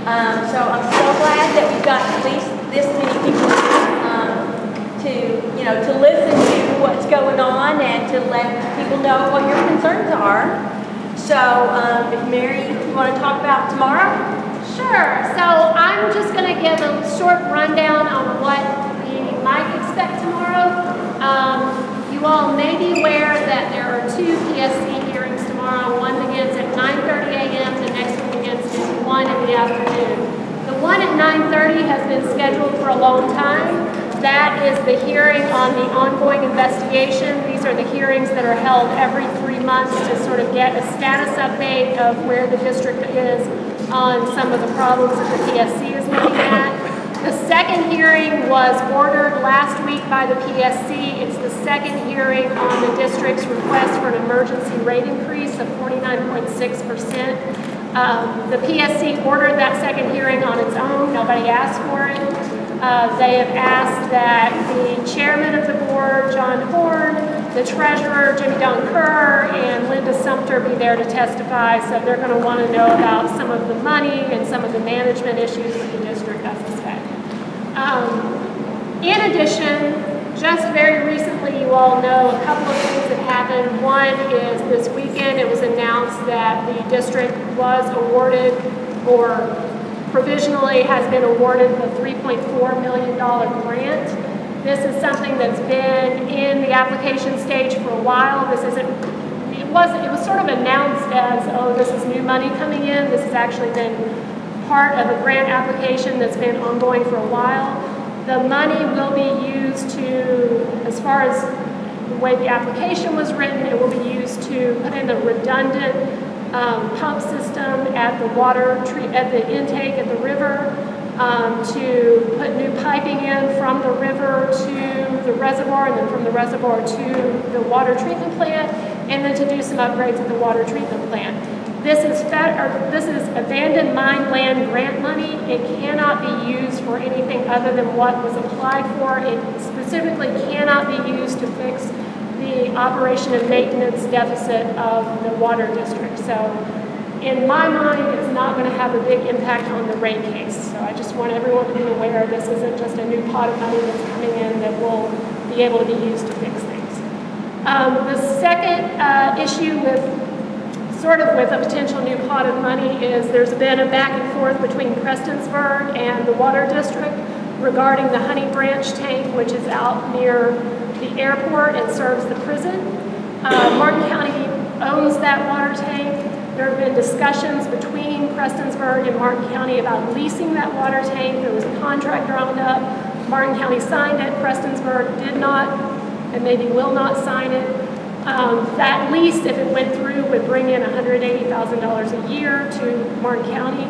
So I'm so glad that we've got at least this many people to listen to what's going on and to let people know what your concerns are. So if Mary, you want to talk about tomorrow? Sure. So I'm just going to give a short rundown on what we might expect tomorrow. You all may be aware that there are 2 PSC hearings tomorrow. One begins at 9:30 a.m. The next one begins at 1 in the afternoon. The one at 9:30 has been scheduled for a long time. That is the hearing on the ongoing investigation. These are the hearings that are held every 3 months to sort of get a status update of where the district is on some of the problems that the PSC is looking at. The second hearing was ordered last week by the PSC. It's the second hearing on the district's request for an emergency rate increase of 49.6%. The PSC ordered that second hearing on its own. Nobody asked for it. They have asked that the chairman of the board, John Horn, the treasurer, Jimmy Dunker, and Linda Sumter be there to testify. So they're going to want to know about some of the money and some of the management issues with the district, I suspect. In addition, just very recently, you all know a couple of things that happened. One is this weekend it was announced that the district was awarded, or provisionally has been awarded, the $3.4 million grant. This is something that's been in the application stage for a while. This isn't, it was sort of announced as, oh, this is new money coming in. This has actually been part of a grant application that's been ongoing for a while. The money will be used to, as far as the way the application was written, it will be used to put in a redundant pump system at the at the intake at the river, to put new piping in from the river to the reservoir, and then from the reservoir to the water treatment plant, and then to do some upgrades at the water treatment plant. This is abandoned mine land grant money. It cannot be used for anything other than what was applied for. It specifically cannot be used to fix the operation and maintenance deficit of the water district. So in my mind, it's not going to have a big impact on the rate case. So I just want everyone to be aware this isn't just a new pot of money that's coming in that will be able to be used to fix things. The second issue with a potential new pot of money is there's been a back and forth between Prestonsburg and the water district regarding the Honey Branch tank, which is out near the airport and serves the prison. Martin County owns that water tank. There have been discussions between Prestonsburg and Martin County about leasing that water tank. There was a contract drawn up. Martin County signed it. Prestonsburg did not, and maybe will not sign it. That lease, if it went through, would bring in $180,000 a year to Martin County.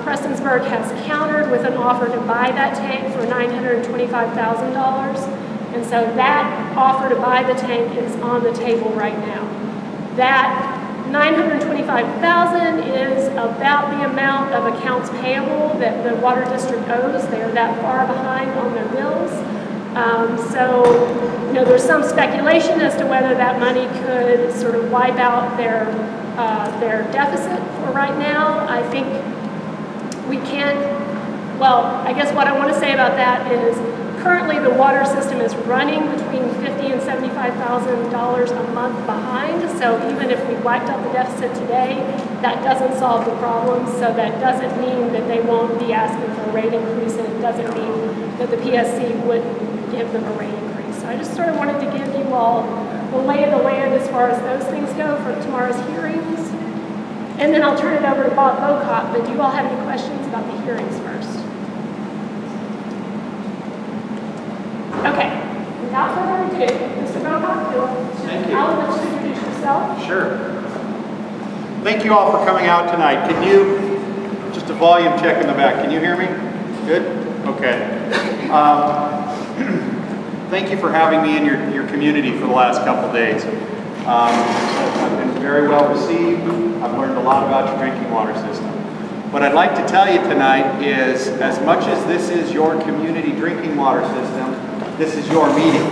Prestonsburg has countered with an offer to buy that tank for $925,000. And so that offer to buy the tank is on the table right now. That $925,000 is about the amount of accounts payable that the water district owes. They are that far behind on their bills. There's some speculation as to whether that money could sort of wipe out their deficit for right now. I think we can't, I guess what I want to say about that is currently the water system is running between $50,000 and $75,000 a month behind. So even if we wiped out the deficit today, that doesn't solve the problem. So that doesn't mean that they won't be asking for a rate increase, and it doesn't mean that the PSC wouldn't give them a rate increase. So I just sort of wanted to give you all the lay of the land as far as those things go for tomorrow's hearings. And then I'll turn it over to Bob Bowcock, but do you all have any questions about the hearings first? Okay, without further ado, Mr. Bowcock, thank you. I'll let you introduce yourself. Sure. Thank you all for coming out tonight. Can you, just a volume check in the back, can you hear me? Good? Okay. Thank you for having me in your community for the last couple days. I've been very well received. I've learned a lot about your drinking water system. What I'd like to tell you tonight is, as much as this is your community drinking water system, this is your meeting.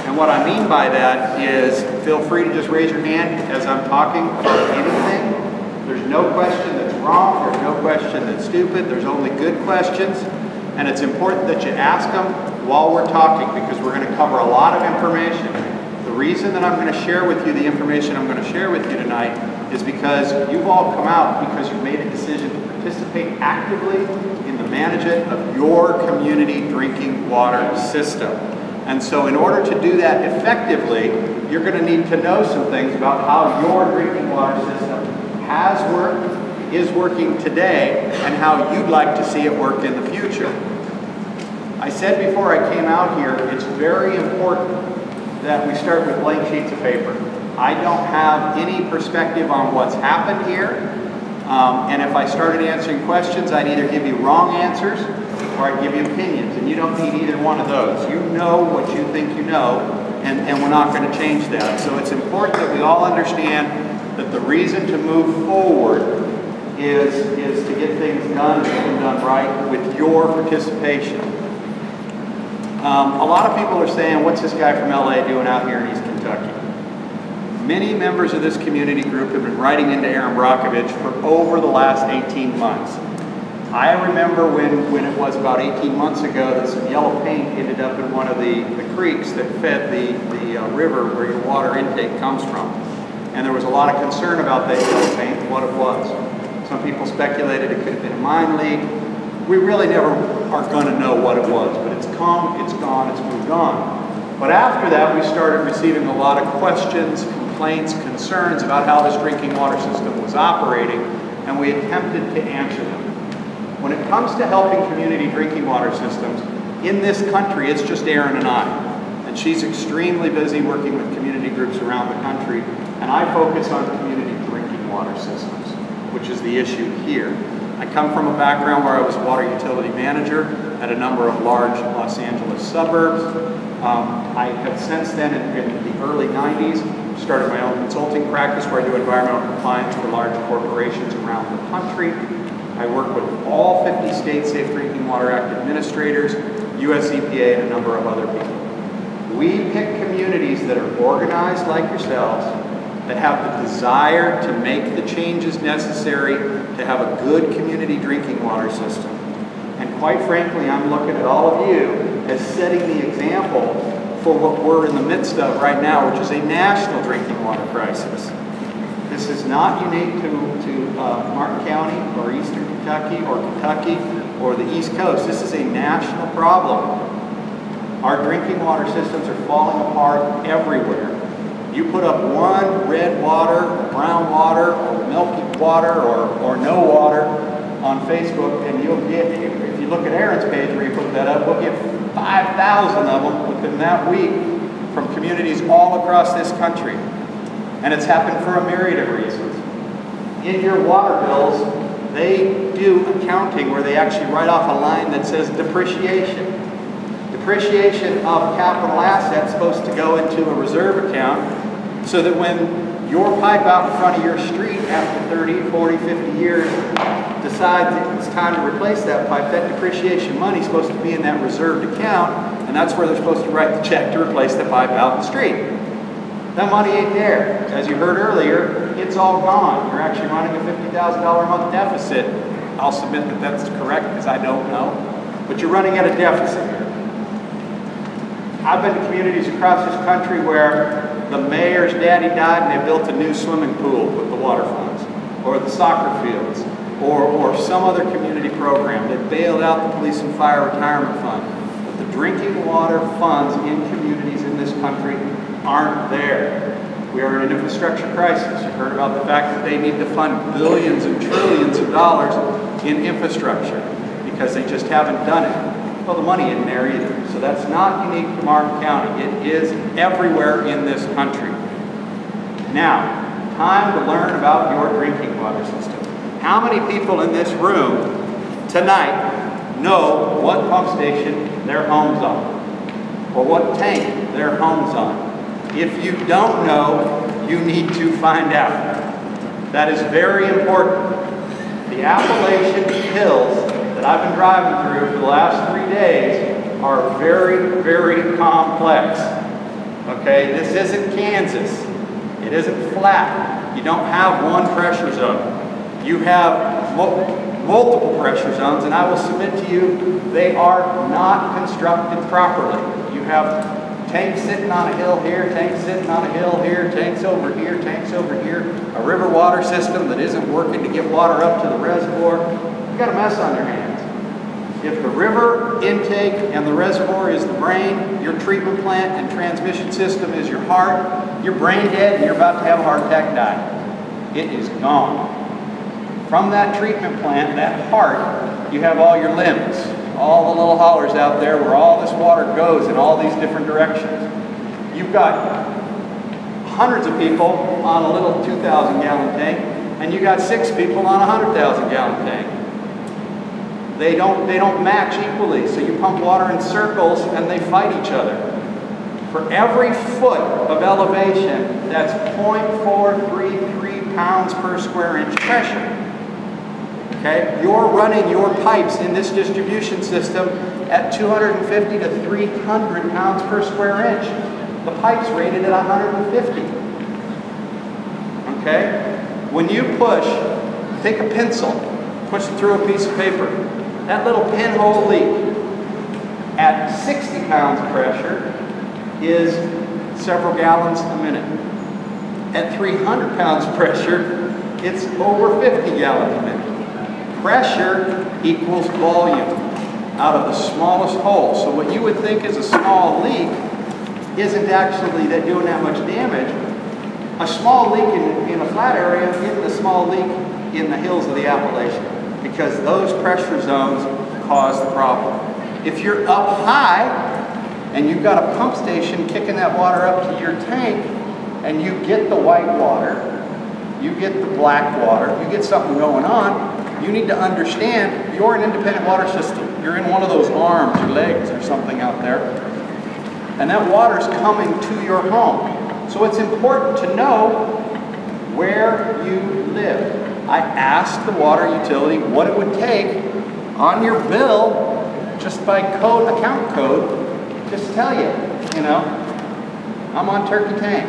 And what I mean by that is, feel free to just raise your hand as I'm talking about anything. There's no question that wrong. There's no question that's stupid. There's only good questions. And it's important that you ask them while we're talking, because we're going to cover a lot of information. The reason that I'm going to share with you the information I'm going to share with you tonight is because you've all come out because you've made a decision to participate actively in the management of your community drinking water system. And so in order to do that effectively, you're going to need to know some things about how your drinking water system has worked, is working today, and how you'd like to see it work in the future. I said before I came out here, it's very important that we start with blank sheets of paper. I don't have any perspective on what's happened here, and if I started answering questions, I'd either give you wrong answers or I'd give you opinions, and you don't need either one of those. You know what you think you know, and we're not going to change that. So it's important that we all understand that the reason to move forward is to get things done and done right with your participation. A lot of people are saying, what's this guy from LA doing out here in East Kentucky? Many members of this community group have been writing into Aaron Brockovich for over the last 18 months. I remember when it was about 18 months ago that some yellow paint ended up in one of the creeks that fed the river where your water intake comes from. And there was a lot of concern about that yellow paint and what it was. Some people speculated it could have been a mine leak. We really never are going to know what it was, but it's come, it's gone, it's moved on. But after that, we started receiving a lot of questions, complaints, concerns about how this drinking water system was operating, and we attempted to answer them. When it comes to helping community drinking water systems, in this country, it's just Erin and I. And she's extremely busy working with community groups around the country, and I focus on community drinking water systems, which is the issue here. I come from a background where I was a water utility manager at a number of large Los Angeles suburbs. I have since then, in the early 90s, started my own consulting practice where I do environmental compliance for large corporations around the country. I work with all 50 state Safe Drinking Water Act administrators, US EPA, and a number of other people. We pick communities that are organized like yourselves, that have the desire to make the changes necessary to have a good community drinking water system. And quite frankly, I'm looking at all of you as setting the example for what we're in the midst of right now, which is a national drinking water crisis. This is not unique to Martin County or Eastern Kentucky or the East Coast. This is a national problem. Our drinking water systems are falling apart everywhere. You put up one red water, brown water, or milky water, or no water on Facebook, and you'll get, if you look at Aaron's page where you put that up, we'll get 5,000 of them within that week from communities all across this country. And it's happened for a myriad of reasons. In your water bills, they do accounting where they actually write off a line that says depreciation. Depreciation of capital assets supposed to go into a reserve account so that when your pipe out in front of your street after 30, 40, 50 years decides it's time to replace that pipe, that depreciation money is supposed to be in that reserved account, and that's where they're supposed to write the check to replace the pipe out in the street. That money ain't there. As you heard earlier, it's all gone. You're actually running a $50,000 a month deficit. I'll submit that that's correct because I don't know, but you're running at a deficit here. I've been to communities across this country where the mayor's daddy died and they built a new swimming pool with the water funds, or the soccer fields, or some other community program. They bailed out the police and fire retirement fund. But the drinking water funds in communities in this country aren't there. We are in an infrastructure crisis. You've heard about the fact that they need to fund billions and trillions of dollars in infrastructure because they just haven't done it. Well, the money isn't there either. So that's not unique to Martin County. It is everywhere in this country. Now, time to learn about your drinking water system. How many people in this room tonight know what pump station their home's on? Or what tank their home's on? If you don't know, you need to find out. That is very important. The Appalachian Hills that I've been driving through for the last 3 days are very, very complex. Okay, this isn't Kansas. It isn't flat. You don't have one pressure zone. You have multiple pressure zones, and I will submit to you, they are not constructed properly. You have tanks sitting on a hill here, tanks sitting on a hill here, tanks over here, tanks over here, a river water system that isn't working to get water up to the reservoir. You've got a mess on your hands. If the river intake and the reservoir is the brain, your treatment plant and transmission system is your heart, you're brain dead and you're about to have a heart attack and die. It is gone. From that treatment plant, that heart, you have all your limbs, all the little hollers out there where all this water goes in all these different directions. You've got hundreds of people on a little 2,000 gallon tank, and you got 6 people on a 100,000 gallon tank. They don't match equally, so you pump water in circles and they fight each other. For every foot of elevation, that's 0.433 pounds per square inch pressure. Okay? You're running your pipes in this distribution system at 250 to 300 pounds per square inch. The pipe's rated at 150. Okay? When you push, take a pencil, push it through a piece of paper. That little pinhole leak at 60 pounds pressure is several gallons a minute. At 300 pounds pressure, it's over 50 gallons a minute. Pressure equals volume out of the smallest hole. So what you would think is a small leak isn't actually doing that much damage. A small leak in a flat area isn't a small leak in the hills of the Appalachian, because those pressure zones cause the problem. If you're up high and you've got a pump station kicking that water up to your tank, and you get the white water, you get the black water, you get something going on, you need to understand you're an independent water system. You're in one of those arms or legs or something out there, and that water's coming to your home. So it's important to know where you live. I asked the water utility what it would take on your bill, just by code, account code, just tell you, I'm on Turkey Tank,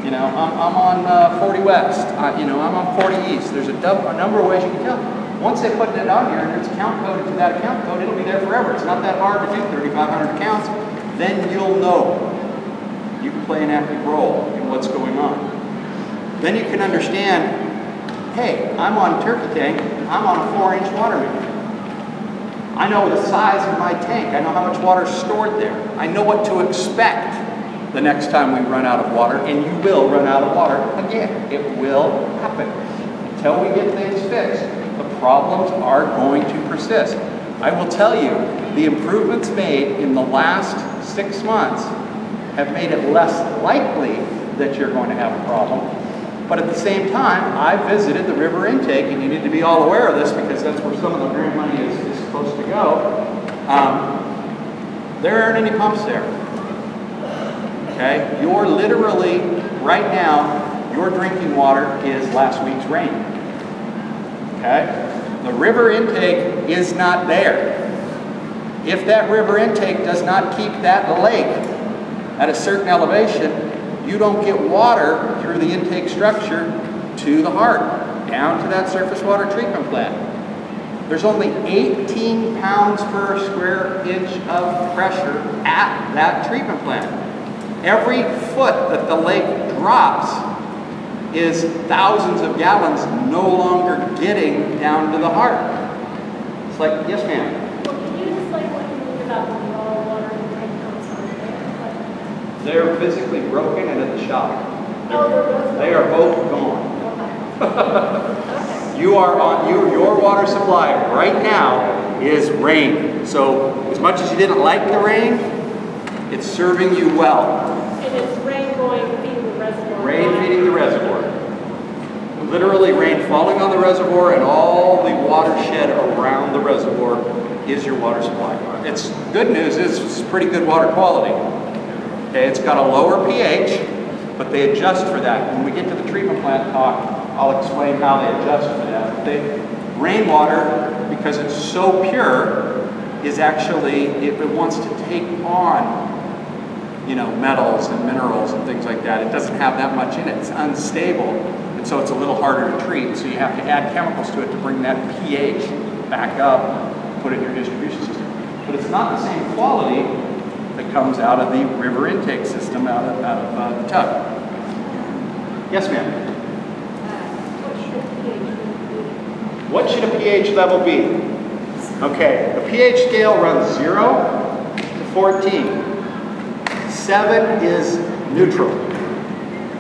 I'm on 40 West, I'm on 40 East. There's a number of ways you can tell. Once they put it on here and it's account coded to that account code, it'll be there forever. It's not that hard to do 3,500 accounts. Then you'll know. You can play an active role in what's going on. Then you can understand, hey, I'm on Turkey Tank, I'm on a 4-inch water main. I know the size of my tank, I know how much water is stored there. I know what to expect the next time we run out of water, and you will run out of water again. It will happen. Until we get things fixed, the problems are going to persist. I will tell you, the improvements made in the last 6 months have made it less likely that you're going to have a problem. But at the same time, I visited the river intake, and you need to be all aware of this because that's where some of the grant money is supposed to go. There aren't any pumps there. Okay? You're literally, right now, your drinking water is last week's rain. Okay? The river intake is not there. If that river intake does not keep that lake at a certain elevation, you don't get water through the intake structure to the heart, down to that surface water treatment plant. There's only 18 pounds per square inch of pressure at that treatment plant. Every foot that the lake drops is thousands of gallons no longer getting down to the heart. It's like, yes ma'am? Well, can you explain what you mean about the raw water intake comes from there? They're physically broken and at the shop. They are both gone. You are on your water supply right now is rain. So as much as you didn't like the rain, it's serving you well. And it's rain going feeding the reservoir. Rain feeding the reservoir. Literally rain falling on the reservoir, and all the watershed around the reservoir is your water supply. It's good news is it's pretty good water quality. Okay, it's got a lower pH, but they adjust for that. When we get to the treatment plant talk, I'll explain how they adjust for that. Rainwater, because it's so pure, is actually, it wants to take on, metals and minerals and things like that. It doesn't have that much in it. It's unstable. and so it's a little harder to treat. So you have to add chemicals to it to bring that pH back up, put it in your distribution system. But it's not the same quality that comes out of the river intake system, out of the tub. Yes, ma'am? What should a pH level be? Okay, the pH scale runs 0 to 14. 7 is neutral.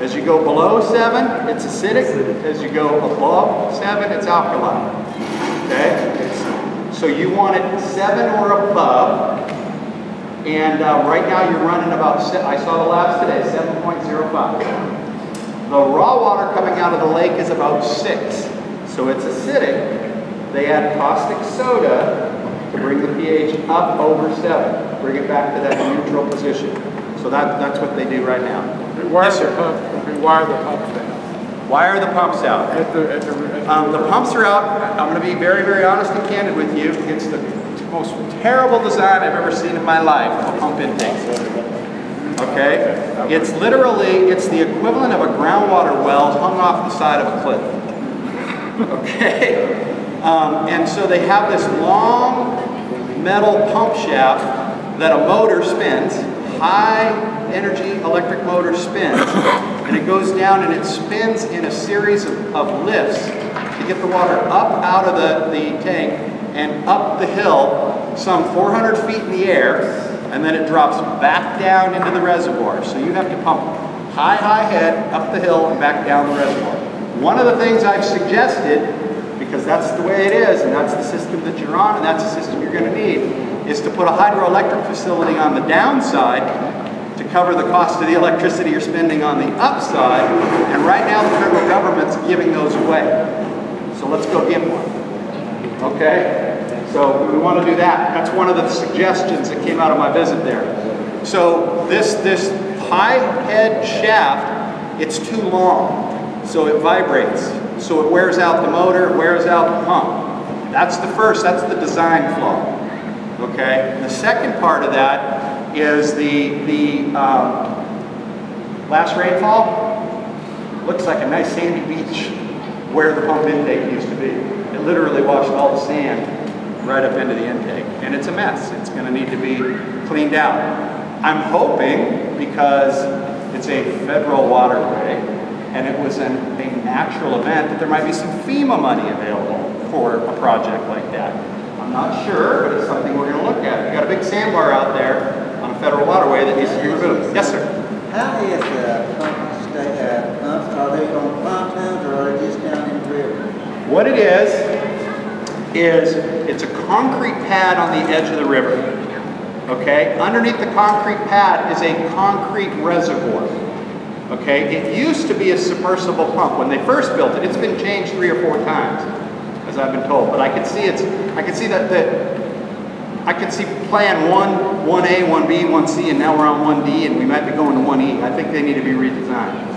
As you go below 7, it's acidic. As you go above 7, it's alkaline. Okay? So you want it 7 or above. And right now you're running about, I saw the labs today, 7.05. The raw water coming out of the lake is about 6. So it's acidic. They add caustic soda to bring the pH up over 7. Bring it back to that neutral position. So that's what they do right now. Yes, sir. Wire the pumps down. Why are the pumps out? The pumps are out. I'm going to be very, very honest and candid with you. It's the most terrible design I've ever seen in my life of a pump intake system. Okay? It's literally, it's the equivalent of a groundwater well hung off the side of a cliff. Okay? And so they have this long metal pump shaft that a motor spins, high energy electric motor spins, and it goes down and it spins in a series of lifts to get the water up out of the tank and up the hill some 400 feet in the air, and then it drops back down into the reservoir. So you have to pump high head up the hill and back down the reservoir. One of the things I've suggested, because that's the way it is, and that's the system that you're on, and that's the system you're going to need, is to put a hydroelectric facility on the downside to cover the cost of the electricity you're spending on the upside, and right now the federal government's giving those away. So let's go get one. Okay? So we want to do that. That's one of the suggestions that came out of my visit there. So this high head shaft, it's too long, so it vibrates. So it wears out the motor, it wears out the pump. That's the first, that's the design flaw. Okay? The second part of that is the last rainfall. Looks like a nice sandy beach where the pump intake used to be. It literally washed all the sand right up into the intake. And it's a mess. It's going to need to be cleaned out. I'm hoping, because it's a federal waterway and it was a natural event, that there might be some FEMA money available for a project like that. I'm not sure, but it's something we're going to look at. We've got a big sandbar out there on a federal waterway that needs to be removed. Yes, sir? How is the pumps? Are they on pontoons or are they just down in the river? What it is it's a concrete pad on the edge of the river. Okay? Underneath the concrete pad is a concrete reservoir. Okay? It used to be a submersible pump. When they first built it, it's been changed 3 or 4 times, as I've been told. But I can see plan 1A, 1B, 1C, and now we're on 1D, and we might be going to 1E. I think they need to be redesigned.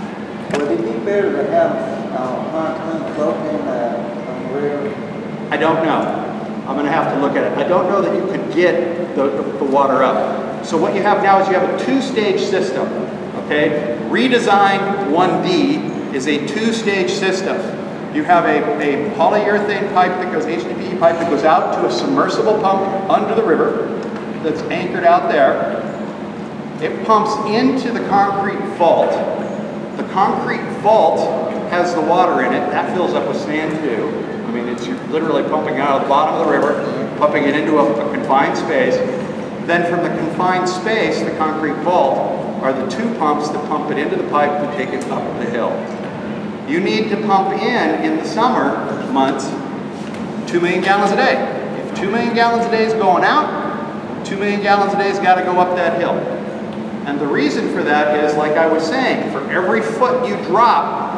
Would it be better to have pontoon floating on the river? I don't know. I'm going to have to look at it. I don't know that you could get the water up. So what you have now is you have a 2-stage system. Okay? Redesigned 1D is a 2-stage system. You have a polyurethane pipe that goes, HDPE pipe that goes out to a submersible pump under the river that's anchored out there. It pumps into the concrete vault. The concrete vault has the water in it. That fills up with sand too. I mean, you're literally pumping out of the bottom of the river, pumping it into a confined space. Then from the confined space, the concrete vault, are the 2 pumps that pump it into the pipe to take it up the hill. You need to pump in the summer months, 2 million gallons a day. If 2 million gallons a day is going out, 2 million gallons a day has got to go up that hill. And the reason for that is, like I was saying, for every foot you drop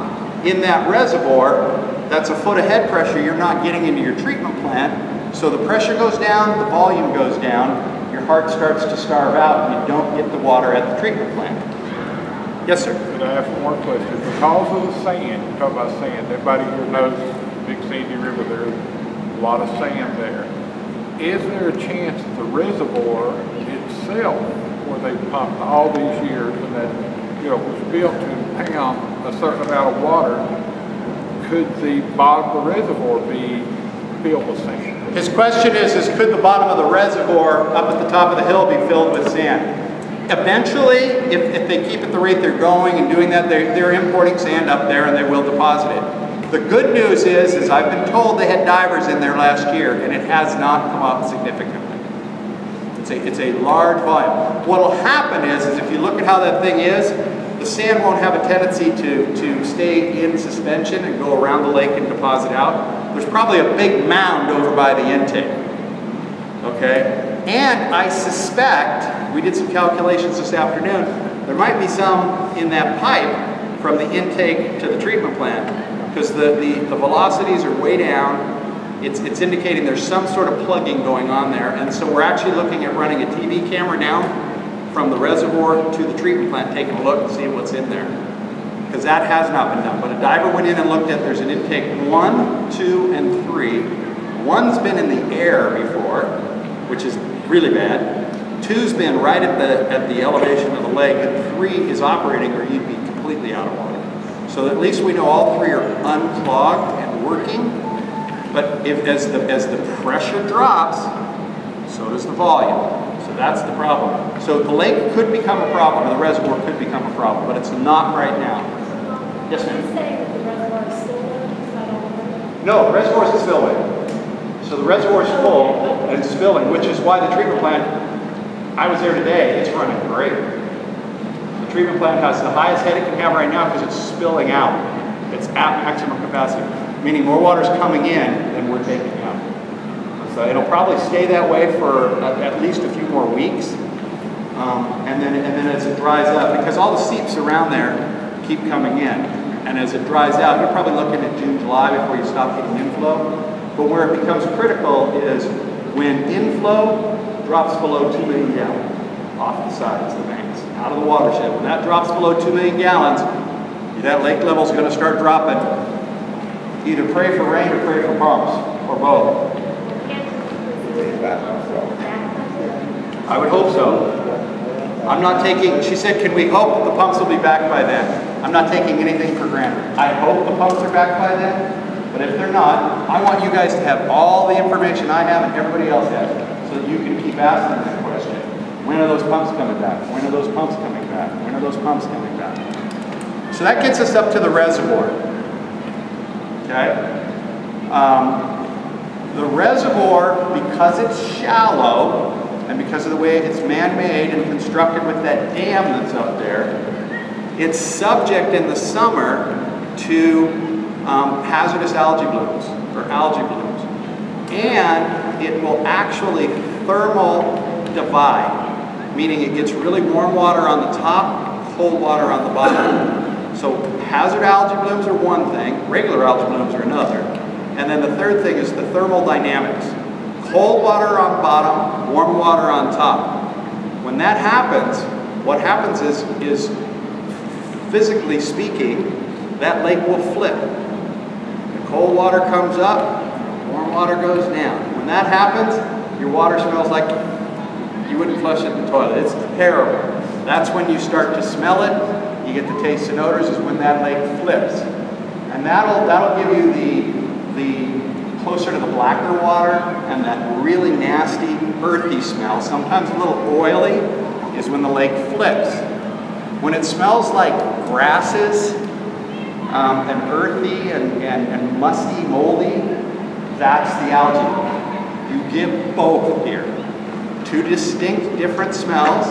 in that reservoir, that's a foot of head pressure you're not getting into your treatment plant. So the pressure goes down, the volume goes down, your heart starts to starve out, and you don't get the water at the treatment plant. Yes, sir? Could I ask one more question? Because of the sand, you talk about sand, everybody here knows Big Sandy River, there's a lot of sand there. Is there a chance that the reservoir itself, where they pumped all these years and that was built to pound a certain amount of water, could the bottom of the reservoir be filled with sand? His question is could the bottom of the reservoir up at the top of the hill be filled with sand? Eventually, if they keep at the rate they're going and doing that, they're importing sand up there and they will deposit it. The good news is I've been told they had divers in there last year and it has not come up significantly. It's a large volume. What will happen is if you look at how that thing is, the sand won't have a tendency to stay in suspension and go around the lake and deposit out. There's probably a big mound over by the intake, okay? And I suspect, we did some calculations this afternoon, there might be some in that pipe from the intake to the treatment plant because the velocities are way down. It's indicating there's some sort of plugging going on there, and so we're actually looking at running a TV camera down from the reservoir to the treatment plant, taking a look and seeing what's in there. Because that has not been done. But a diver went in and looked at, there's an intake 1, 2, and 3. 1's been in the air before, which is really bad. 2's been right at the elevation of the lake, and 3 is operating or you'd be completely out of water. So at least we know all 3 are unclogged and working. But as the pressure drops, so does the volume. So that's the problem. So the lake could become a problem, or the reservoir could become a problem, but it's not right now. Yes, ma'am? Are you saying that the reservoir is still there? Is that all right? No, the reservoir is spilling. So the reservoir is full and spilling, which is why the treatment plant, I was there today, it's running great. The treatment plant has the highest head it can have right now because it's spilling out. It's at maximum capacity, meaning more water is coming in than we're taking out. So it'll probably stay that way for at least a few more weeks. And then as it dries up, because all the seeps around there keep coming in. And as it dries out, you're probably looking at June, July before you stop getting inflow. But where it becomes critical is when inflow drops below 2 million gallons off the sides of the banks, out of the watershed. When that drops below 2 million gallons, that lake level is going to start dropping. Either pray for rain or pray for pumps, or both. I would hope so. I'm not taking, she said, can we hope the pumps will be back by then? I'm not taking anything for granted. I hope the pumps are back by then, but if they're not, I want you guys to have all the information I have and everybody else has, so that you can keep asking that question. When are those pumps coming back? When are those pumps coming back? When are those pumps coming back? So that gets us up to the reservoir. Okay? The reservoir, because it's shallow, and because of the way it's man-made and constructed with that dam that's up there, it's subject in the summer to hazardous algae blooms, or algae blooms. And it will actually thermal divide, meaning it gets really warm water on the top, cold water on the bottom. So hazard algae blooms are one thing, regular algae blooms are another. And then the third thing is the thermal dynamics. Cold water on bottom, warm water on top. When that happens, what happens is physically speaking, that lake will flip. The cold water comes up, warm water goes down. When that happens, your water smells like you wouldn't flush it in the toilet. It's terrible. That's when you start to smell it. You get the tastes and odors is when that lake flips. And that'll give you the closer to the blacker water and that really nasty earthy smell, sometimes a little oily, is when the lake flips. When it smells like grasses and earthy and musty, moldy, that's the algae. You get both here. Two distinct different smells.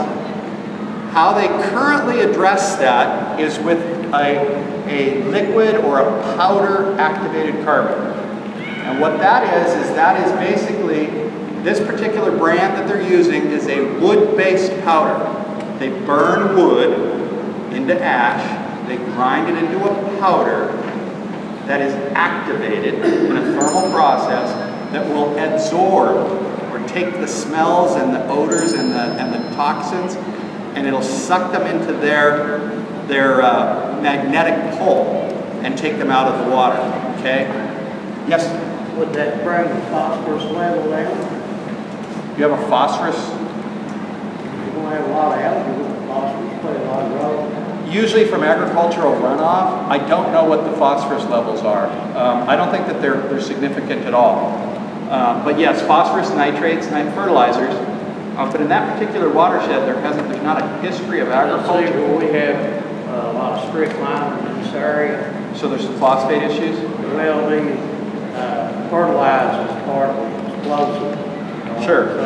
How they currently address that is with a liquid or a powder activated carbon. And what that is basically, this particular brand that they're using is a wood-based powder. They burn wood into ash, they grind it into a powder that is activated in a thermal process that will absorb or take the smells and the odors and the toxins, and it'll suck them into their magnetic pull and take them out of the water, okay? Yes? Would that bring the phosphorus level down? You have a phosphorus? You're going to have a lot of algae with the phosphorus, play a lot of role. usually from agricultural runoff. I don't know what the phosphorus levels are. I don't think that they're significant at all. But yes, phosphorus, nitrates, and fertilizers. But in that particular watershed, there's not a history of agriculture. We have a lot of strict lime in this area. So there's some phosphate issues? Well, the fertilizer is part of the explosive. Sure. So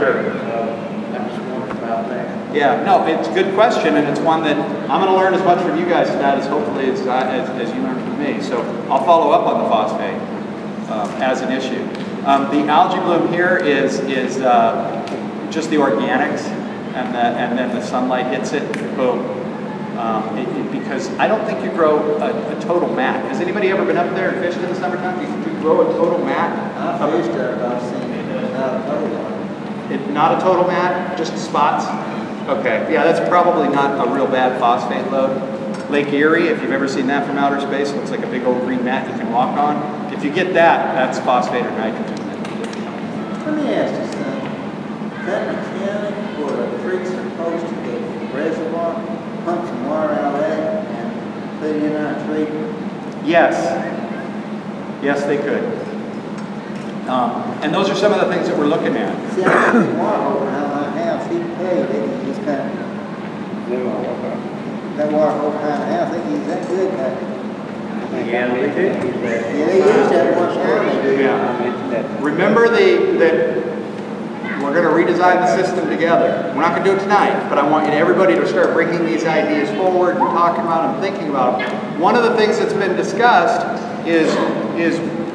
I just wondered about that. Yeah, no, it's a good question, and it's one that I'm going to learn as much from you guys tonight as hopefully as you learn from me. So I'll follow up on the phosphate as an issue. The algae bloom here is just the organics, and then the sunlight hits it, boom. Because I don't think you grow a total mat. Has anybody ever been up there and fished in the summertime? Do you grow a total mat? I fished there, I've seen it, not a total one. Not a total mat, just spots? Okay, yeah, that's probably not a real bad phosphate load. Lake Erie, if you've ever seen that from outer space, looks like a big old green mat you can walk on. If you get that, that's phosphate or nitrogen. Let me ask you something. Cutting County, where the creeks are close to the reservoir, pump some water out of that and put it in our treatment? Yes. Yes, they could. And those are some of the things that we're looking at. See, I got the water over behind my house, he paid it, he just kind of, that water over behind the house, I think he's that good, Yeah, they did use that. yeah, they use that one time, they do. Yeah. Remember that we're going to redesign the system together. We're not going to do it tonight, but I want everybody to start bringing these ideas forward and talking about them, thinking about them. One of the things that's been discussed is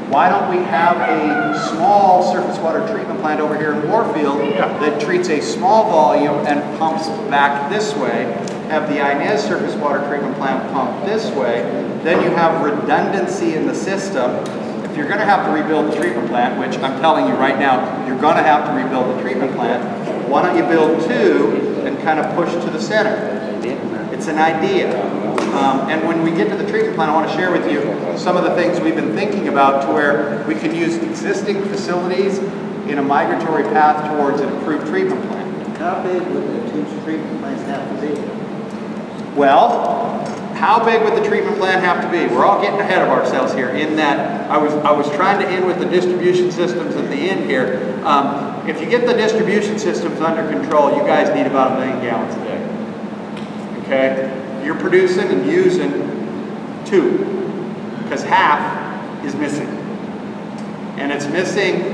why don't we have a small surface water treatment plant over here in Warfield that treats a small volume and pumps back this way, have the Inez surface water treatment plant pump this way, then you have redundancy in the system. If you're going to have to rebuild the treatment plant, which I'm telling you right now, you're going to have to rebuild the treatment plant, why don't you build two and kind of push to the center? It's an idea. And when we get to the treatment plant, I want to share with you some of the things we've been thinking about to where we can use existing facilities in a migratory path towards an improved treatment plant. How big would the two treatment plants have to be? Well, how big would the treatment plant have to be? We're all getting ahead of ourselves here in that I was trying to end with the distribution systems at the end here. If you get the distribution systems under control, you guys need about 1 million gallons a day. Okay? You're producing and using 2, because half is missing. And it's missing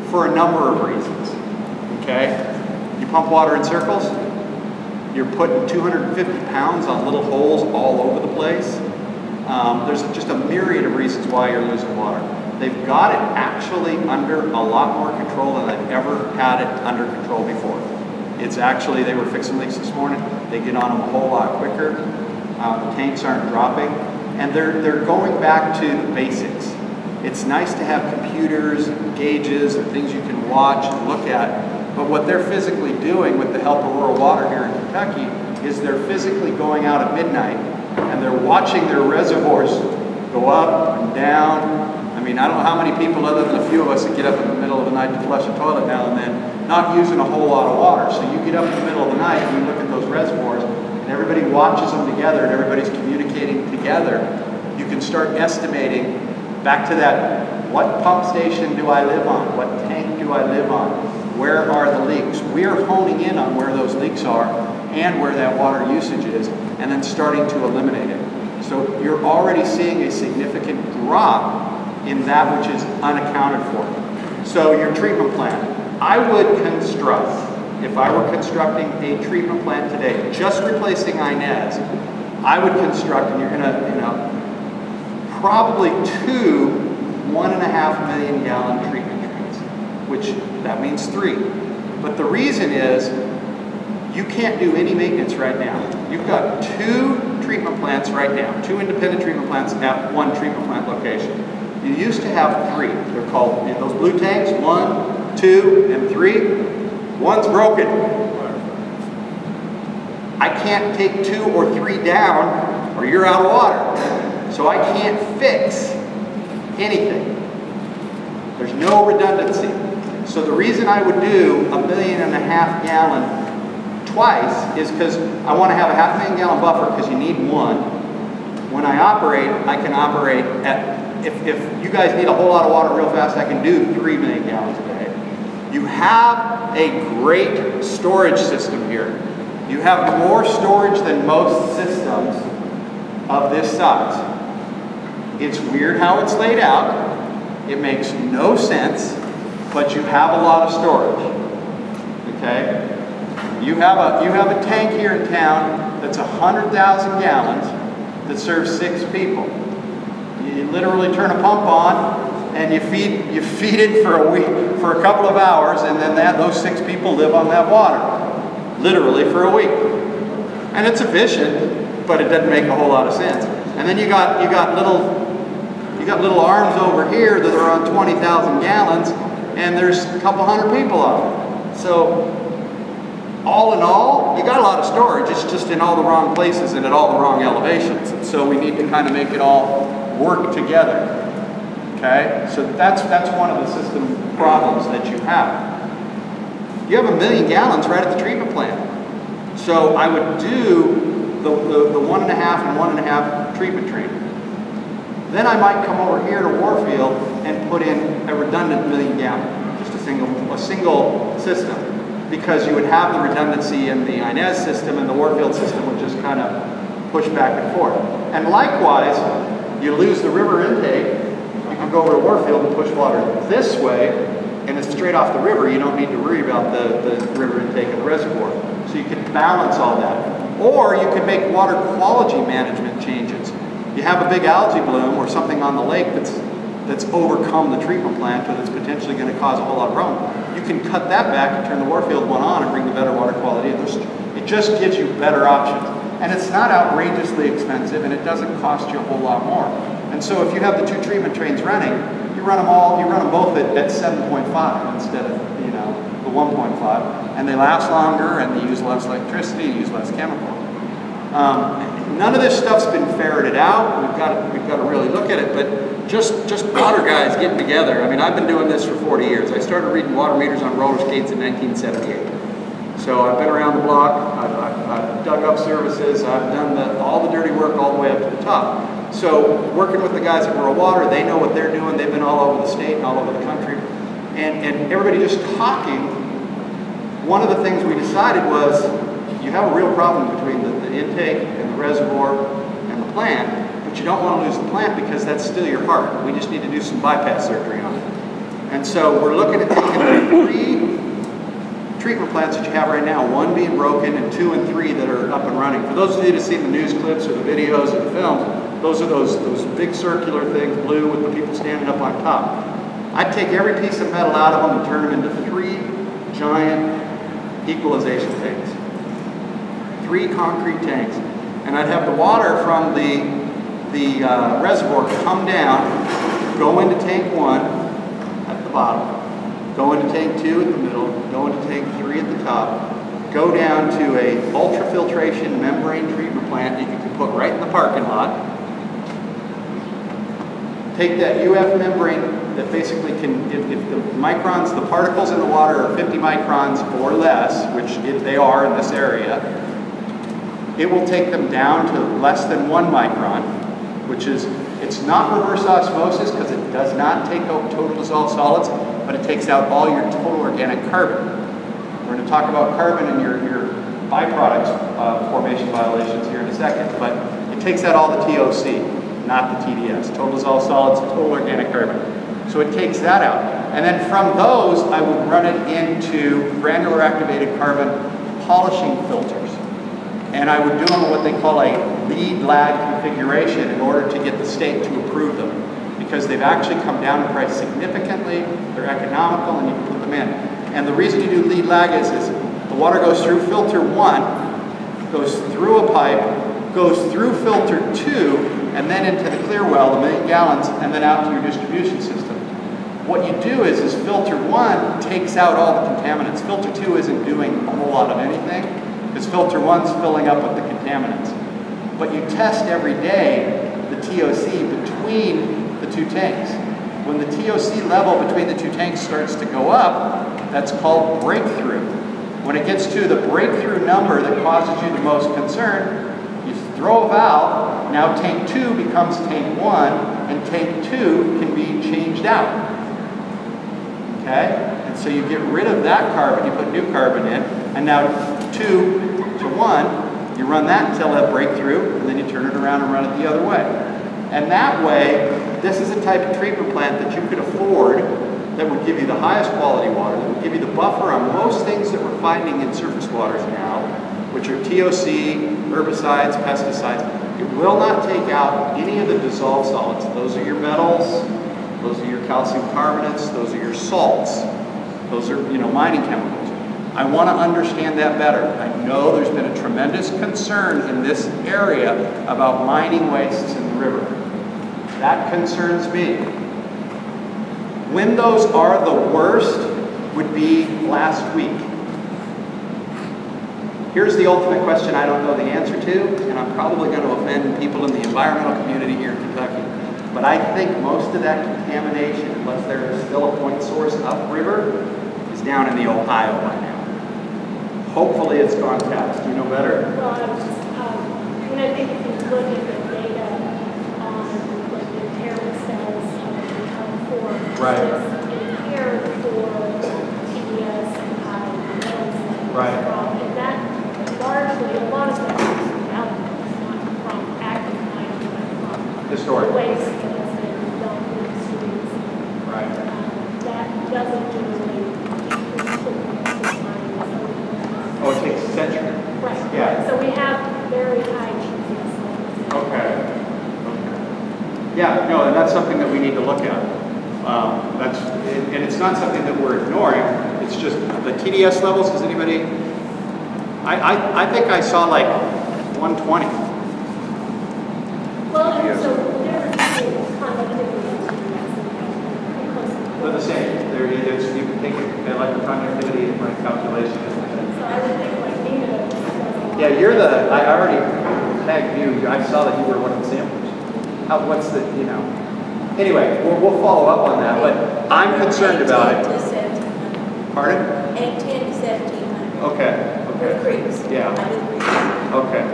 for a number of reasons. Okay? You pump water in circles, you're putting 250 pounds on little holes all over the place. There's just a myriad of reasons why you're losing water. They've got it actually under a lot more control than they've ever had it under control before. It's actually, they were fixing leaks this morning. They get on them a whole lot quicker. The tanks aren't dropping. And they're going back to the basics. It's nice to have computers, and gauges, and things you can watch and look at. But what they're physically doing with the help of rural water here in Kentucky is they're physically going out at midnight and they're watching their reservoirs go up and down. I mean, I don't know how many people other than a few of us that get up in the middle of the night to flush a toilet now and then, not using a whole lot of water. So you get up in the middle of the night and you look at those reservoirs and everybody watches them together and everybody's communicating together. You can start estimating back to that, what pump station do I live on? What tank do I live on? Where are the leaks? We are honing in on where those leaks are and where that water usage is, and then starting to eliminate it. So you're already seeing a significant drop in that which is unaccounted for. So your treatment plant, I would construct, if I were constructing a treatment plant today, just replacing Inez, I would construct, and you're gonna, probably 2 1.5 million gallon treatment trains, which that means 3. But the reason is you can't do any maintenance right now. You've got 2 treatment plants right now, 2 independent treatment plants at 1 treatment plant location. You used to have 3. They're called, in those blue tanks, 1, 2, and 3. 1's broken. I can't take 2 or 3 down or you're out of water. So I can't fix anything. There's no redundancy. So the reason I would do 1.5 million gallon twice is because I want to have a 500,000 gallon buffer because you need one. When I operate, I can operate at, if you guys need a whole lot of water real fast, I can do 3 million gallons a day. You have a great storage system here. You have more storage than most systems of this size. It's weird how it's laid out. It makes no sense, but you have a lot of storage. Okay? You have a tank here in town that's 100,000 gallons that serves 6 people. You literally turn a pump on and you feed it for a week, for a couple of hours, and then those 6 people live on that water, literally for a week. And it's efficient, but it doesn't make a whole lot of sense. And then you got little arms over here that are on 20,000 gallons, and there's a couple hundred people on it. So all in all, you got a lot of storage. It's just in all the wrong places and at all the wrong elevations. And so we need to kind of make it all work together. Okay? So that's one of the system problems that you have. You have 1 million gallons right at the treatment plant. So I would do the 1.5 and 1.5 treatment train. Then I might come over here to Warfield and put in a redundant 1 million gallon, just a single system, because you would have the redundancy in the Inez system, and the Warfield system would just kind of push back and forth. And likewise, you lose the river intake, you can go over to Warfield and push water this way, and it's straight off the river. You don't need to worry about the river intake of the reservoir. So you can balance all that. Or you could make water quality management changes. You have a big algae bloom or something on the lake that's overcome the treatment plant, or that's potentially going to cause a whole lot of problem. You can cut that back and turn the Warfield one on and bring the better water quality. It just gives you better options. And it's not outrageously expensive, and it doesn't cost you a whole lot more. And so if you have the 2 treatment trains running, you run them both at 7.5 instead of, the 1.5. And they last longer, and they use less electricity, use less chemical. None of this stuff's been ferreted out. We've got to really look at it, but just water guys getting together. I mean, I've been doing this for 40 years. I started reading water meters on roller skates in 1978. So I've been around the block. I've dug up services. I've done all the dirty work all the way up to the top. So working with the guys at Rural Water, they know what they're doing. They've been all over the state and all over the country. And everybody just talking, one of the things we decided was, you have a real problem between the intake and the reservoir and the plant, but you don't want to lose the plant because that's still your heart. We just need to do some bypass surgery on it. And so we're looking at taking the 3 treatment plants that you have right now, 1 being broken and 2 and 3 that are up and running. For those of you that have seen the news clips or the videos or the films, those are those big circular things, blue, with the people standing up on top. I'd take every piece of metal out of them and turn them into 3 giant equalization tanks. 3 concrete tanks. And I'd have the water from the reservoir come down, go into tank 1 at the bottom, go into tank 2 at the middle, go into tank 3 at the top, go down to a ultrafiltration membrane treatment plant that you can put right in the parking lot. Take that UF membrane that basically can, if the microns, the particles in the water are 50 microns or less, which they are in this area, it will take them down to less than 1 micron, which is, it's not reverse osmosis because it does not take out total dissolved solids, but it takes out all your total organic carbon. We're going to talk about carbon and your byproducts formation violations here in a second, but it takes out all the TOC, not the TDS, total dissolved solids, total organic carbon. So it takes that out. And then from those, I would run it into granular activated carbon polishing filters. And I would do them what they call a lead lag configuration in order to get the state to approve them, because they've actually come down in price significantly, they're economical, and you can put them in. And the reason you do lead lag is the water goes through filter 1, goes through a pipe, goes through filter 2, and then into the clear well, the 1 million gallons, and then out to your distribution system. What you do is filter 1 takes out all the contaminants. Filter 2 isn't doing a whole lot of anything, because filter 1's filling up with the contaminants. But you test every day the TOC between the 2 tanks. When the TOC level between the 2 tanks starts to go up, that's called breakthrough. When it gets to the breakthrough number that causes you the most concern, you throw a valve. Now tank 2 becomes tank 1, and tank 2 can be changed out. Okay? And so you get rid of that carbon, you put new carbon in, and now 2 to 1, you run that until that breakthrough, and then you turn it around and run it the other way. And that way, this is a type of treatment plant that you could afford that would give you the highest quality water, that would give you the buffer on most things that we're finding in surface waters now, which are TOC, herbicides, pesticides. It will not take out any of the dissolved solids. Those are your metals, those are your calcium carbonates, those are your salts. Those are, mining chemicals. I want to understand that better. I know there's been a tremendous concern in this area about mining wastes in the river. That concerns me. When those are the worst would be last week. Here's the ultimate question I don't know the answer to, and I'm probably going to offend people in the environmental community here in Kentucky. But I think most of that contamination, unless there is still a point source upriver, is down in the Ohio by now. Hopefully it's gone past. Do you know better? Well, I think if you look at the data on what the impairment cells for right. impaired for TDS and IOs. Right. And that largely, a lot of that comes from outcomes, not from active mining, but from historic waste that has been dumped in the streets. Right. That doesn't generally increase the mining. Oh, it takes a century. Right. Yeah. So we have very high TDS levels. Okay. Yeah, no, and that's something that we need to look at. And it's not something that we're ignoring. It's just the TDS levels. Does anybody? I think I saw like 120. Well, and so the difference between conductivity and TDS is They're the same. You can take electroconductivity and run calculations. So I would think like Nina. Yeah, you're the. I already tagged you. I saw that you were one of the samplers. What's the? Anyway, we'll follow up on that. But I'm concerned about it. 810 to 1700. Pardon? 810 to 1700. Okay. For the creeks. Yeah. I do creeks. Okay.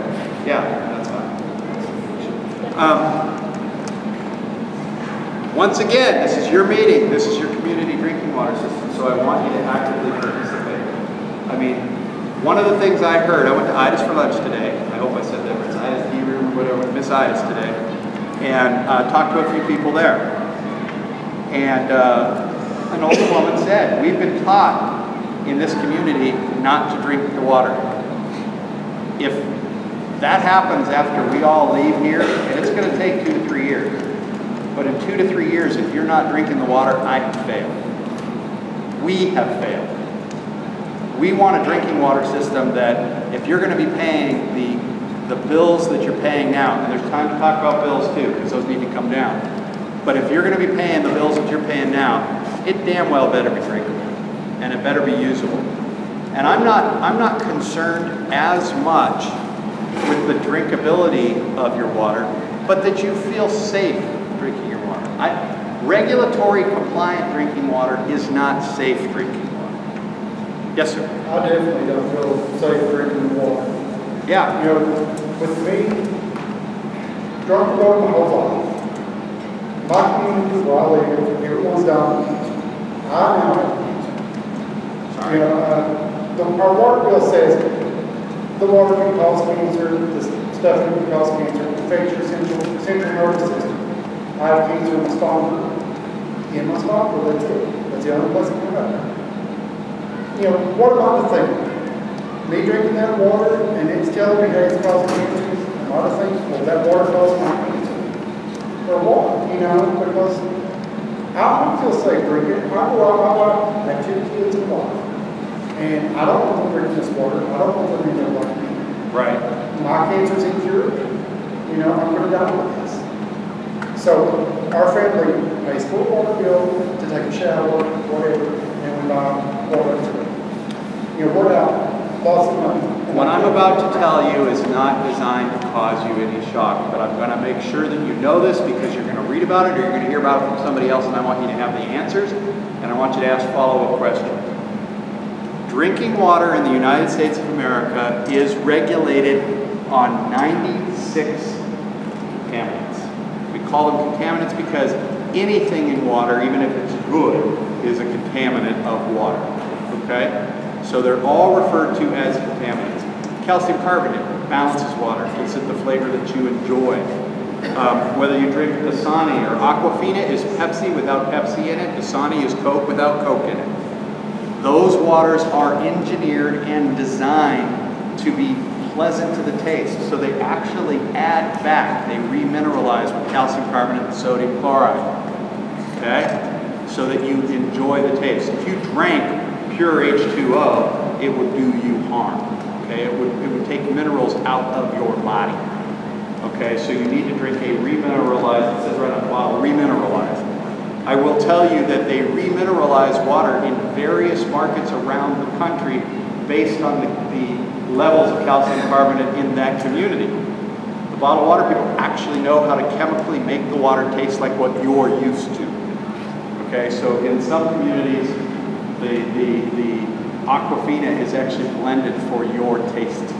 Yeah, that's fine. Once again, this is your meeting. This is your community drinking water system, so I want you to actively participate. I mean, one of the things I heard, I went to Ida's for lunch today. I hope I said that. It's Ida's tea room or whatever, Miss Ida's today. And talked to a few people there. And an older woman said, we've been taught in this community not to drink the water. If that happens after we all leave here, and it's going to take 2 to 3 years, but in 2 to 3 years, if you're not drinking the water, I have failed. We have failed. We want a drinking water system that if you're going to be paying the bills that you're paying now, and there's time to talk about bills too, because those need to come down. But if you're going to be paying the bills that you're paying now, it damn well better be drinkable, and it better be usable. And I'm not concerned as much with the drinkability of your water, but that you feel safe drinking your water. Regulatory compliant drinking water is not safe drinking water. Yes, sir. I definitely don't feel safe drinking water. Yeah. With me, drunk water my whole life. My community where I live, it was done. I now have Sorry. our water bill says the water can cause cancer, the stuff can cause cancer, affects your central nervous system. I have cancer in my stomach. In my stomach, that's it. That's the only place I can go. What about the thing? Me drinking that water and it's telling me that it's causing cancer, and other things, well, that water causing my cancer. For what? Because I don't feel safe drinking. I go out my wife, I have 2 kids and a wife. And I don't want them drinking this water. I don't want them in there like me. Right. My cancer's incurable. I'm going to die with this. So our family pays full water bill to take a shower, whatever, and we buy water to drink. We're out lots of money. What I'm about to tell you is not designed to cause you any shock, but I'm going to make sure that you know this because you're going to read about it or you're going to hear about it from somebody else, and I want you to have the answers, and I want you to ask follow-up questions. Drinking water in the United States of America is regulated on 96 contaminants. We call them contaminants because anything in water, even if it's good, is a contaminant of water, okay? So they're all referred to as contaminants. Calcium carbonate balances water, gives it the flavor that you enjoy. Whether you drink Dasani or Aquafina is Pepsi without Pepsi in it, Dasani is Coke without Coke in it. Those waters are engineered and designed to be pleasant to the taste, so they actually add back, they remineralize with calcium carbonate and sodium chloride, okay? So that you enjoy the taste. If you drank pure H2O, it would do you harm, okay? It would take minerals out of your body, okay? So you need to drink a remineralized, it says right on the bottle, remineralized. I will tell you that they remineralize water in various markets around the country based on the levels of calcium carbonate in that community. The bottled water people actually know how to chemically make the water taste like what you're used to. Okay, so in some communities, the Aquafina is actually blended for your taste.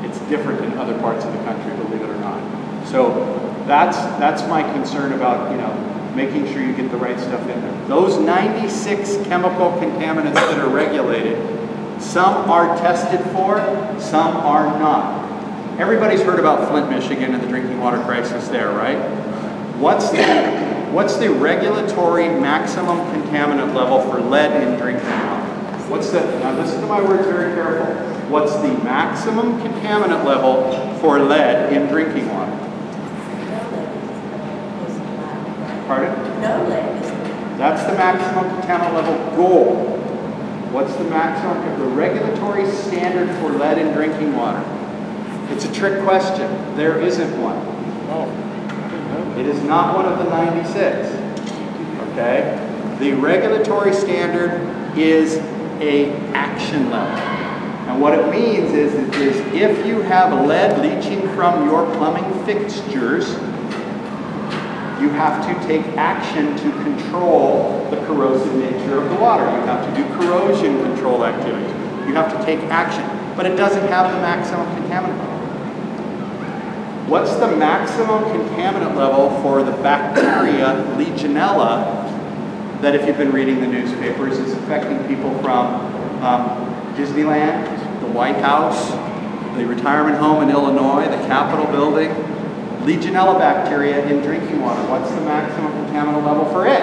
It's different in other parts of the country, believe it or not. So that's my concern about, you know, making sure you get the right stuff in there. Those 96 chemical contaminants that are regulated, some are tested for, some are not. Everybody's heard about Flint, Michigan and the drinking water crisis there, right? What's the regulatory maximum contaminant level for lead in drinking water? Now listen to my words very careful. What's the maximum contaminant level for lead in drinking water? Pardon? No lead. That's the maximum contaminant level goal. What's the maximum, the regulatory standard for lead in drinking water? It's a trick question. There isn't one. It is not one of the 96. Okay? The regulatory standard is an action level. And what it means is if you have lead leaching from your plumbing fixtures, you have to take action to control the corrosive nature of the water. You have to do corrosion control activities. You have to take action. But it doesn't have the maximum contaminant level. What's the maximum contaminant level for the bacteria Legionella that, if you've been reading the newspapers, is affecting people from Disneyland, the White House, the retirement home in Illinois, the Capitol building? Legionella bacteria in drinking water. What's the maximum contaminant level for it?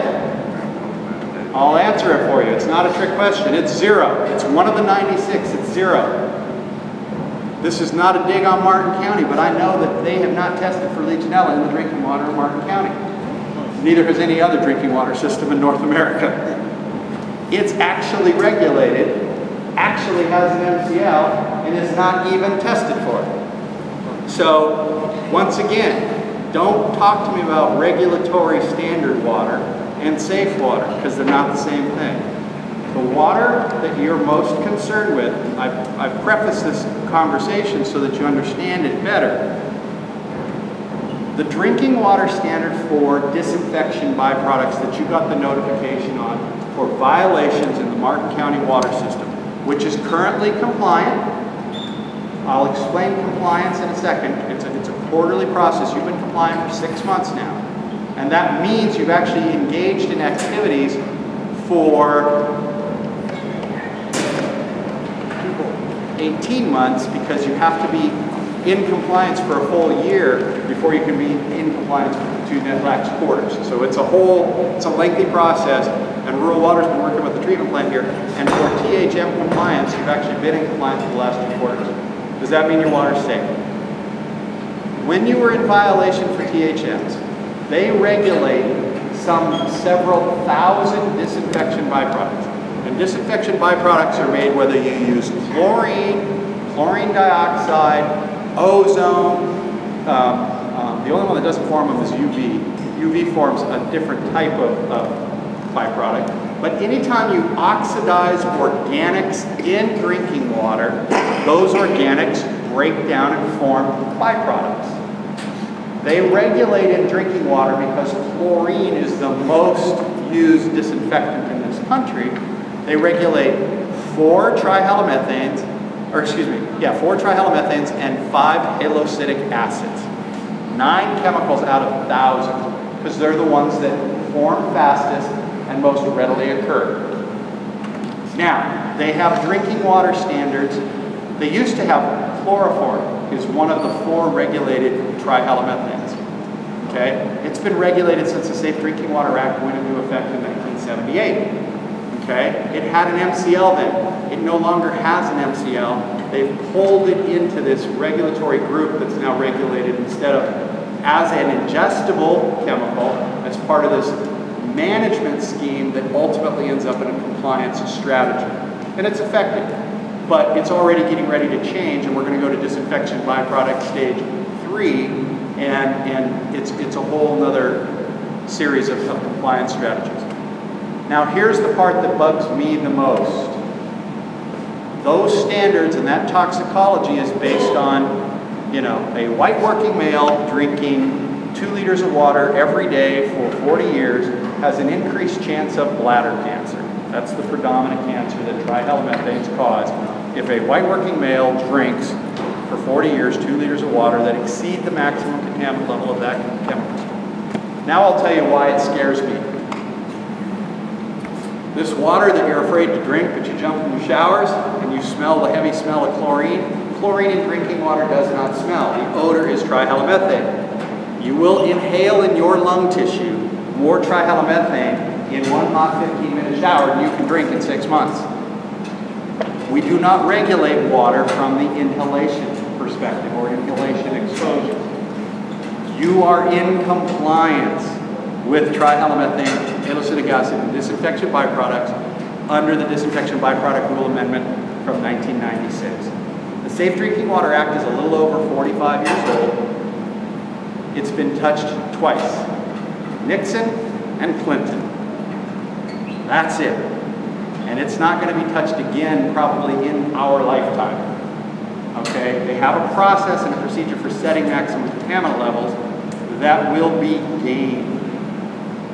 I'll answer it for you. It's not a trick question. It's 0. It's one of the 96. It's 0. This is not a dig on Martin County, but I know that they have not tested for Legionella in the drinking water of Martin County. Neither has any other drinking water system in North America. It's actually regulated, actually has an MCL, and is not even tested for it. So, once again, don't talk to me about regulatory standard water and safe water, because they're not the same thing. The water that you're most concerned with, I've prefaced this conversation so that you understand it better. The drinking water standard for disinfection byproducts that you got the notification on for violations in the Martin County water system, which is currently compliant. I'll explain compliance in a second. It's a quarterly process. You've been compliant for 6 months now. And that means you've actually engaged in activities for 18 months, because you have to be in compliance for a full year before you can be in compliance with the 2 next quarters. So it's a lengthy process, and Rural Water's been working with the treatment plant here, and for THM compliance, you've actually been in compliance for the last 2 quarters. Does that mean your water's safe? When you were in violation for THMs, they regulate several thousand disinfection byproducts. And disinfection byproducts are made whether you use chlorine dioxide, ozone. The only one that doesn't form them is UV. UV forms a different type of byproduct. But anytime you oxidize organics in drinking water, those organics break down and form byproducts. They regulate in drinking water because chlorine is the most used disinfectant in this country. They regulate 4 trihalomethanes, or excuse me, yeah, 4 trihalomethanes and 5 halocidic acids. 9 chemicals out of thousands, because they're the ones that form fastest and most readily occur. Now, they have drinking water standards. They used to have chloroform, is one of the 4 regulated trihalomethanes. Okay? It's been regulated since the Safe Drinking Water Act went into effect in 1978. Okay? It had an MCL then. It no longer has an MCL. They've pulled it into this regulatory group that's now regulated instead of as an ingestible chemical as part of this management scheme that ultimately ends up in a compliance strategy. And it's effective, but it's already getting ready to change, and we're going to go to disinfection byproduct stage 3, and it's a whole other series of compliance strategies. Now here's the part that bugs me the most. Those standards and that toxicology is based on, you know, a white working male drinking 2 liters of water every day for 40 years has an increased chance of bladder cancer. That's the predominant cancer that trihalomethanes cause. If a white working male drinks for 40 years 2 liters of water that exceed the maximum contaminant level of that chemical. Now I'll tell you why it scares me. This water that you're afraid to drink, that you jump in your showers and you smell the heavy smell of chlorine, chlorine in drinking water does not smell. The odor is trihalomethane. You will inhale in your lung tissue more trihalomethane in one hot 15-minute shower than you can drink in 6 months. We do not regulate water from the inhalation perspective or inhalation exposure. You are in compliance with trihalomethane, halocidic acid, and disinfection byproducts under the Disinfection Byproduct Rule Amendment from 1996. The Safe Drinking Water Act is a little over 45 years old. It's been touched twice. Nixon and Clinton. That's it. And it's not going to be touched again probably in our lifetime. Okay? They have a process and a procedure for setting maximum contaminant levels that will be gained.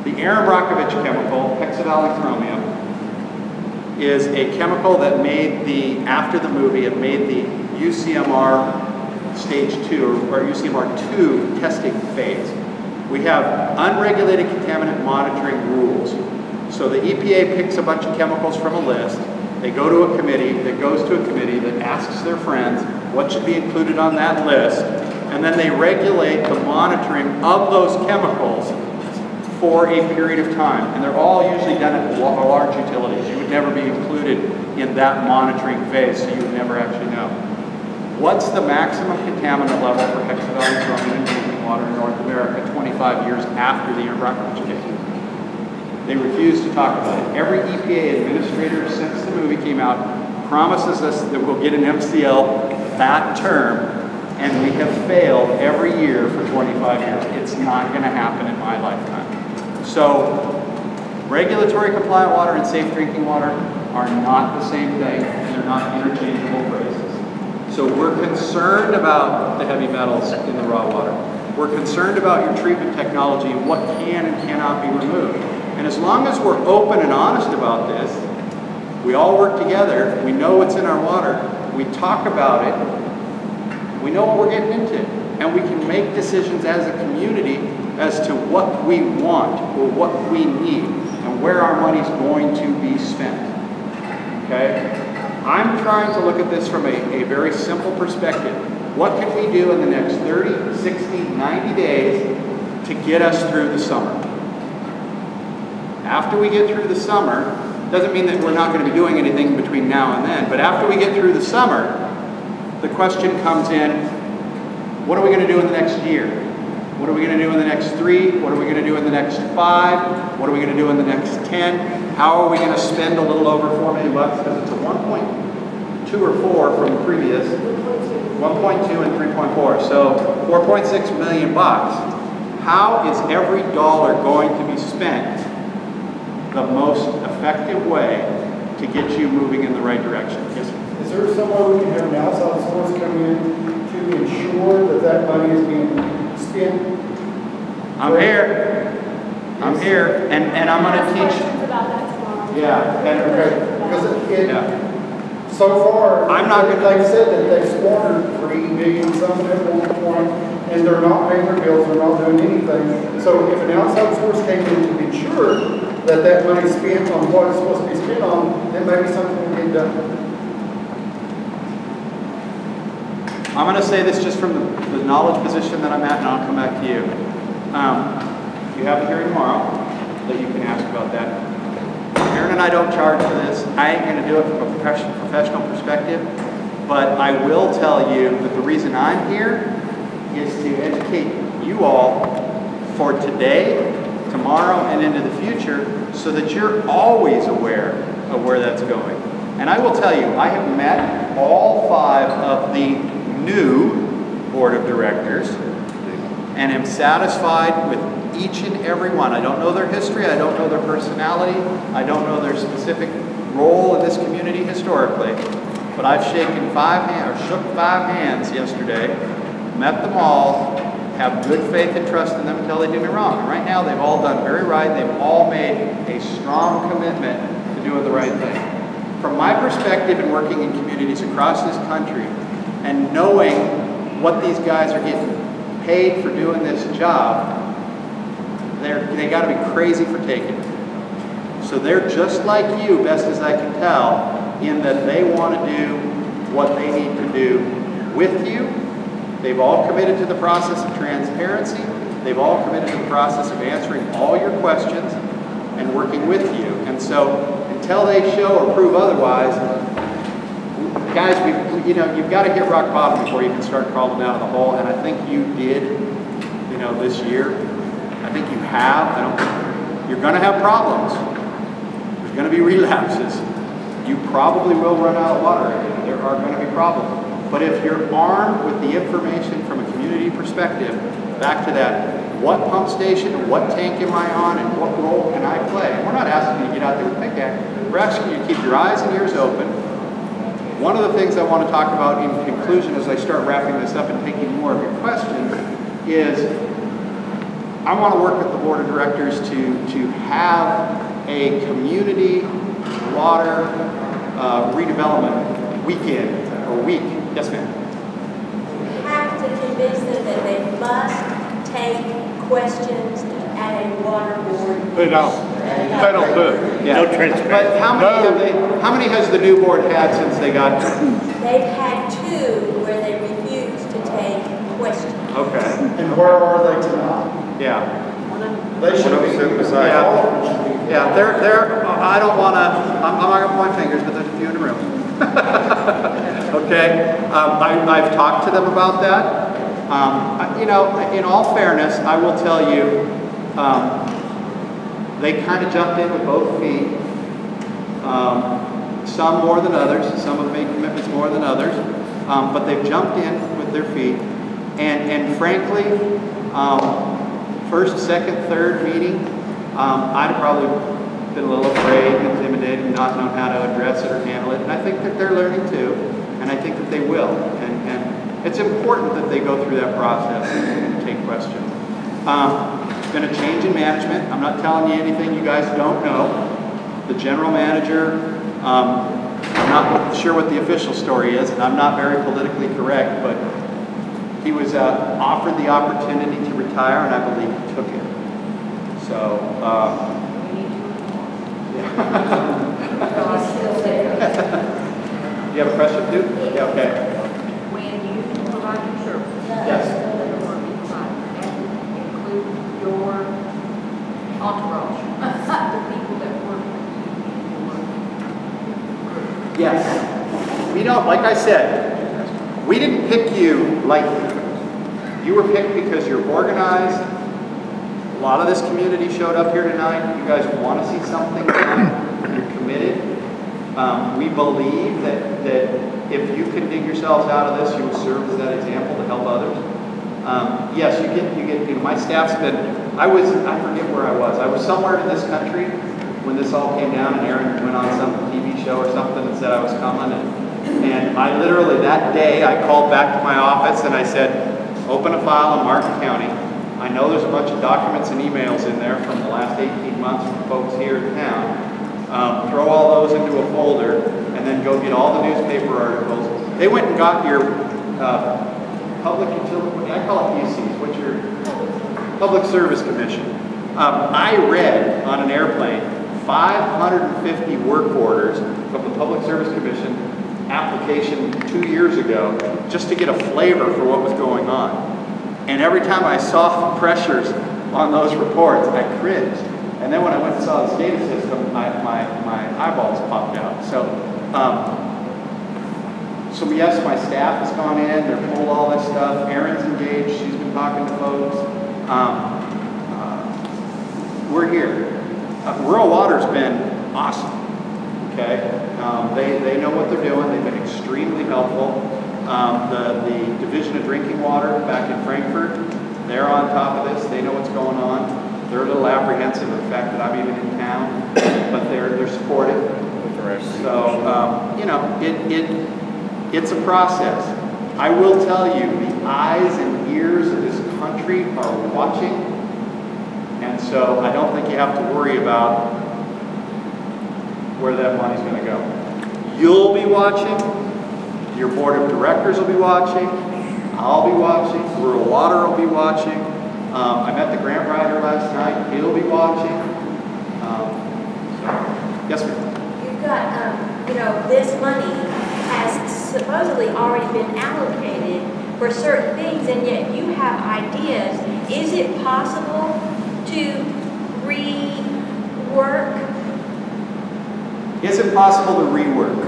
The Aaron Brockovich chemical, hexavalent chromium, is a chemical that made the, after the movie, it made the UCMR stage 2 or UCMR 2 testing phase. We have unregulated contaminant monitoring rules. So the EPA picks a bunch of chemicals from a list. They go to a committee that goes to a committee that asks their friends what should be included on that list. And then they regulate the monitoring of those chemicals for a period of time. And they're all usually done at large utilities. You would never be included in that monitoring phase, so you would never actually know. What's the maximum contaminant level for hexavalent chromium in drinking water in North America 25 years after the Aaron Brockovich case? They refuse to talk about it. Every EPA administrator since the movie came out promises us that we'll get an MCL that term, and we have failed every year for 25 years. It's not going to happen in my lifetime. So, regulatory compliant water and safe drinking water are not the same thing, and they're not interchangeable phrases. So we're concerned about the heavy metals in the raw water. We're concerned about your treatment technology and what can and cannot be removed. And as long as we're open and honest about this, we all work together, we know what's in our water, we talk about it, we know what we're getting into, and we can make decisions as a community as to what we want or what we need and where our money's going to be spent. Okay? I'm trying to look at this from a very simple perspective. What can we do in the next 30, 60, 90 days to get us through the summer? After we get through the summer, doesn't mean that we're not going to be doing anything between now and then, but after we get through the summer, the question comes in, what are we going to do in the next year? What are we going to do in the next 3? What are we going to do in the next 5? What are we going to do in the next 10? How are we going to spend a little over $4 million? Because it's a 1.2 or 4 from the previous. 1.2 and 3.4. So 4.6 million bucks. How is every dollar going to be spent the most effective way to get you moving in the right direction? Yes, sir. Is there some way we can have an outside source come in to ensure that that money is being spent? I'm here. I'm here, and I'm going to teach. About that tomorrow. Yeah, and Okay, because So far, I'm not gonna- they've said that they've squandered $3 million something at one point, and they're not paying their bills, they're not doing anything. So if an outside source came in to be sure that that money's spent on what it's supposed to be spent on, then maybe something will get done. I'm going to say this just from the knowledge position that I'm at, and I'll come back to you. You have a hearing tomorrow that you can ask about that. Aaron and I don't charge for this. I ain't going to do it from a professional perspective, but I will tell you that the reason I'm here is to educate you all for today, tomorrow, and into the future, so that you're always aware of where that's going. And I will tell you, I have met all 5 of the new board of directors and am satisfied with each and every one. I don't know their history, I don't know their personality, I don't know their specific role in this community historically, but I've shaken 5 hands, or shook 5 hands yesterday, met them all, have good faith and trust in them until they do me wrong. And right now they've all done very right, they've all made a strong commitment to doing the right thing. From my perspective in working in communities across this country, and knowing what these guys are getting paid for doing this job, they got to be crazy for taking it. So they're just like you, best as I can tell, in that they want to do what they need to do with you. They've all committed to the process of transparency. They've all committed to the process of answering all your questions and working with you. And so until they show or prove otherwise, guys, you've got to hit rock bottom before you can start crawling out of the hole, and I think you did, this year. I think you have. You're going to have problems. There's going to be relapses. You probably will run out of water. There are going to be problems. But if you're armed with the information from a community perspective, back to that, what pump station or what tank am I on and what role can I play? And we're not asking you to get out there with a pickaxe. We're asking you to keep your eyes and ears open. One of the things I want to talk about in conclusion as I start wrapping this up and taking more of your questions is I want to work with the board of directors to have a community water redevelopment weekend or week. Yes, ma'am. We have to convince them that they must take questions at a water board. They don't. They don't do it. Yeah. No transparency. But how many has the new board had since they got here? They've had 2 where they refused to take questions. Okay. And where are they tonight? Yeah. They should be sitting beside all of them should be. Yeah, they're, I don't want to, I'm not going to point fingers, but there's a few in the room. Okay, I've talked to them about that. In all fairness, I will tell you, they kind of jumped in with both feet. Some more than others. Some have made commitments more than others. But they've jumped in with their feet. And frankly, first, second, third meeting, I'd have probably been a little afraid, intimidated, not known how to address it or handle it. And I think that they're learning too. And I think that they will. And it's important that they go through that process and take questions. It's been a change in management. I'm not telling you anything you guys don't know. The general manager, I'm not sure what the official story is, and I'm not very politically correct, but he was offered the opportunity to retire, and I believe he took it. So, you have a question, dude? Yeah, okay. When you provide your service, Yes. include your entourage, the people that work with you. Yes. We don't, like I said, we didn't pick you lightly. You were picked because you're organized. A lot of this community showed up here tonight. You guys want to see something done. You're committed. We believe that if you can dig yourselves out of this, you will serve as that example to help others. Yes, you get, my staff's been, I forget where I was. I was somewhere in this country when this all came down, and Aaron went on some TV show or something and said I was coming. And I literally, that day, I called back to my office and I said, open a file in Martin County. I know there's a bunch of documents and emails in there from the last 18 months from folks here in town. Throw all those into a folder and and then go get all the newspaper articles. They went and got your public utility, I call it PUCs, what's your Public Service Commission. I read on an airplane 550 work orders from the Public Service Commission application 2 years ago just to get a flavor for what was going on. And every time I saw the pressures on those reports, I cringed. And then when I went and saw the SCADA system, my eyeballs popped out. So yes, my staff has gone in, they're pulled all this stuff. Erin's engaged, she's been talking to folks. We're here. Rural Water's been awesome, okay? They know what they're doing. They've been extremely helpful. The Division of Drinking Water back in Frankfurt, they're on top of this. They know what's going on. They're a little apprehensive of the fact that I'm even in town, but they're supportive. So, you know, it's a process. I will tell you, the eyes and ears of this country are watching, and so I don't think you have to worry about where that money's going to go. You'll be watching, your board of directors will be watching, I'll be watching, Rural Water will be watching. I met the grant writer last night, he'll be watching. Yes, ma'am? You've got, you know, this money has supposedly already been allocated for certain things, and yet you have ideas. Is it possible to rework? Is it possible to rework?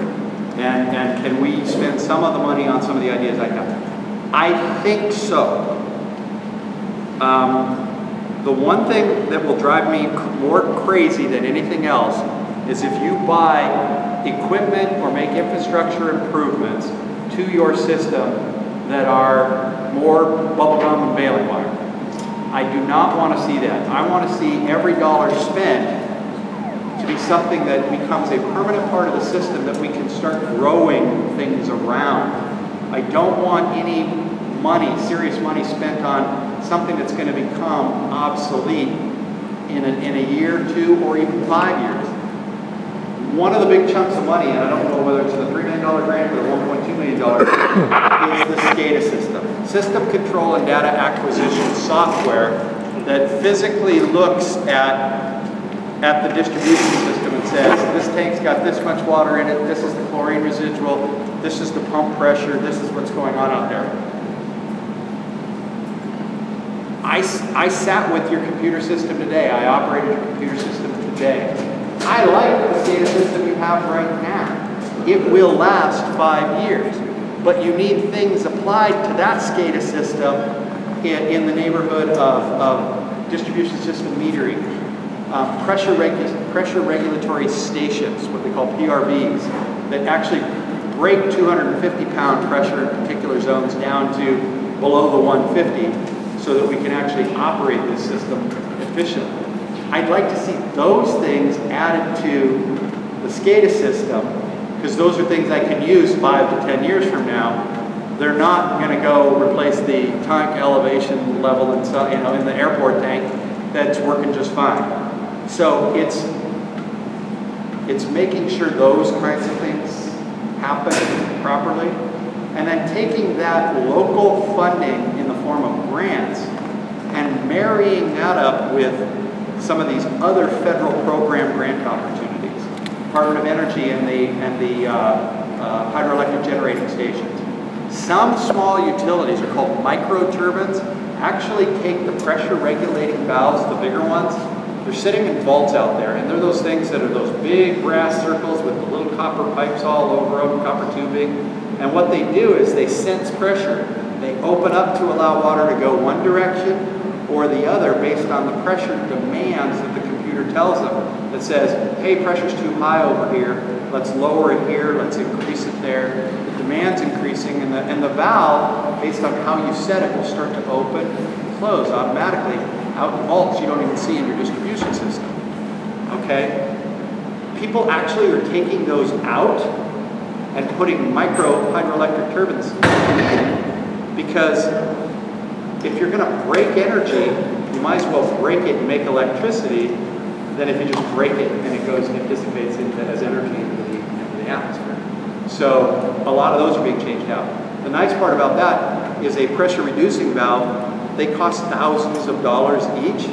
And can we spend some of the money on some of the ideas I have? I think so. The one thing that will drive me more crazy than anything else is if you buy equipment or make infrastructure improvements to your system that are more bubblegum and baling wire. I do not want to see that. I want to see every dollar spent to be something that becomes a permanent part of the system that we can start growing things around. I don't want any money, serious money spent on something that's going to become obsolete in a year, 2, or even 5 years. One of the big chunks of money, and I don't know whether it's in the $3 million grant or the $1.2 million grant, is the SCADA system. System control and data acquisition software that physically looks at the distribution system and says, this tank's got this much water in it, this is the chlorine residual, this is the pump pressure, this is what's going on out there. I sat with your computer system today. I operated your computer system today. I like the SCADA system you have right now. It will last 5 years, but you need things applied to that SCADA system in the neighborhood of distribution system metering, pressure regulatory stations, what they call PRVs, that actually break 250-pound pressure in particular zones down to below the 150 so that we can actually operate this system efficiently. I'd like to see those things added to the SCADA system, because those are things I can use 5 to 10 years from now. They're not going to go replace the tank elevation level in the airport tank that's working just fine. So it's making sure those kinds of things happen properly, and then taking that local funding in the form of grants and marrying that up with some of these other federal program grant opportunities, Department of Energy and the hydroelectric generating stations. Some small utilities are called microturbines, actually take the pressure regulating valves, the bigger ones. They're sitting in vaults out there, and they're those things that are those big brass circles with the little copper pipes all over them, copper tubing. And what they do is they sense pressure. They open up to allow water to go one direction or the other based on the pressure demands that the computer tells them, that says, hey, pressure's too high over here, let's lower it here, let's increase it there. The demand's increasing, and the valve, based on how you set it, will start to open and close automatically out in vaults you don't even see in your distribution system. Okay? People actually are taking those out and putting micro hydroelectric turbines in, because if you're going to break energy, you might as well break it and make electricity than if you just break it and it dissipates as energy into the atmosphere. So a lot of those are being changed out. The nice part about that is a pressure reducing valve, they cost thousands of dollars each.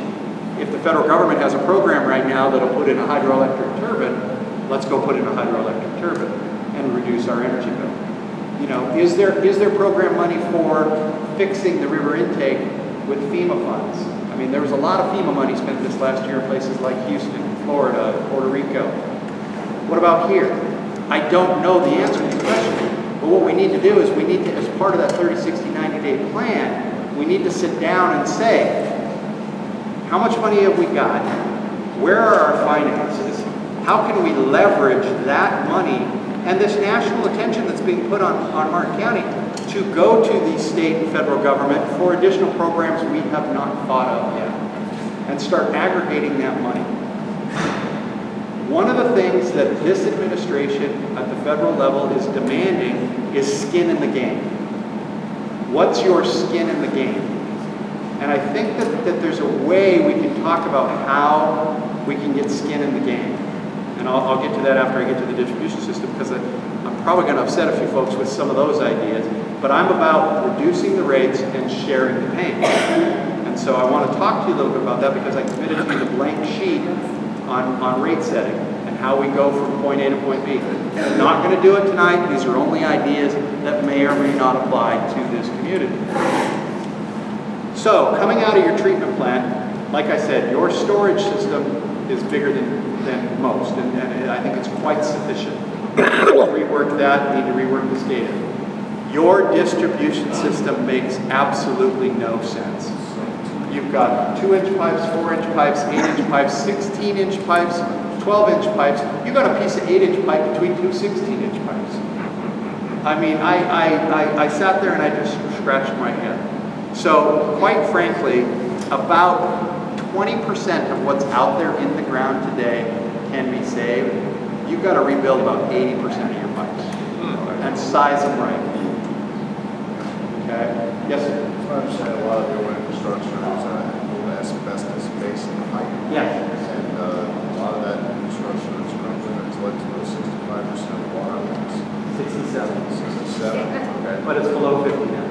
If the federal government has a program right now that'll put in a hydroelectric turbine, let's go put in a hydroelectric turbine and reduce our energy bill. You know, is there program money for fixing the river intake with FEMA funds? I mean, there was a lot of FEMA money spent this last year in places like Houston, Florida, Puerto Rico. What about here? I don't know the answer to the question. But what we need to do is we need to, as part of that 30, 60, 90-day plan, we need to sit down and say, how much money have we got? Where are our finances? How can we leverage that money and this national attention that's being put on Martin County to go to the state and federal government for additional programs we have not thought of yet and start aggregating that money? One of the things that this administration at the federal level is demanding is skin in the game. What's your skin in the game? And I think that there's a way we can talk about how we can get skin in the game. And I'll get to that after I get to the distribution system, because I'm probably going to upset a few folks with some of those ideas. But I'm about reducing the rates and sharing the pain. And so I want to talk to you a little bit about that, because I committed to the blank sheet on rate setting and how we go from point A to point B. I'm not going to do it tonight. These are only ideas that may or may not apply to this community. So, coming out of your treatment plant, like I said, your storage system is bigger than most, and I think it's quite sufficient. Rework that, need to rework this data. Your distribution system makes absolutely no sense. You've got 2-inch pipes, 4-inch pipes, 8-inch pipes, 16-inch pipes, 12-inch pipes. You've got a piece of 8-inch pipe between two 16-inch pipes. I mean, I sat there and I just scratched my head. So, quite frankly, about 20% of what's out there in the ground today can be saved. You've got to rebuild about 80% of your pipes and size them right. Okay? Yes, sir? I understand a lot of the old infrastructure is old asbestos-based pipe. Yeah. And a lot of that infrastructure that's crumbling has led to those 65% water leaks. 67. 67, okay. But it's below 50 now.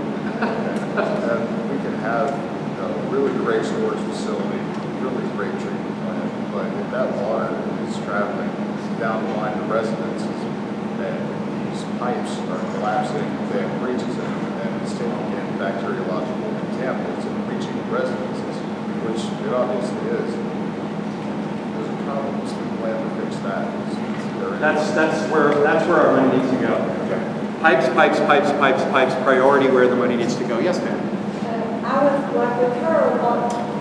We can have a really great storage facility, really great treatment plant, but if that water is traveling down the line to residences and these pipes are collapsing, they have breaches in them, and it's taking in bacteriological contaminants and reaching residences, which it obviously is. There's a problem with the plan to fix that. That's where our money needs to go. Okay. Pipes, priority where the money needs to go. Yes, ma'am. I was like with her,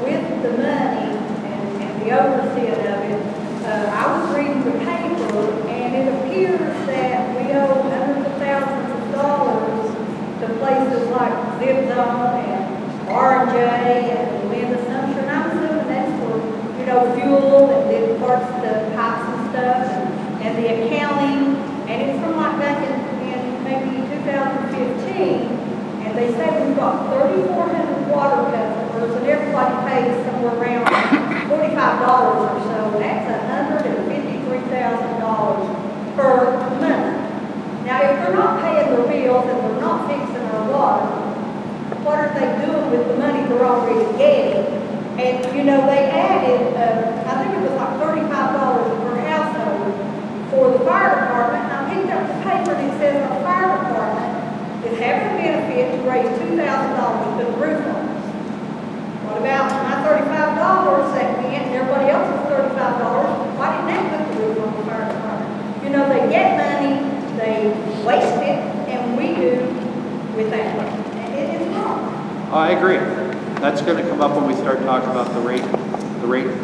with the money and the overseeing of it, I was reading the paper, and it appears that we owe hundreds of thousands of dollars to places like Zip Zone and R&J and Wind Assumption. I'm assuming that's for, you know, fuel and different parts of the pipes and stuff and the accounting. And it's from like back in maybe 2015. And they say we've got 3,400 water customers, and everybody pays somewhere around $45 or so. That's $153,000 per month. Now, if they're not paying their bills and they're not fixing our water, what are they doing with the money they're already getting? And, you know, they added, I think it was like $35 per household for the fire department. I picked up the paper and it says the fire department is having a benefit to raise $2,000 to put the roof on. What about my $35 that went and everybody else's $35? Why didn't they put the roof on the fire department? You know, they get money, they waste it, and we do with that. And it is wrong. I agree. That's going to come up when we start talking about the rate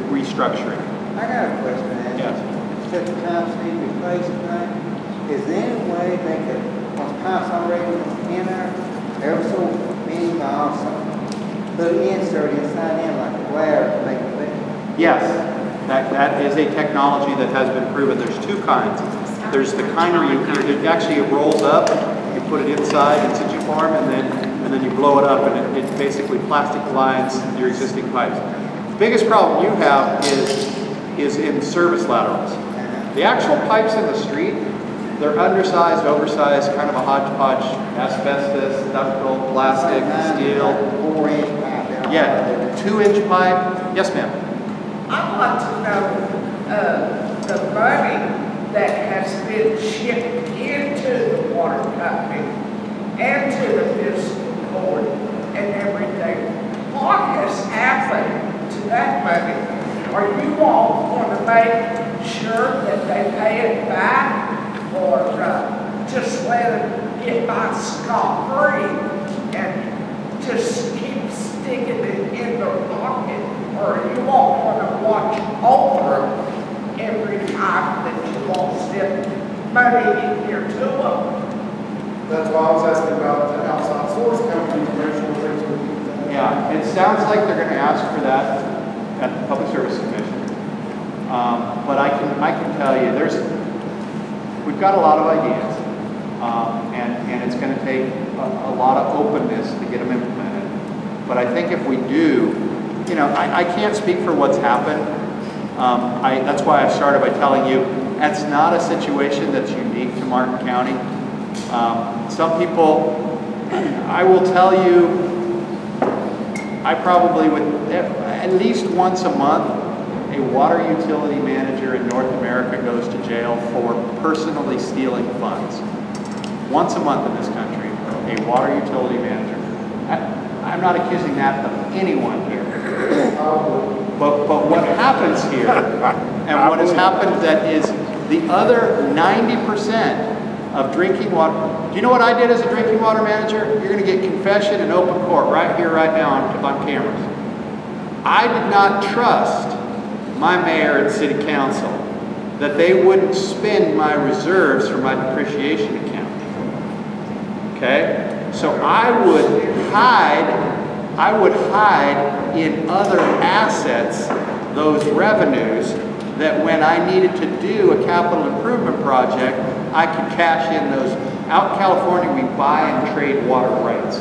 restructuring. I got a question, man. Yes. Instead of times need replaced, right? Is there any way they could, once pipes already in there, ever so many miles, put an insert inside in like a wire to make it better? Yes, that is a technology that has been proven. There's two kinds. There's the kind where it rolls up, you put it inside in situ form, and then you blow it up, and it basically plastic lines your existing pipes. The biggest problem you have is in service laterals. The actual pipes in the street, They're undersized, oversized, kind of a hodgepodge, asbestos, ductile, plastic, steel. 4-inch pipe. Yeah, 2-inch pipe. Yes, ma'am. I'd like to know the money that has been shipped into the water company and to the fiscal court and everything. What has happened to that money? Are you all going to make sure that they pay it back, or just let it get by scot-free and just keep sticking it in their pocket? Or are you all going to watch over every time that you all send money in here to them? That's why I was asking about the outside source company to make sure things were. Yeah, it sounds like they're going to ask for that at the Public Service Commission. But I can tell you, we've got a lot of ideas, and it's going to take a lot of openness to get them implemented. But I think if we do, you know, I can't speak for what's happened. That's why I started by telling you that's not a situation that's unique to Martin County. Some people, I will tell you, I probably would, at least once a month, a water utility manager in North America goes to jail for personally stealing funds. Once a month in this country, a water utility manager. I'm not accusing that of anyone here. But what happens here, and what has happened that is the other 90% of drinking water. Do you know what I did as a drinking water manager? You're going to get confession in open court right here, right now on cameras. I did not trust my mayor and city council that they wouldn't spend my reserves for my depreciation account. Okay? So I would hide in other assets those revenues that when I needed to do a capital improvement project, I could cash in those. Out in California, we buy and trade water rights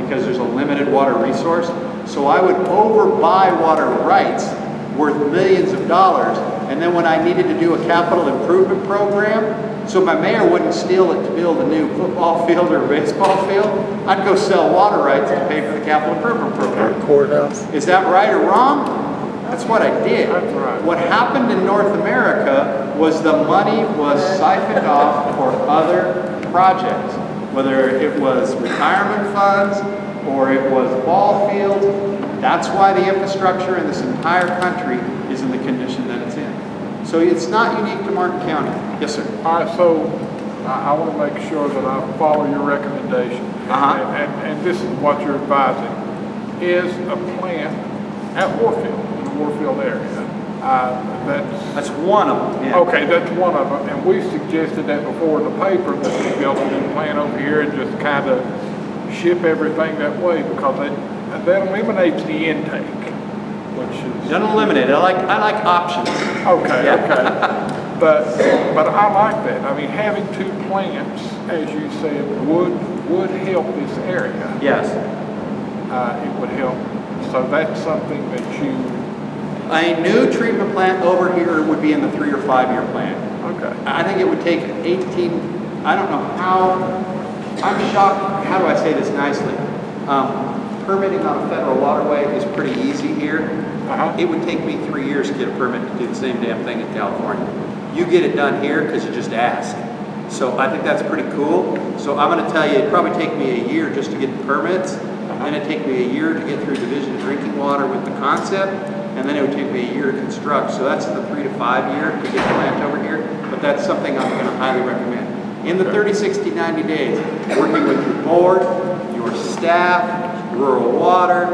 because there's a limited water resource. So I would overbuy water rights worth millions of dollars, and then when I needed to do a capital improvement program, so my mayor wouldn't steal it to build a new football field or a baseball field, I'd go sell water rights to pay for the capital improvement program. Courthouse. Is that right or wrong? That's what I did. That's right. What happened in North America was the money was siphoned off for other projects, whether it was retirement funds or it was ball fields. That's why the infrastructure in this entire country is in the condition that it's in. So it's not unique to Martin County. Yes, sir. All right, so I want to make sure that I follow your recommendation. And this is what you're advising. Is a plant at Warfield, in the Warfield area. That's one of them. Yeah. Okay, that's one of them. And we suggested that before in the paper that we build a new plant over here and just kind of ship everything that way because that eliminates the intake, which is... Don't eliminate it. I like options. Okay, yeah. Okay. But I like that. I mean, having two plants, as you said, would help this area. Yes. It would help. So that's something that you... A new treatment plant over here would be in the 3 or 5 year plan. Okay. I think it would take 18, I don't know how, I'm shocked, how do I say this nicely? Permitting on a federal waterway is pretty easy here. It would take me 3 years to get a permit to do the same damn thing in California. You get it done here because you just ask. So I think that's pretty cool. So I'm going to tell you, it'd probably take me a year just to get the permits. Then it'd take me a year to get through Division of Drinking Water with the concept. And then it would take me a year to construct. So that's the 3 to 5 year to get the plant over here. But that's something I'm going to highly recommend. In the 30, 60, 90 days, working with your board, your staff, rural water,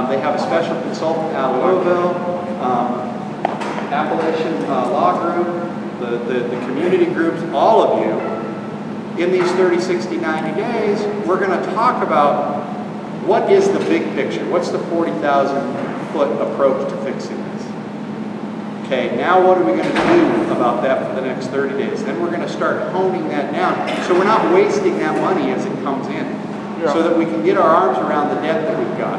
they have a special consultant out of Louisville, Appalachian Law Group, the community groups, all of you. In these 30, 60, 90 days, we're going to talk about what is the big picture. What's the 40,000-foot approach to fixing this? Okay, now what are we going to do about that for the next 30 days? Then we're going to start honing that down so we're not wasting that money as it comes in. So that we can get our arms around the debt that we've got.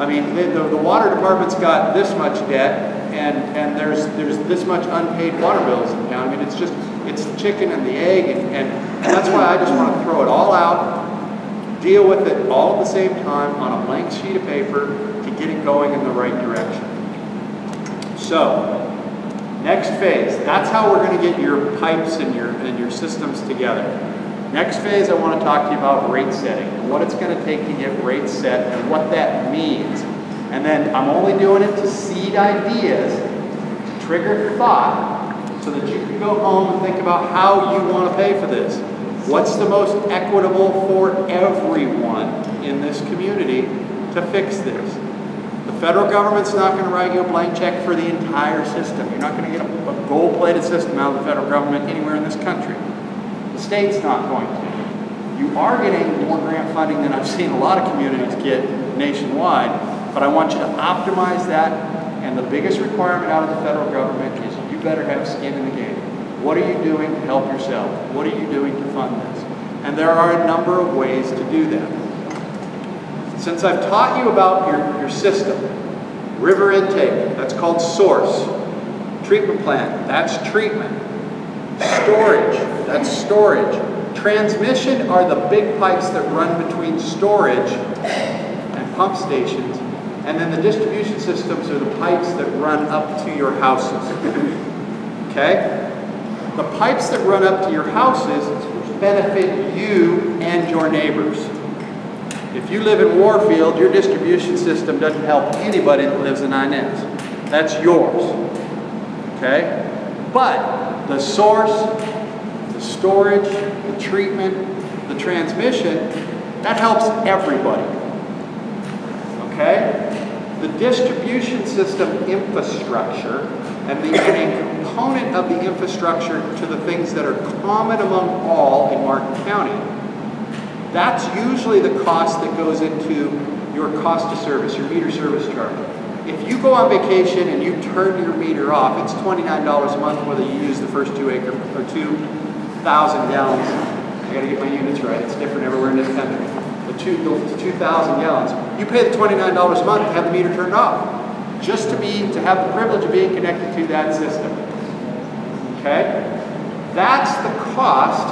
I mean, the water department's got this much debt, and there's this much unpaid water bills in town. I mean, it's just It's the chicken and the egg, and that's why I just want to throw it all out, deal with it all at the same time on a blank sheet of paper to get it going in the right direction. So, next phase, that's how we're going to get your pipes and your systems together. Next phase, I want to talk to you about rate setting and what it's going to take to get rates set and what that means. And then I'm only doing it to seed ideas, to trigger thought, so that you can go home and think about how you want to pay for this. What's the most equitable for everyone in this community to fix this? The federal government's not going to write you a blank check for the entire system. You're not going to get a gold-plated system out of the federal government anywhere in this country. The state's not going to. You are getting more grant funding than I've seen a lot of communities get nationwide, but I want you to optimize that, and the biggest requirement out of the federal government is you better have skin in the game. What are you doing to help yourself? What are you doing to fund this? And there are a number of ways to do that. Since I've taught you about your system, river intake, that's called source. Treatment plant, that's treatment. Storage, that's storage. Transmission are the big pipes that run between storage and pump stations. And then the distribution systems are the pipes that run up to your houses. Okay? The pipes that run up to your houses benefit you and your neighbors. If you live in Warfield, your distribution system doesn't help anybody that lives in Inez. That's yours. Okay? But the source, the storage, the treatment, the transmission, that helps everybody. Okay? The distribution system infrastructure and a component of the infrastructure to the things that are common among all in Martin County, that's usually the cost that goes into your cost of service, your meter service charge. If you go on vacation and you turn your meter off, it's $29 a month whether you use the first 2,000 gallons. I gotta get my units right, it's different everywhere in this country. The 2,000 gallons. You pay the $29 a month to have the meter turned off, just to have the privilege of being connected to that system. Okay? That's the cost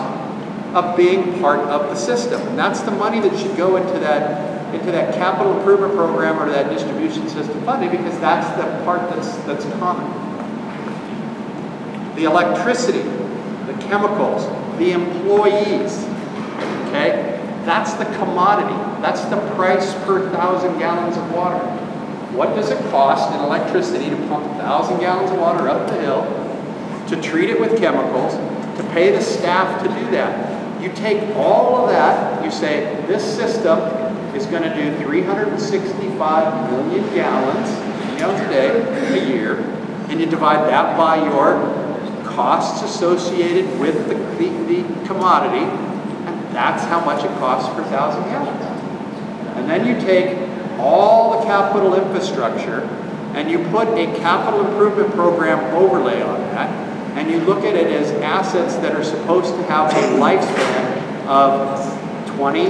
of being part of the system. And that's the money that should go into that capital improvement program or that distribution system funding, because that's the part that's common. The electricity, the chemicals, the employees, okay? That's the commodity. That's the price per 1,000 gallons of water. What does it cost in electricity to pump 1,000 gallons of water up the hill, to treat it with chemicals, to pay the staff to do that? You take all of that, you say, this system is going to do 365 million gallons a day, a year, and you divide that by your costs associated with the commodity, and that's how much it costs per 1,000 gallons. And then you take all the capital infrastructure and you put a capital improvement program overlay on that, and you look at it as assets that are supposed to have a lifespan of 20,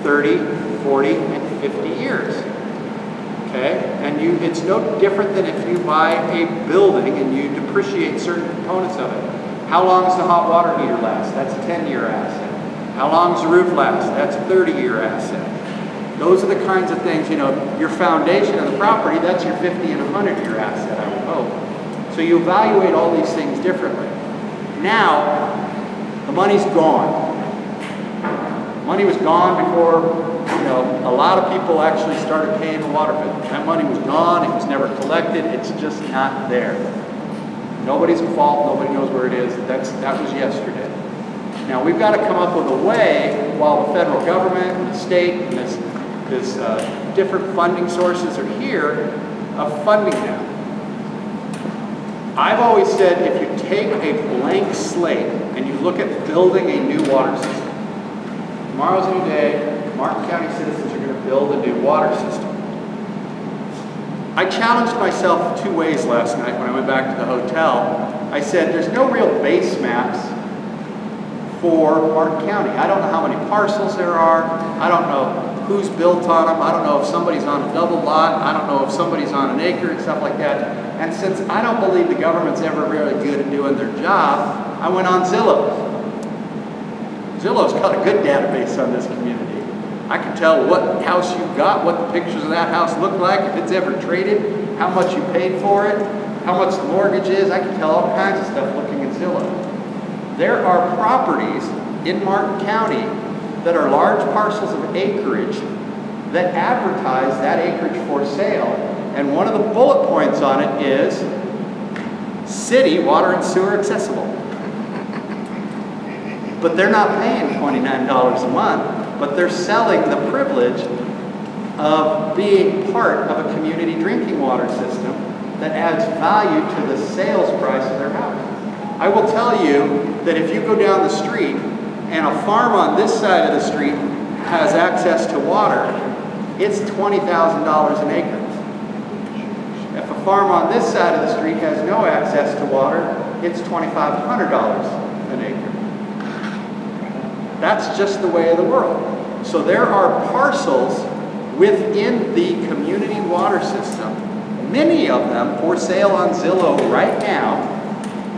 30, 40, and 50 years. Okay? And it's no different than if you buy a building and you depreciate certain components of it. How long does the hot water heater last? That's a 10-year asset. How long does the roof last? That's a 30-year asset. Those are the kinds of things, your foundation of the property, that's your 50 and 100-year asset, I would hope. So you evaluate all these things differently. Now, the money's gone. Money was gone before, a lot of people actually started paying the water bill. That money was gone, it was never collected, it's just not there. Nobody's at fault, nobody knows where it is, that was yesterday. Now we've got to come up with a way, while the federal government and the state and this different funding sources are here, of funding them. I've always said if you take a blank slate and you look at building a new water system, tomorrow's a new day, Martin County citizens are going to build a new water system. I challenged myself 2 ways last night when I went back to the hotel. I said there's no real base maps for Martin County. I don't know how many parcels there are. I don't know who's built on them. I don't know if somebody's on a double lot. I don't know if somebody's on an acre and stuff like that. And since I don't believe the government's ever really good at doing their job, I went on Zillow. Zillow's got a good database on this community. I can tell what house you got, what the pictures of that house look like, if it's ever traded, how much you paid for it, how much the mortgage is. I can tell all kinds of stuff looking at Zillow. There are properties in Martin County that are large parcels of acreage that advertise that acreage for sale. And one of the bullet points on it is city water and sewer accessible. But they're not paying $29 a month, but they're selling the privilege of being part of a community drinking water system that adds value to the sales price of their house. I will tell you that if you go down the street and a farm on this side of the street has access to water, it's $20,000 an acre. If a farm on this side of the street has no access to water, it's $2,500 an acre. That's just the way of the world. So there are parcels within the community water system, many of them for sale on Zillow right now,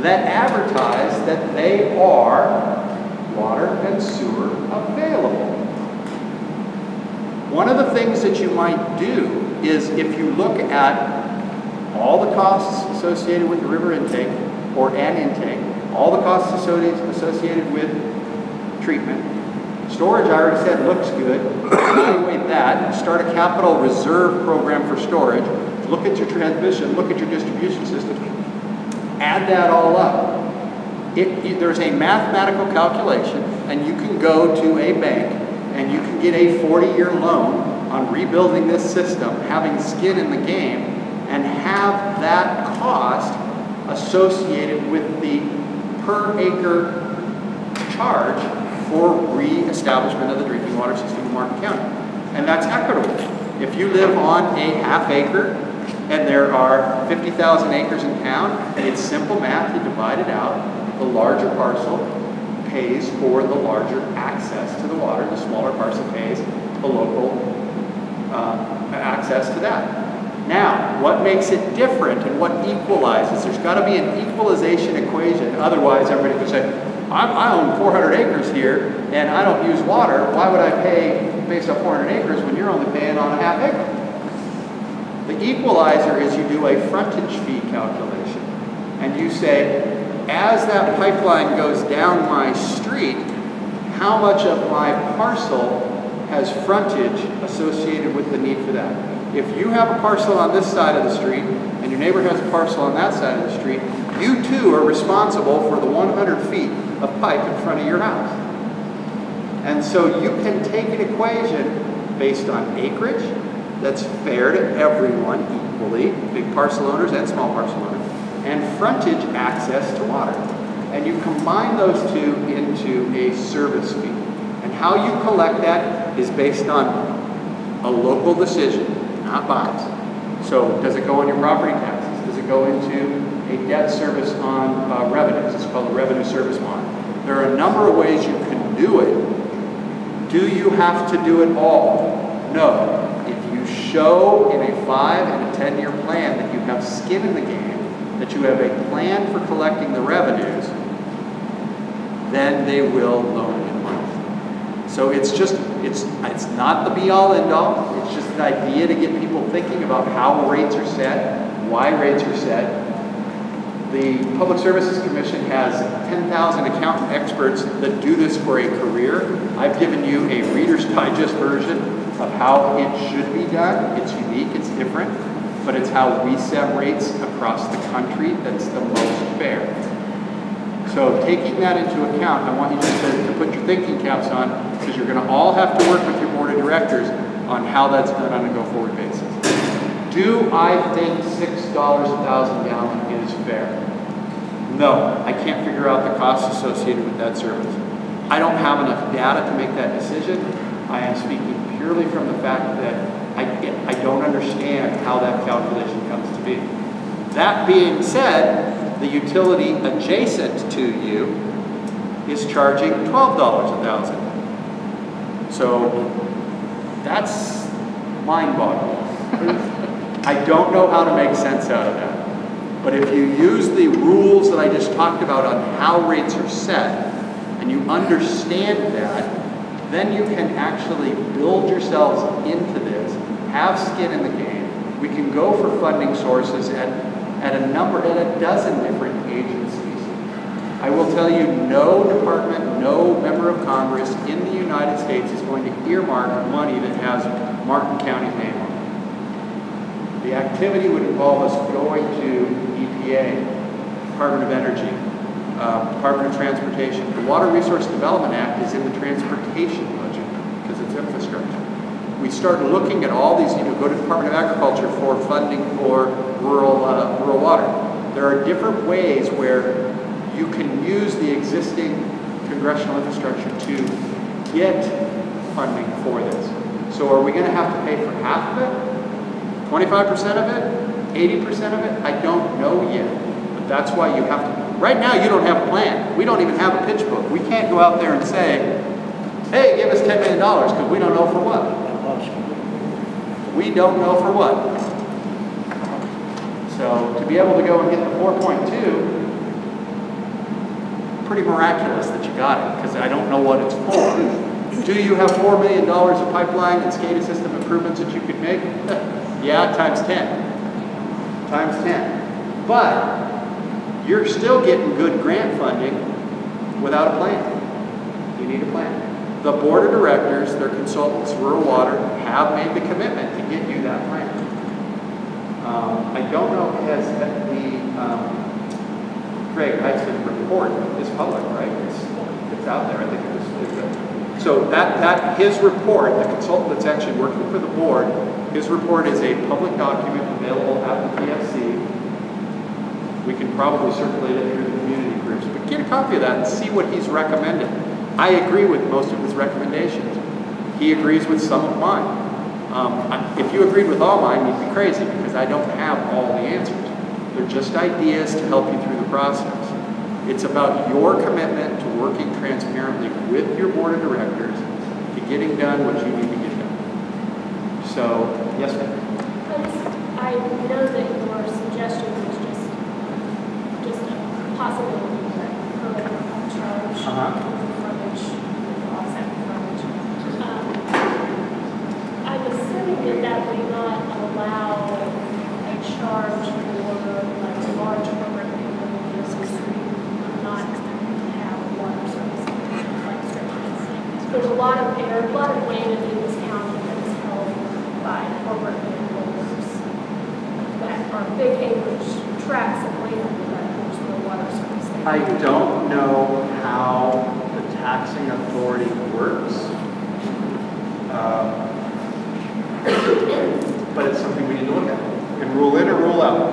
that advertise that they are water and sewer available. One of the things that you might do is, if you look at all the costs associated with the river intake or an intake, all the costs associated with treatment, storage, I already said, looks good. Evaluate that, start a capital reserve program for storage, look at your transmission, look at your distribution system, add that all up. There's a mathematical calculation, and you can go to a bank and you can get a 40-year loan on rebuilding this system, having skin in the game, and have that cost associated with the per acre charge for re-establishment of the drinking water system in Martin County. And that's equitable. If you live on a half acre and there are 50,000 acres in town, it's simple math, you divide it out. The larger parcel pays for the larger access to the water. The smaller parcel pays the local access to that. Now, what makes it different and what equalizes? There's got to be an equalization equation. Otherwise, everybody would say, I own 400 acres here and I don't use water. Why would I pay based on 400 acres when you're only paying on a half acre? The equalizer is you do a frontage fee calculation. And you say, as that pipeline goes down my street, how much of my parcel has frontage associated with the need for that? If you have a parcel on this side of the street and your neighbor has a parcel on that side of the street, you too are responsible for the 100 feet of pipe in front of your house. And so you can take an equation based on acreage that's fair to everyone equally, big parcel owners and small parcel owners, and frontage access to water. And you combine those two into a service fee. And how you collect that is based on a local decision, not bonds. So does it go on your property taxes? Does it go into a debt service on revenues? It's called a revenue service bond. There are a number of ways you can do it. Do you have to do it all? No. If you show in a 5 and a 10-year plan that you have skin in the game, that you have a plan for collecting the revenues, then they will loan you money. So it's not the be-all, end-all. It's just an idea to get people thinking about how rates are set, why rates are set. The Public Services Commission has 10,000 accountant experts that do this for a career. I've given you a Reader's Digest version of how it should be done. It's unique, it's different, but it's how we set rates across the country that's the most fair. So taking that into account, I want you just to put your thinking caps on, because you're going to all have to work with your board of directors on how that's done on a go-forward basis. Do I think $6 a thousand gallon is fair? No, I can't figure out the costs associated with that service. I don't have enough data to make that decision. I am speaking purely from the fact that I don't understand how that calculation comes to be. That being said, the utility adjacent to you is charging $12 a thousand. So that's mind-boggling. I don't know how to make sense out of that. But if you use the rules that I just talked about on how rates are set, and you understand that, then you can actually build yourselves into this, have skin in the game. We can go for funding sources at a dozen different agencies. I will tell you, no department, no member of Congress in the United States is going to earmark money that has Martin County's name on it. The activity would involve us going to EPA, Department of Energy, Department of Transportation. The Water Resource Development Act is in the transportation budget because it's infrastructure. We start looking at all these, go to Department of Agriculture for funding for rural water. There are different ways where you can use the existing congressional infrastructure to get funding for this. So are we going to have to pay for half of it? 25% of it? 80% of it? I don't know yet. But that's why you have to. Right now you don't have a plan. We don't even have a pitch book. We can't go out there and say, hey, give us $10 million because we don't know for what. We don't know for what. So to be able to go and get the 4.2, pretty miraculous that you got it, because I don't know what it's for. Do you have $4 million of pipeline and SCADA system improvements that you could make? Yeah, times 10. Times 10. But you're still getting good grant funding without a plan. You need a plan. The board of directors, their consultants, Rural Water, have made the commitment to get you that plan. I don't know, has Craig Heisman's report is public, right? It's out there. I think it was. So his report, the consultant that's actually working for the board, his report is a public document available at the PSC. We can probably circulate it through the community groups, but get a copy of that and see what he's recommended. I agree with most of his recommendations. He agrees with some of mine. If you agreed with all mine, you'd be crazy because I don't have all the answers. They're just ideas to help you through the process. It's about your commitment to working transparently with your board of directors to getting done what you need to get done. So, yes, ma'am? I know that your suggestion was just a possibility that upcharge frontage, offset frontage. I'm assuming that would not allow a charge for like large corporate businesses who not have water service like streets. There's a lot of land in this county that is held by corporate landholders that are big acreage tracts of land that there's no water service there. I don't know how the taxing authority works, but it's something we need to look at. You can rule in or rule out.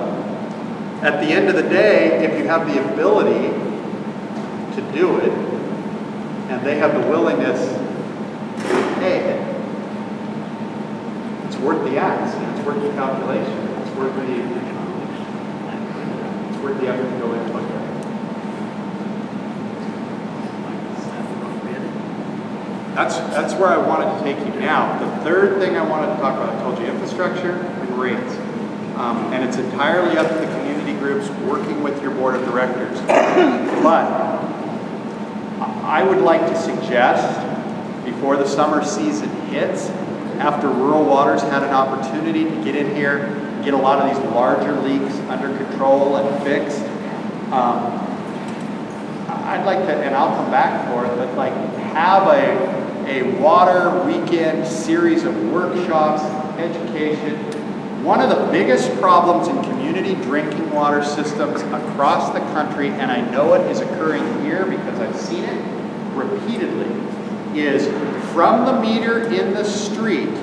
At the end of the day, if you have the ability to do it, and they have the willingness to pay it, it's worth the ask, it's worth the calculation, it's worth the effort to go in and look at it. That's where I wanted to take you now. The third thing I wanted to talk about, I told you infrastructure and rates. And it's entirely up to the community groups working with your board of directors. But I would like to suggest, before the summer season hits, after Rural Water's had an opportunity to get in here, get a lot of these larger leaks under control and fixed, I'd like to, and I'll come back for it, but like have a water weekend series of workshops, education. One of the biggest problems in community drinking water systems across the country, and I know it is occurring here because I've seen it repeatedly, is from the meter in the street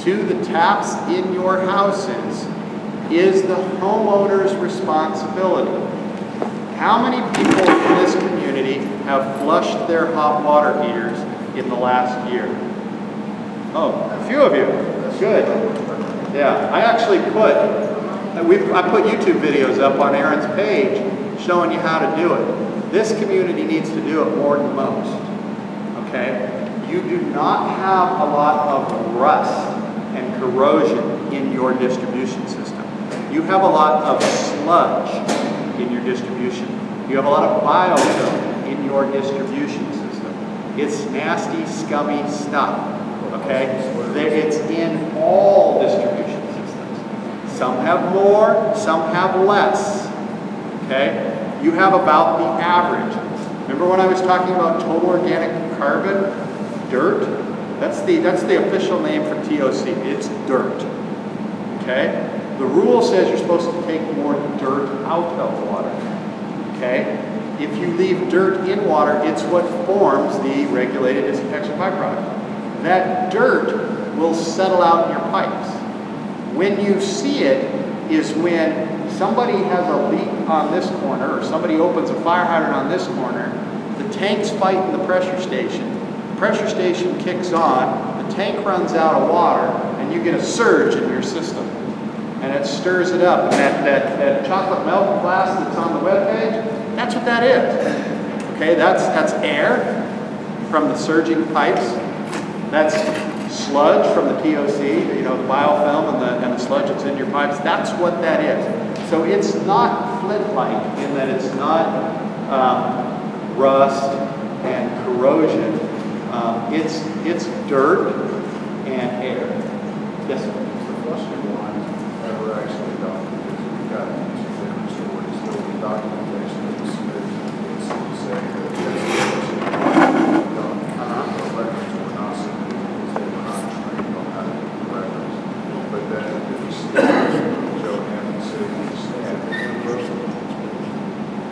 to the taps in your houses is the homeowner's responsibility. How many people in this community have flushed their hot water heaters in the last year? Oh, a few of you. Good. Yeah, I actually I put YouTube videos up on Aaron's page showing you how to do it. This community needs to do it more than most. Okay? You do not have a lot of rust and corrosion in your distribution system. You have a lot of sludge in your distribution. You have a lot of biofilm in your distribution system. It's nasty, scummy stuff, okay? It's in all distribution systems. Some have more, some have less, okay? You have about the average. Remember when I was talking about total organic carbon? Dirt? That's the official name for TOC. It's dirt, okay? The rule says you're supposed to take more dirt out of water, okay? If you leave dirt in water, it's what forms the regulated disinfection byproduct. That dirt will settle out in your pipes. When you see it is when somebody has a leak on this corner or somebody opens a fire hydrant on this corner, the tanks fight in the pressure station, the pressure station kicks on, the tank runs out of water, and you get a surge in your system. And it stirs it up. And that chocolate milk glass that's on the webpage, that's what that is. Okay, that's air from the surging pipes. That's sludge from the TOC, you know, the biofilm and the sludge that's in your pipes. That's what that is. So it's not flint-like in that it's not rust and corrosion. It's dirt and air. Yes, sir. Actually done, because we've got two different stories. There'll be documentation that was submitted to the city saying that the records were not submitted because they were not trained on how to do the records. But then if you see Joe Hammond sitting on the stand,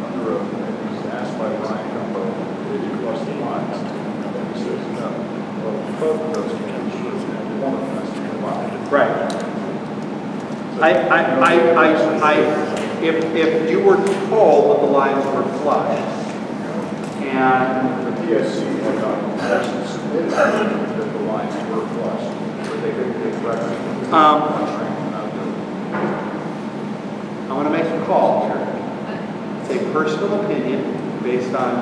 under oath, and he was asked by Ryan Gumbo, did you flush the lines? And he says, no. Well, both of those can be true, and one of them has to be lied. Right. If you were told that the lines were flushed, and the PSC had not actually submitted that the lines were flushed, but they didn't take records. I'm going to make a call here. It's a personal opinion based on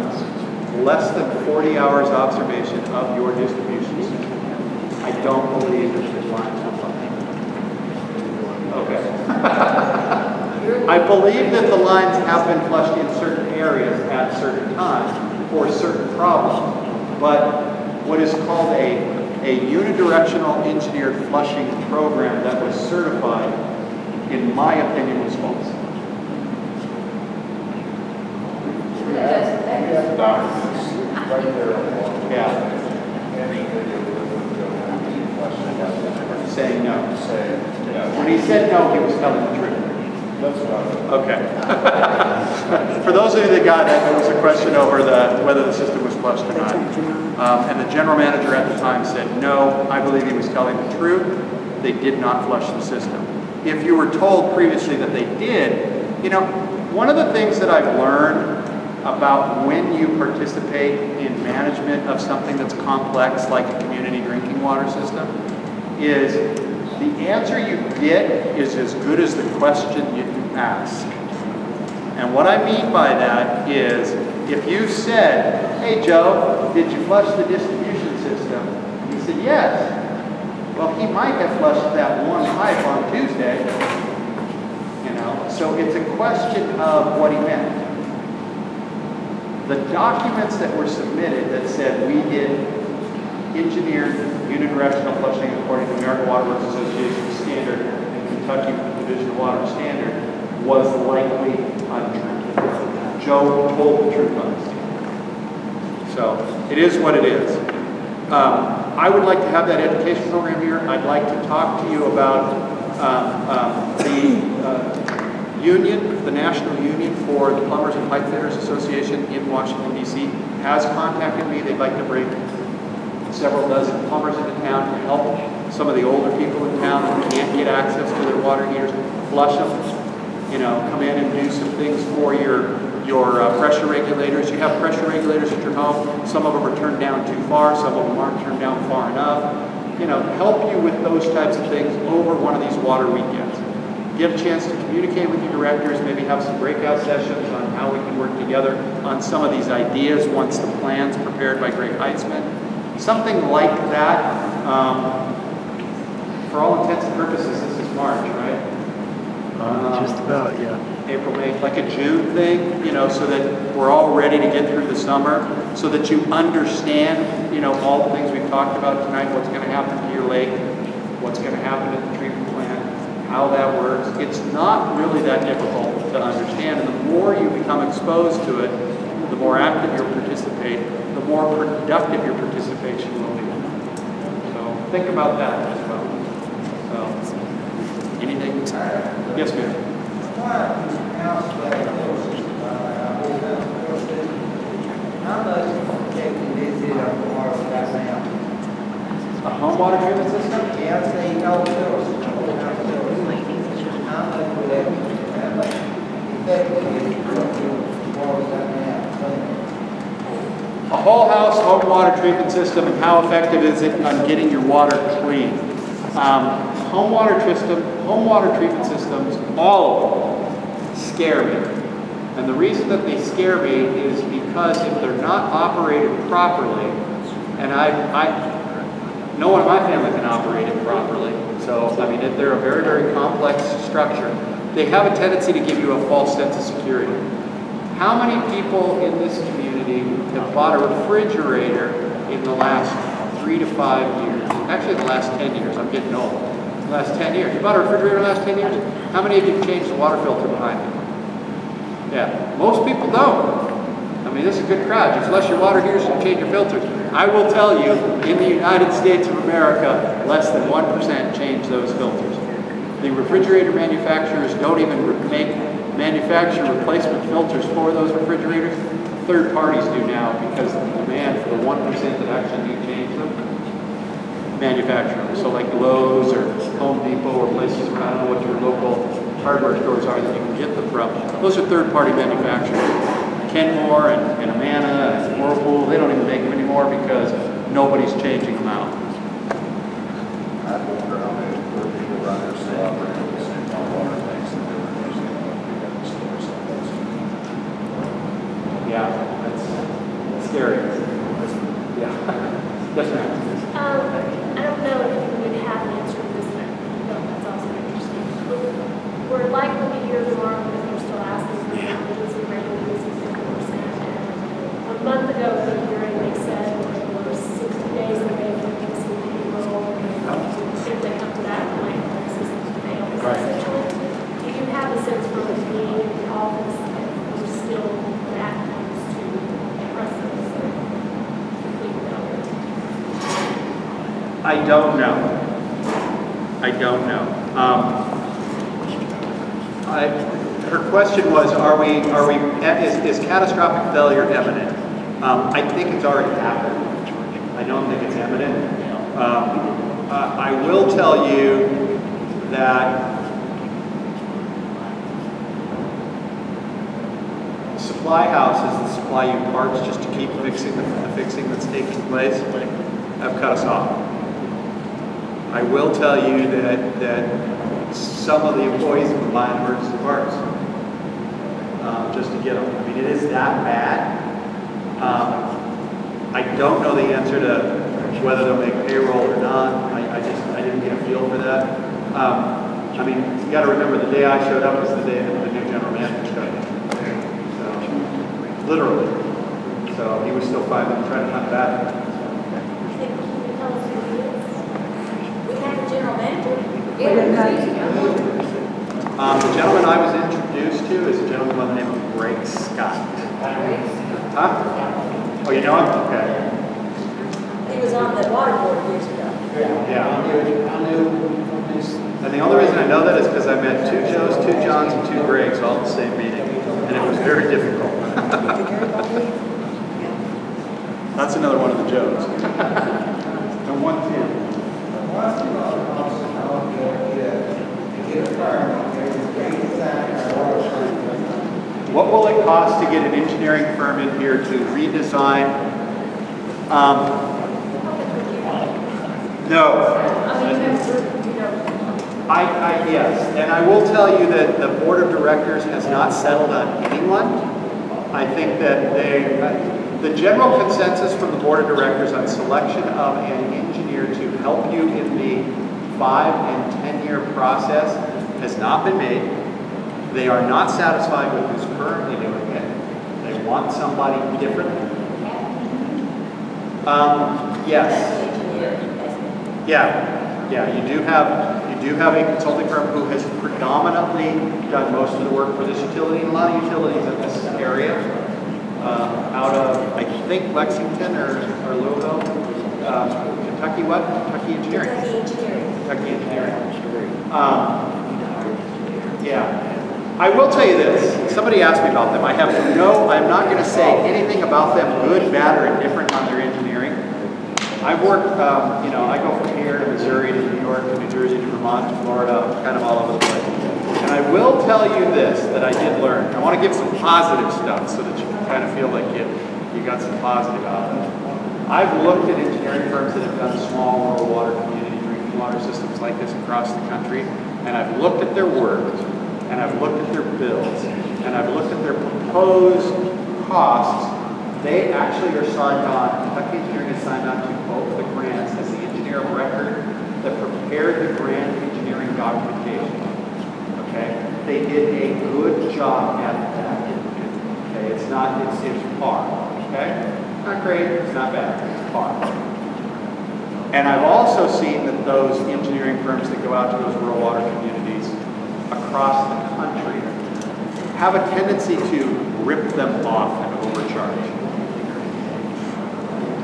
less than 40 hours observation of your distribution system. I don't believe that the lines were flushed. Okay. I believe that the lines have been flushed in certain areas at certain times for certain problems, but what is called a unidirectional engineered flushing program that was certified, in my opinion, was false. Right there on the wall. Yeah. Saying no. When he said no, he was telling the truth. That's right. Okay. For those of you that got it, there was a question over whether the system was flushed or not. And the general manager at the time said, no, I believe he was telling the truth. They did not flush the system. If you were told previously that they did, you know, one of the things that I've learned about when you participate in management of something that's complex like a community drinking water system is the answer you get is as good as the question you ask. And what I mean by that is, if you said, hey Joe, did you flush the distribution system? He said, yes. Well, he might have flushed that one pipe on Tuesday. You know, so it's a question of what he meant. The documents that were submitted that said we did engineered unidirectional flushing according to American Water Works Association standard and Kentucky Division of Water standard was likely untrue. Joe told the truth on this. So it is what it is. I would like to have that education program here. I'd like to talk to you about the union, the National Union for the Plumbers and Pipe Fitters Association in Washington, D.C. has contacted me. They'd like to bring several dozen plumbers into town to help some of the older people in town who can't get access to their water heaters, flush them, you know, come in and do some things for your pressure regulators. You have pressure regulators at your home. Some of them are turned down too far. Some of them aren't turned down far enough. You know, help you with those types of things over one of these water weekends. Get a chance to communicate with your directors, maybe have some breakout sessions on how we can work together on some of these ideas once the plan's prepared by Greg Heitzman. Something like that. For all intents and purposes, this is March, right? about, yeah. April, May, like a June thing, you know, so that we're all ready to get through the summer, so that you understand, you know, all the things we've talked about tonight, what's going to happen to your lake, what's going to happen at the treatment plant, how that works. It's not really that difficult to understand, and the more you become exposed to it, the more active you'll participate, the more productive your participation will be. So think about that as well. So, anything? Yes, ma'am. How much protected is it on water right now? A home water treatment system? Yeah, I say no filters. How much would that be? How much effective is it on water right now? A whole house home water treatment system, and how effective is it on getting your water clean? Home water treatment systems, all of them, scare me. And the reason that they scare me is because if they're not operated properly, and no one in my family can operate it properly, so I mean, they're a very, very complex structure. They have a tendency to give you a false sense of security. How many people in this community have bought a refrigerator in the last 3 to 5 years? Actually, the last 10 years. I'm getting old. The last 10 years. You bought a refrigerator in the last 10 years? How many of you have changed the water filter behind it? Yeah, most people don't. I mean, this is a good crowd. You flush your water heaters and change your filters. I will tell you, in the United States of America, less than 1% change those filters. The refrigerator manufacturers don't even manufacture replacement filters for those refrigerators. Third parties do now because of the demand for the 1% that actually do change them. Manufacture them. So like Lowe's or Home Depot or places, I don't know what your local hardware stores are that you can get them from. Those are third-party manufacturers. Kenmore and Amana and Whirlpool, they don't even make them anymore because nobody's changing them out. I wonder how many people around here still operating the same water tanks that they were using when we got the stores like this. Yeah, that's scary. Yeah. Yes, ma'am. I don't know if you would have an answer to this, but that's also interesting. We're likely to hear tomorrow because they're still asking for emergency rate increases 50%. A month ago at the hearing, they said there were 60 days that they would fix the payroll. If they come to that point, the system fails. Essentially, do you have a sense from being in the office that we're still that close to process complete failure? I don't know. I don't know. Her question was, is catastrophic failure imminent? I think it's already happened. I don't think it's imminent. I will tell you that supply houses that supply you parts just to keep fixing the fixing that's taking place have cut us off. I will tell you that some of the employees have been buying emergency parts just to get them. I mean, it is that bad. I don't know the answer to whether they'll make payroll or not. I didn't get a feel for that. I mean, you got to remember the day I showed up was the day that the new general manager showed up. So, literally. So he was still trying to hunt back. We have a general manager? The gentleman I was introduced to is a gentleman by the name of Greg Scott. Huh? Oh, you know him? Okay. He was on the water board years ago. Yeah. I knew And the only reason I know that is because I met 2 Joes, 2 Johns, and 2 Gregs all at the same meeting. And it was very difficult. That's another one of the Joes. And 1 Tim. What will it cost to get an engineering firm in here to redesign? No. Yes, and I will tell you that the board of directors has not settled on anyone. I think that the general consensus from the board of directors on selection of an engineer to help you in the 5- and 10-year process has not been made. They are not satisfied with who's currently doing it. They want somebody different. Yes. Yeah, you do have a consulting firm who has predominantly done most of the work for this utility, and a lot of utilities in this area, out of, I think, Lexington or Louisville, Kentucky what? Kentucky Engineering. Kentucky Engineering. Yeah. I will tell you this. Somebody asked me about them. I'm not going to say anything about them, good, bad, or indifferent on their engineering. I've worked, I go from here to Missouri to New York to New Jersey to Vermont to Florida, kind of all over the place. And I will tell you this that I did learn. I want to give some positive stuff so that you can kind of feel like you got some positive out of it. I've looked at engineering firms that have done small rural water community drinking water systems like this across the country, and I've looked at their work, and I've looked at their bills, and I've looked at their proposed costs. They actually are signed on, Kentucky Engineering is signed on to both the grants as the engineer of record that prepared the grant engineering documentation. Okay? They did a good job at that. Okay? It's par. Okay? Not great, it's not bad, it's par. And I've also seen that those engineering firms that go out to those rural water communities across the country have a tendency to rip them off and overcharge.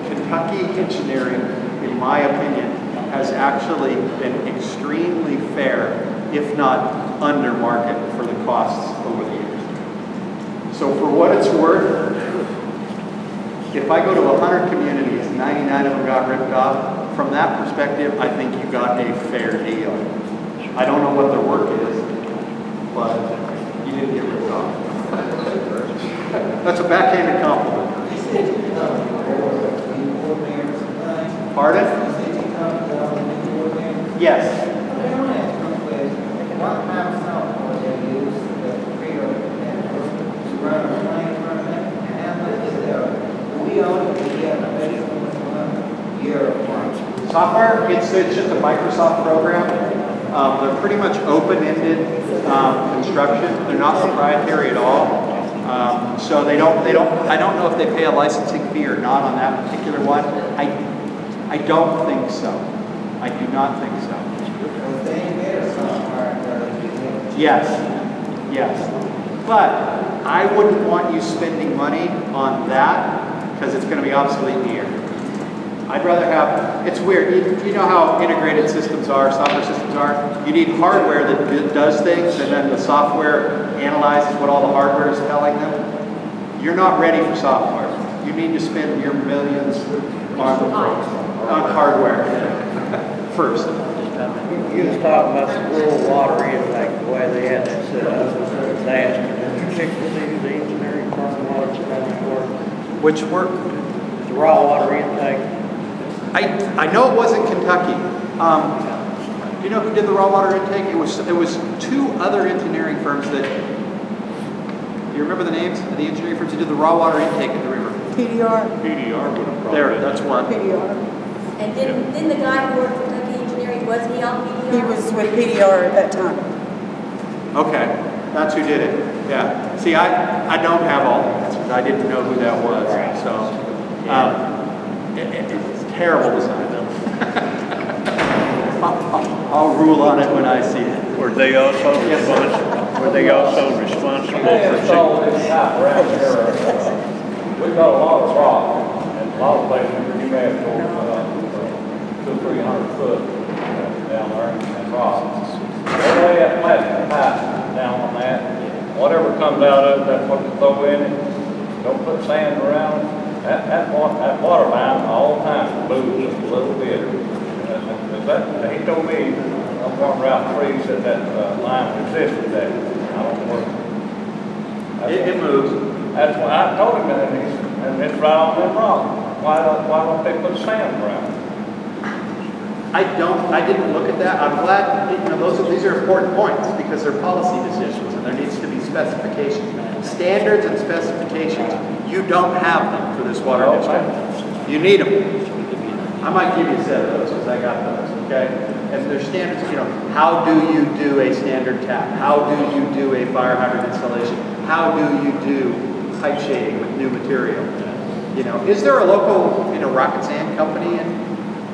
Kentucky Engineering, in my opinion, has actually been extremely fair, if not under market, for the costs over the years. So for what it's worth, if I go to 100 communities, 99 of them got ripped off, from that perspective, I think you got a fair deal. I don't know what their work is, but you didn't get ripped off. That's a backhanded compliment. Pardon? Yes. Software, it's just a Microsoft program. They're pretty much open-ended construction. They're not proprietary at all. So I don't know if they pay a licensing fee or not on that particular one. I don't think so. I do not think so. Yes. But I wouldn't want you spending money on that because it's going to be obsolete in a year. I'd rather have, it's weird, you know how integrated systems are, software systems are? You need hardware that does things, and then the software analyzes what all the hardware is telling them. You're not ready for software. You need to spend your millions on hardware first. You was talking about the rural water intake, the way they had that set up. They asked particularly the engineering firm was that work. Which work? The raw water intake. I know it wasn't Kentucky. Do you know who did the raw water intake? It was two other engineering firms that. Do you remember the names of the engineering firms who did the raw water intake at the river? PDR. PDR would have probably. There, that's one. PDR. And didn't the guy who worked for Kentucky Engineering, was he on PDR? He was with PDR at that time. Okay, that's who did it. Yeah. See, I don't have all the answers. I didn't know who that was. So, it's terrible design. I'll rule on it when I see it. Were they also responsible for this type around here? We've got a lot of rock, and a lot of places you may have to go 200-300 foot down there and rock. They lay that plastic pipe down on that. Whatever comes out of it, that's what you throw in it. Don't put sand around it. That water line all the time moves just a little bit. He told me on Route 3, he said that line resisted that. I don't know. It moves. That's why I told him that, and it's right on them rocks. Why don't they put sand around it? I didn't look at that. I'm glad, these are important points because they're policy decisions and there needs to be specifications. Standards and specifications, you don't have them for this water district. You need them. I might give you a set of those because I got those, okay? And there's standards, you know, how do you do a standard tap? How do you do a fire hydrant installation? How do you do pipe shading with new material? You know, is there a local, you know, rock and sand company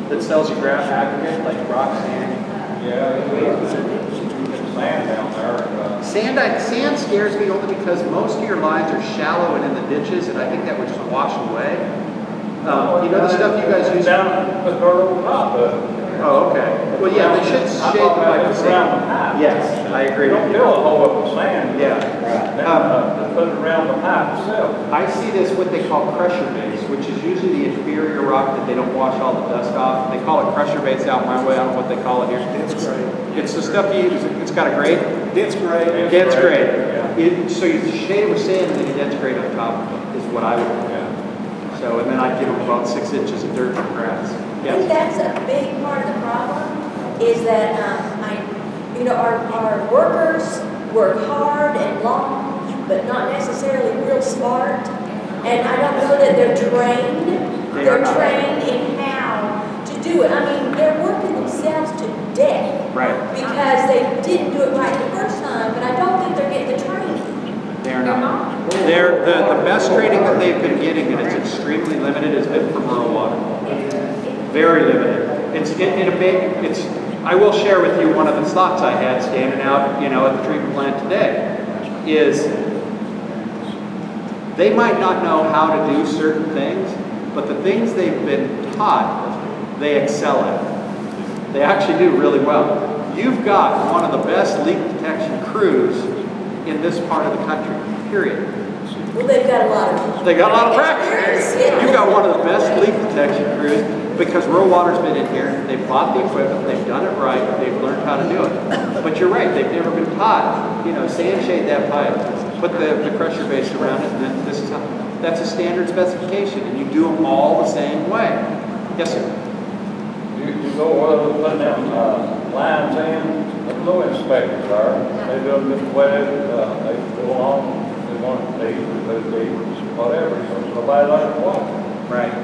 that sells you grass aggregate, like rock, sand? Yeah, it's sand down there. Sand scares me only because most of your lines are shallow and in the ditches, and I think that would just wash away. You know the stuff you guys use? Down the over top of it. Oh, okay. Well, yeah, they should shade the pipe with sand. Yes, I agree. You don't fill a hole up with sand. Yeah. Then put it around the pipe itself. I see this, what they call pressure base, which is usually the inferior rock that they don't wash all the dust off. They call it pressure base out my way. I don't know what they call it here. Dense grade. It's the stuff you use. It's got a grade? Dense grade. Dense grade. Yeah. So you shade it with sand and then you dense grade on top is what I would do. So, and then I give them about 6 inches of dirt for grass. I think that's a big part of the problem, is that, you know, our workers work hard and long, but not necessarily real smart. And I don't know that they're trained. They're trained in how to do it. I mean, they're working themselves to death. Right. Because they didn't do it right the first time, but I don't think they're getting the training. They're not. They're the best training that they've been getting, and it's extremely limited, has been from rural water. Very limited. I will share with you one of the thoughts I had standing out, you know, at the treatment plant today, is they might not know how to do certain things, but the things they've been taught, they excel at. They actually do really well. You've got one of the best leak detection crews in this part of the country, period. Well, they've got a lot of practice. You've got one of the best leak detection crews because rural water's been in here. They've bought the equipment. They've done it right. They've learned how to do it. But you're right. They've never been taught. You know, sand shade that pipe, put the pressure base around it, and then this is how. That's a standard specification, and you do them all the same way. Yes, sir. You go putting them lines in. The flow inspectors are. They do them this way. They go along. They whatever, so nobody likes to watch. Right.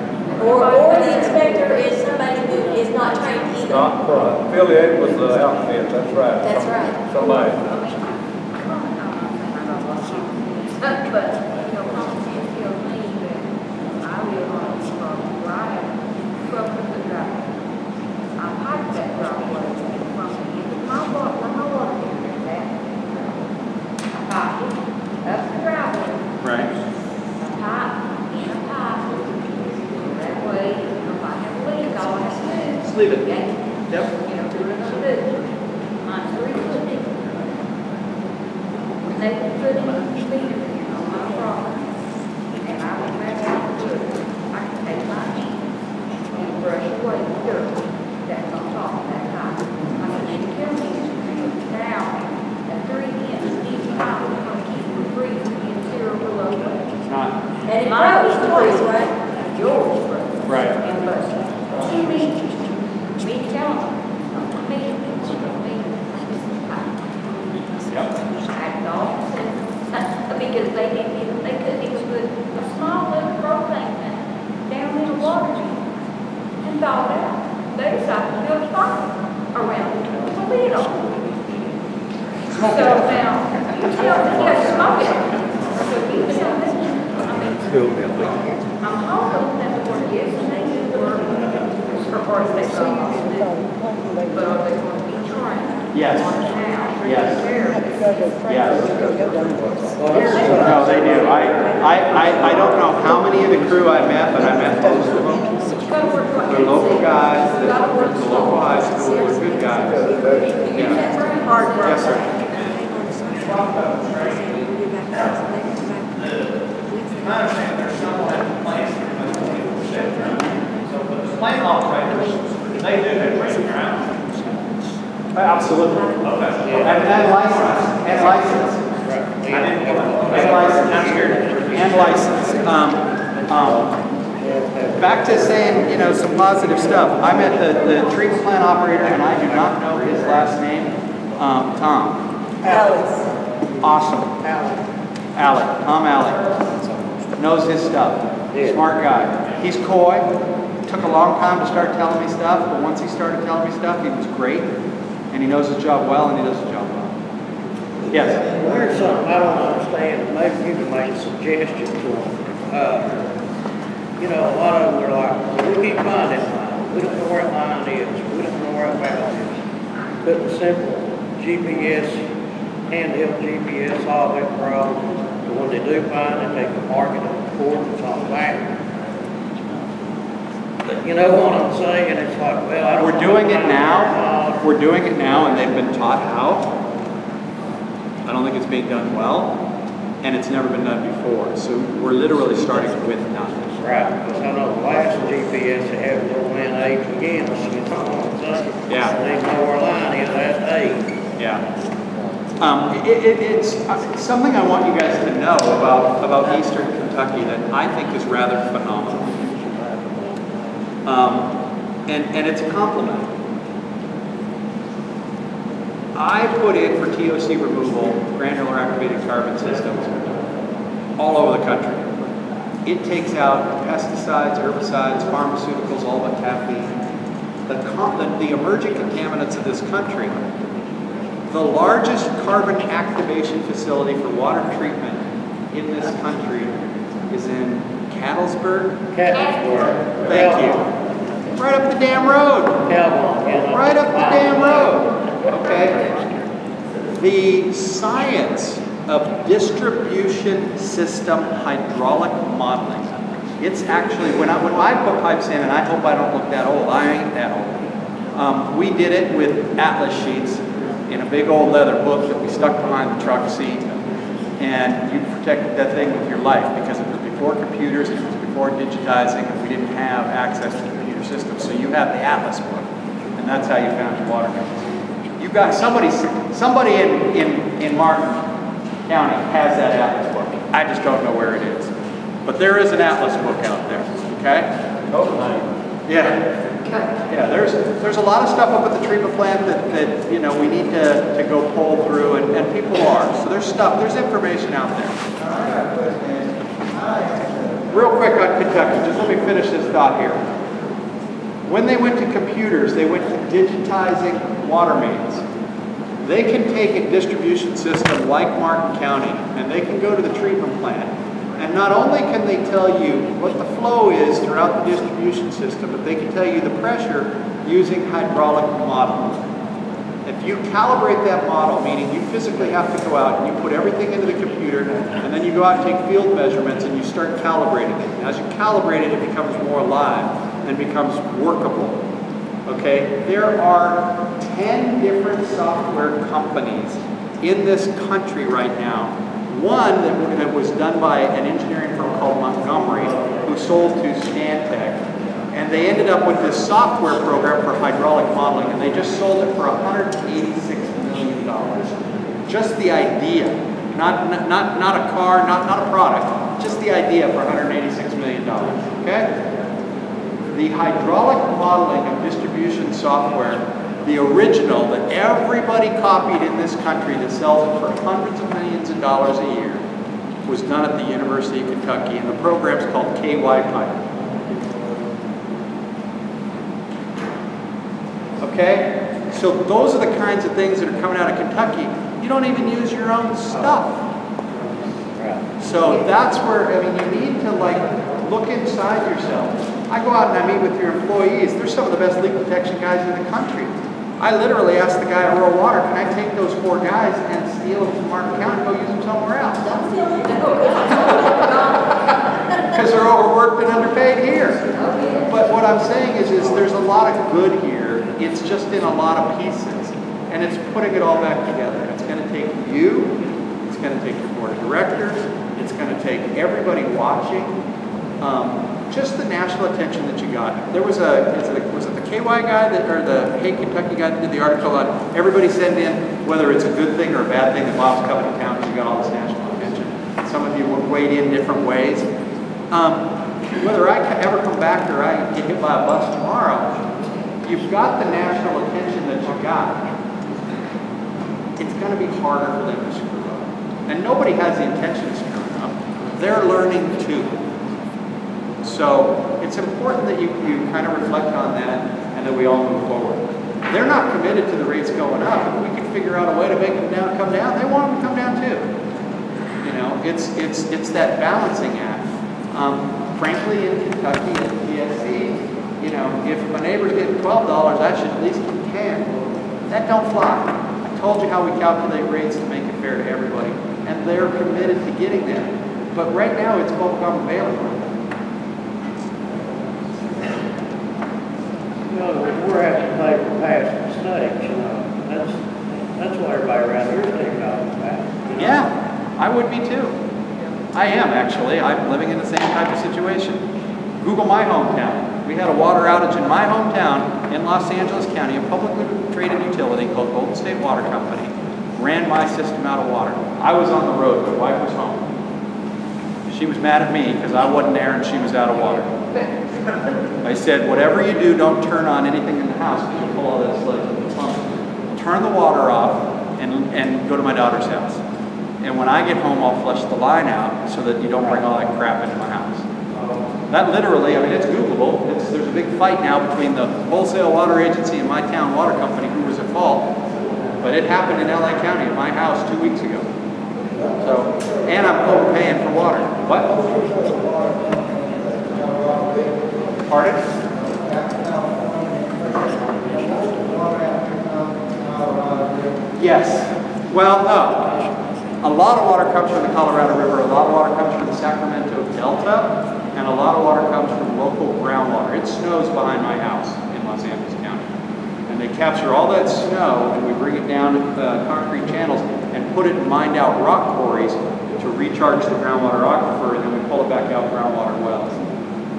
Or the inspector is somebody who is not trained either. Not affiliated with the outfit, that's right. That's right. Somebody. But, you know, common sense tells me that I live on where I have 12 drive. I piped that driveway from the end of my water heater is at. I piped it up the driveway. Right. A pipe in a pipe. That way, if I have a leak, all I have to do Just leave it. is yank it. Yep. You know, do another business. Mine's 3 foot deep. When they put in a meter in on my property, and I went back out to it, I can take my hand and brush away the dirt that's on top of that pipe. I mean, it kills me down at 3 inches deep pipe is going to keep the freeze being 0 below. It's not. And it grows twice, right? Yours, bro. Right. And but 2 inches, me telling them, don't me, it's going to be this is pipe. Yep. Act all because they couldn't even put a small little propane tank down in the water and thaw it out. They decided to build a fire around it with a lid on it. So now, you tell me, yeah, smoke it. So you tell me, I mean, I'm hoping that the work is, and they do work, or course they don't have to do, but are they going to be trained? Yes. On how? Yes. Yes. No, they do. I don't know how many of the crew I met, but I met most of them. They're local guys, they're the local high school, they're good guys. Yeah. Yes, sir. I understand there's some that plants so the plant operators, they do have training ground. Absolutely. Okay. And license. And license. And license. Back to saying, you know, some positive stuff. I met the treatment plant operator, and I do not know his last name. Tom. Alex. Awesome. Alec. Tom Alec. Knows his stuff. Smart guy. He's coy. took a long time to start telling me stuff, but once he started telling me stuff, he was great, and he knows his job well, and he does his job well. Yes? Here's something I don't understand, maybe you can make a suggestion to them. You know, a lot of them are like, well, we keep finding line, we don't know where that line is, we don't know where that valve is. Put the simple GPS, handheld GPS, solve that problem. But when they do find it, they can mark it on the coordinates on the back. But you know what I'm saying? It's like, well, I don't know. We're doing it now. We're doing it now, and they've been taught how. I don't think it's being done well, and it's never been done before. So we're literally starting with nothing. Right, because I know the last GPS they had little man H again, you know what I'm saying? Yeah. They know where line is, that's A. Yeah. It's something I want you guys to know about Eastern Kentucky that I think is rather phenomenal. And it's a compliment. I put in for TOC removal, granular activated carbon systems, all over the country. It takes out pesticides, herbicides, pharmaceuticals, all but caffeine. The emerging contaminants of this country. The largest carbon activation facility for water treatment in this country is in Cattlesburg. Cattlesburg. Thank you. Right up the damn road. Right up the damn road. Okay. The science of distribution system hydraulic modeling. It's actually, when I put pipes in, and I hope I don't look that old, I ain't that old. We did it with atlas sheets in a big old leather book that we stuck behind the truck seat, and you protected that thing with your life because it was before computers, it was before digitizing, and we didn't have access to the computer system. So you have the atlas book, and that's how you found your water mains. You got somebody in Martin County has that atlas book. I just don't know where it is. But there is an atlas book out there, okay? Yeah. Yeah, there's a lot of stuff up at the treatment plant that you know we need to go pull through, and people are. So there's information out there. Real quick on Kentucky, just let me finish this thought here. When they went to computers, they went to digitizing water mains. They can take a distribution system like Martin County, and they can go to the treatment plant. And not only can they tell you what the flow is throughout the distribution system, but they can tell you the pressure using hydraulic modeling. If you calibrate that model, meaning you physically have to go out and you put everything into the computer, and then you go out and take field measurements and you start calibrating it. And as you calibrate it, it becomes more alive and becomes workable. Okay? There are 10 different software companies in this country right now. One that was done by an engineering firm called Montgomery, who sold to Stantec. And they ended up with this software program for hydraulic modeling, and they just sold it for $186 million. Just the idea, not a car, not a product, just the idea for $186 million, okay? The hydraulic modeling of distribution software, the original that everybody copied in this country that sells it for hundreds of millions of dollars a year, was done at the University of Kentucky, and the program's called KY Pipe. Okay? So those are the kinds of things that are coming out of Kentucky. You don't even use your own stuff. So that's where, I mean, you need to like look inside yourself. I go out and I meet with your employees. They're some of the best leak detection guys in the country. I literally asked the guy at Rural Water, can I take those 4 guys and steal them from Martin County and go use them somewhere else? Don't steal them. Because they're overworked and underpaid here. But what I'm saying is there's a lot of good here. It's just in a lot of pieces. And it's putting it all back together. It's going to take you. It's going to take your board of directors. It's going to take everybody watching. Just the national attention that you got. There was was it the KY guy or the Hey Kentucky guy that did the article on everybody send in whether it's a good thing or a bad thing that Bob's coming to town because you got all this national attention. Some of you weighed in different ways. Whether I ever come back or I get hit by a bus tomorrow, you've got the national attention that you got. It's going to be harder for them to screw up. And nobody has the intention of screwing up. They're learning too. So it's important that you kind of reflect on that and that we all move forward. They're not committed to the rates going up. If we can figure out a way to make them come down, they want them to come down too. You know, it's that balancing act. Frankly, in Kentucky and PSC, you know, if my neighbor's getting $12, I should at least get 10. That don't fly. I told you how we calculate rates to make it fair to everybody, and they're committed to getting there. But right now, it's both available. You know, we're having to pay for past mistakes, you know. That's what everybody around here is thinking about. You know? Yeah, I would be too. I am actually. I'm living in the same type of situation. Google my hometown. We had a water outage in my hometown in Los Angeles County. A publicly traded utility called Golden State Water Company ran my system out of water. I was on the road, my wife was home. She was mad at me because I wasn't there and she was out of water. I said, whatever you do, don't turn on anything in the house because you'll pull all that sludge in the pump. Turn the water off and go to my daughter's house. And when I get home, I'll flush the line out so that you don't bring all that crap into my house. That literally, I mean, it's Googleable. There's a big fight now between the wholesale water agency and my town water company who was at fault. But it happened in LA County at my house 2 weeks ago. So, and I'm overpaying for water. What? Pardon? Yes. Well, no. A lot of water comes from the Colorado River, a lot of water comes from the Sacramento Delta, and a lot of water comes from local groundwater. It snows behind my house in Los Angeles County. And they capture all that snow and we bring it down to concrete channels and put it in mined out rock quarries to recharge the groundwater aquifer, and then we pull it back out groundwater wells.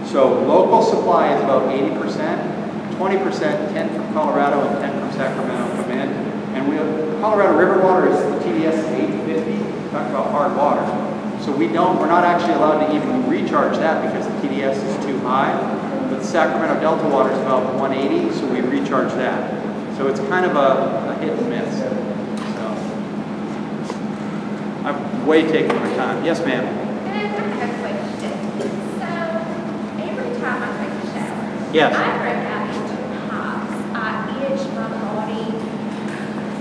So local supply is about 80%, 20%, 10 from Colorado and 10 from Sacramento come in. And the Colorado River water is the TDS is 850. Talk about hard water. So we're not actually allowed to even recharge that because the TDS is too high. But the Sacramento Delta water is about 180, so we recharge that. So it's kind of a hit and miss. So I'm way taking my time. Yes, ma'am. Can I ask a question? So every time I take a shower, Yes. I break out into hives. I itch, my body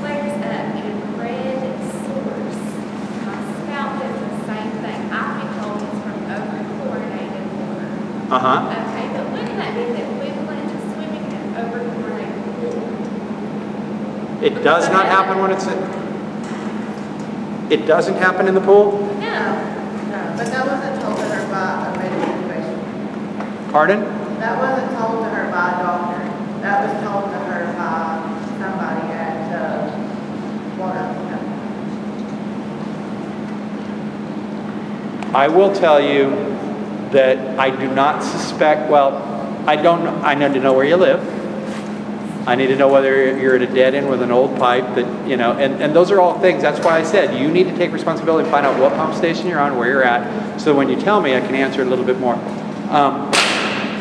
flares up in red sores. My scalp does the same thing. I've been told it's from over-chlorinated water. Uh-huh. Okay, but wouldn't that be the equivalent to swimming in over-chlorinated water? It does not happen when it's... It doesn't happen in the pool? No, but that wasn't told to her by a medical professional. Pardon? That wasn't told to her by a doctor. That was told to her by somebody at the water company. I will tell you that I do not suspect, well, I don't know, I need to know where you live. I need to know whether you're at a dead end with an old pipe that, you know, and those are all things. That's why I said you need to take responsibility and find out what pump station you're on, where you're at, so when you tell me, I can answer it a little bit more.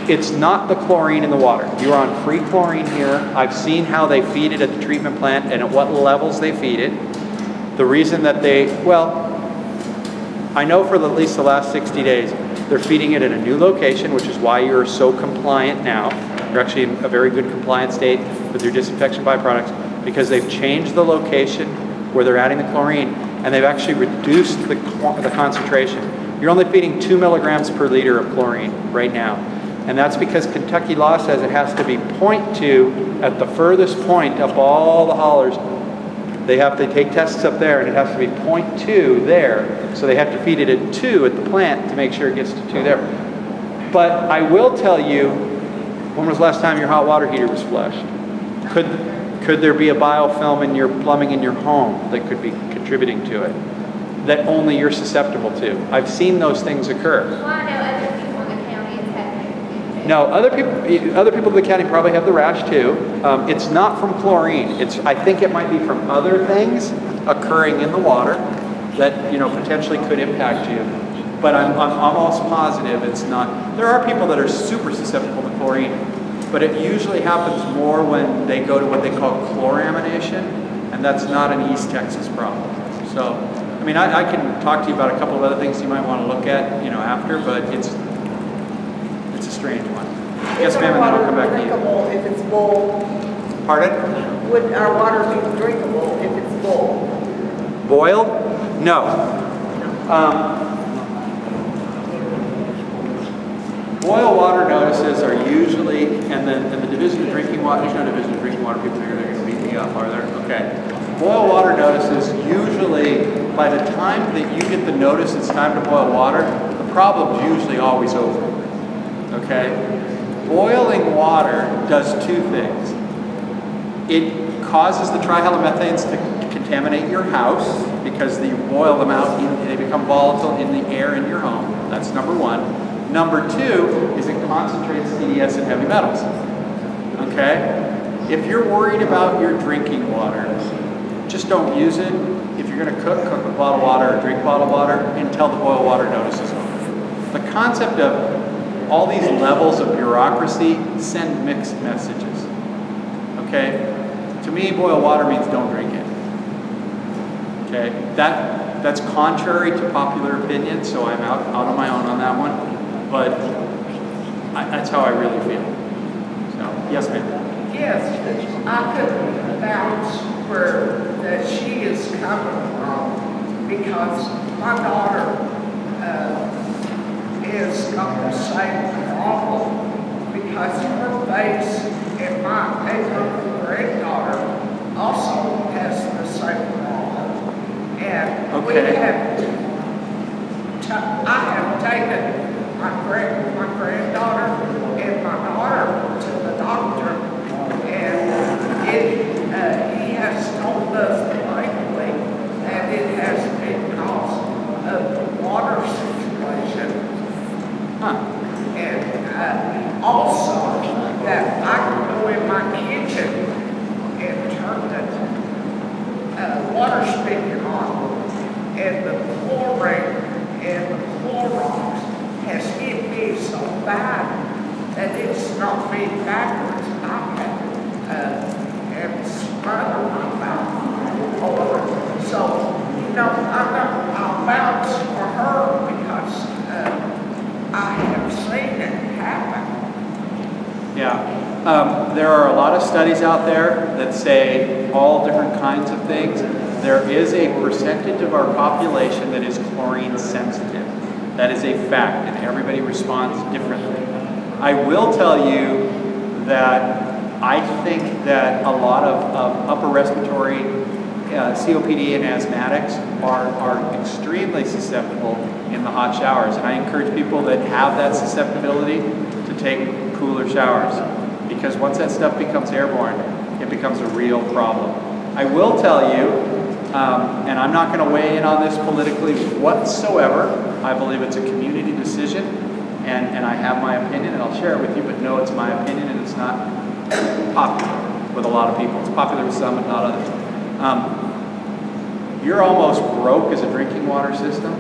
It's not the chlorine in the water. You're on free chlorine here. I've seen how they feed it at the treatment plant and at what levels they feed it. The reason that I know for at least the last 60 days, they're feeding it at a new location, which is why you're so compliant now. You're actually in a very good compliant state with your disinfection byproducts because they've changed the location where they're adding the chlorine and they've actually reduced the concentration. You're only feeding 2 milligrams per liter of chlorine right now. And that's because Kentucky law says it has to be 0.2 at the furthest point up all the hollers. They take tests up there and it has to be 0.2 there. So they have to feed it at 2 at the plant to make sure it gets to 2 there. But I will tell you, when was the last time your hot water heater was flushed? Could there be a biofilm in your plumbing in your home that could be contributing to it that only you're susceptible to? I've seen those things occur. Well, I know other people in the county have had it. No, other people in the county probably have the rash too. It's not from chlorine. I think it might be from other things occurring in the water that potentially could impact you. But I'm almost positive it's not. There are people that are super susceptible to chlorine, but it usually happens more when they go to what they call chloramination, and that's not an East Texas problem. So, I mean, I can talk to you about a couple of other things you might want to look at, after, but strange one. Is Yes, ma'am, our and then water we'll come back to you. drinkable if it's full? Pardon? Would our water be drinkable if it's full? Boiled? No. Boil water notices are usually, and the Division of Drinking Water, there's no Division of Drinking Water people here, they're going to beat me up, are there? Okay. Boil water notices usually, by the time that you get the notice it's time to boil water, the problem's usually always over. Okay? Boiling water does two things. It causes the trihalomethanes to contaminate your house because you boil them out, they become volatile in the air in your home. That's number one. Number two is it concentrates CDS and heavy metals. Okay? If you're worried about your drinking water, just don't use it. If you're going to cook with bottled water or drink bottled water until the boil water notice is over. The concept of all these levels of bureaucracy send mixed messages. Okay? To me, boil water means don't drink it. Okay? That's contrary to popular opinion, so I'm out on my own on that one. But that's how I really feel. So, yes, ma'am. Yes, I could vouch for that she is coming from because my daughter is got the same problem because her face and my granddaughter also has the same problem. And we have, I have taken my granddaughter and my daughter to the doctor, and he has told us plainly that it has been because of the water situation. And also that I can go in my kitchen and turn the water spigot on, and the chlorine and the Clorox has hit me so bad that it's knocked me backwards. And smothered my mouth over. So, I'll vouch for her because I have seen it happen. Yeah. There are a lot of studies out there that say all different kinds of things. There is a percentage of our population that is chlorine sensitive. That is a fact, and everybody responds differently. I will tell you that I think that a lot of upper respiratory COPD and asthmatics are extremely susceptible in the hot showers. And I encourage people that have that susceptibility to take cooler showers. Because once that stuff becomes airborne, it becomes a real problem. I will tell you, and I'm not going to weigh in on this politically whatsoever. I believe it's a community decision, and I have my opinion, and I'll share it with you, but no, it's my opinion, and it's not popular with a lot of people. It's popular with some, but not others. You're almost broke as a drinking water system.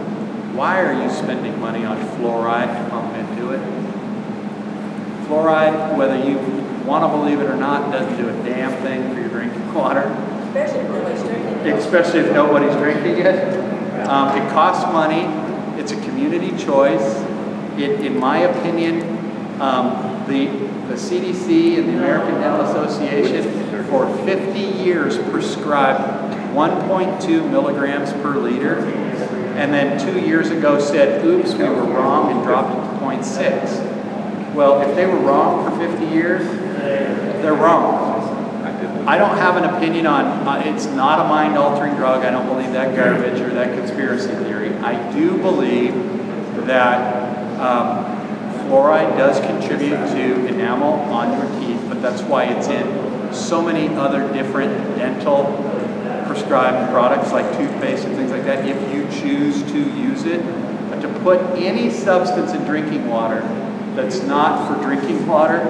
Why are you spending money on fluoride to pump into it? Fluoride, whether you want to believe it or not, doesn't do a damn thing for your drinking water. Especially if nobody's drinking it. Especially if nobody's drinking it. It costs money. It's a community choice. In my opinion, the CDC and the American Dental Association for 50 years prescribed 1.2 milligrams per liter, and then 2 years ago said, oops, we were wrong, and dropped it to 0.6. Well, if they were wrong for 50 years, they're wrong. I don't have an opinion on, it's not a mind-altering drug. I don't believe that garbage or that conspiracy theory. I do believe that fluoride does contribute to enamel on your teeth, but that's why it's in so many other different dental prescribed products like toothpaste and things like that, if you choose to use it. But to put any substance in drinking water that's not for drinking water,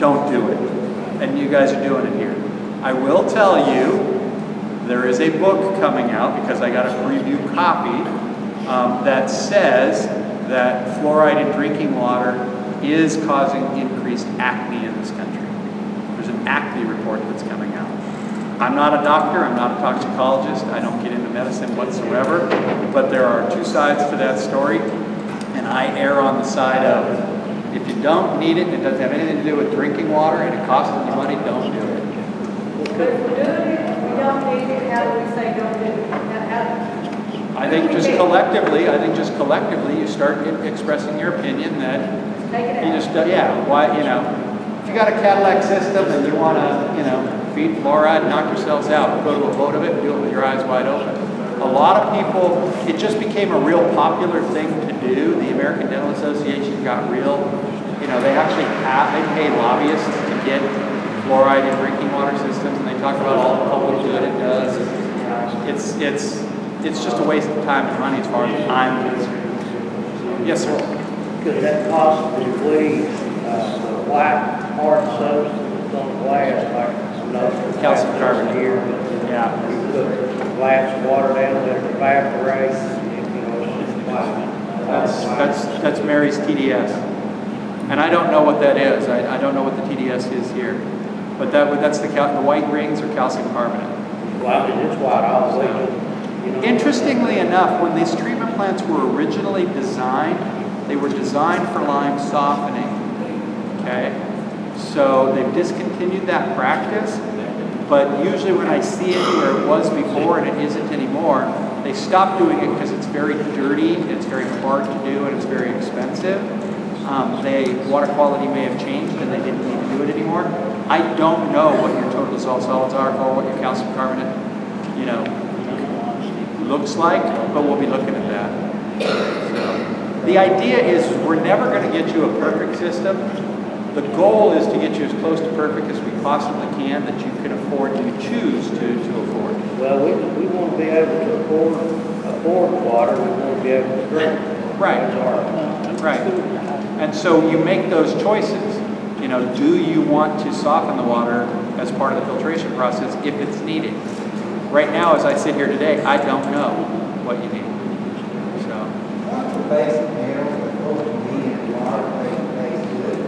don't do it. And you guys are doing it here. I will tell you, there is a book coming out, because I got a preview copy, that says that fluoride in drinking water is causing increased acne in this country. There's an acne report that's coming out. I'm not a doctor, I'm not a toxicologist, I don't get into medicine whatsoever, but there are two sides to that story, and I err on the side of If you don't need it, it doesn't have anything to do with drinking water, and it costs you money, don't do it. But if we're doing it, we don't need it, how do we say don't do it? I think just collectively, you start expressing your opinion that you just, why, you know, if you got a Cadillac system and you want to, you know, feed fluoride and knock yourselves out, go to a vote of it and do it with your eyes wide open. A lot of people, it just became a real popular thing to do. The American Dental Association got real, you know, they pay lobbyists to get fluoride in drinking water systems, and they talk about all the public good it does. It's just a waste of time and money as far as I'm concerned. Yes, sir. Could that possibly leave the white hard substance on the glass, like calcium carbonate here? Yeah. You put glass water down, let it evaporate, and, you know, it's just white. That's Mary's TDS, and I don't know what that is. I don't know what the TDS is here, but that's the white rings or calcium carbonate. Well, I mean, it's white all the way. You know, interestingly enough, when these treatment plants were originally designed, they were designed for lime softening. Okay, so they've discontinued that practice. But usually when I see it where it was before and it isn't anymore, they stop doing it because it's very dirty, it's very hard to do, and it's very expensive. Water quality may have changed and they didn't need to do it anymore. I don't know what your total dissolved solids are or what your calcium carbonate, you know, looks like, but we'll be looking at that. So, the idea is we're never going to get you a perfect system. The goal is to get you as close to perfect as we possibly can that you can afford, you choose to afford. Well, we want to be able to afford water. We want to be able to drink. Right. Right. And so you make those choices. You know, do you want to soften the water as part of the filtration process if it's needed? Right now, as I sit here today, I don't know what you need. So. What's the basic minerals that supposed to be in water to make it taste good?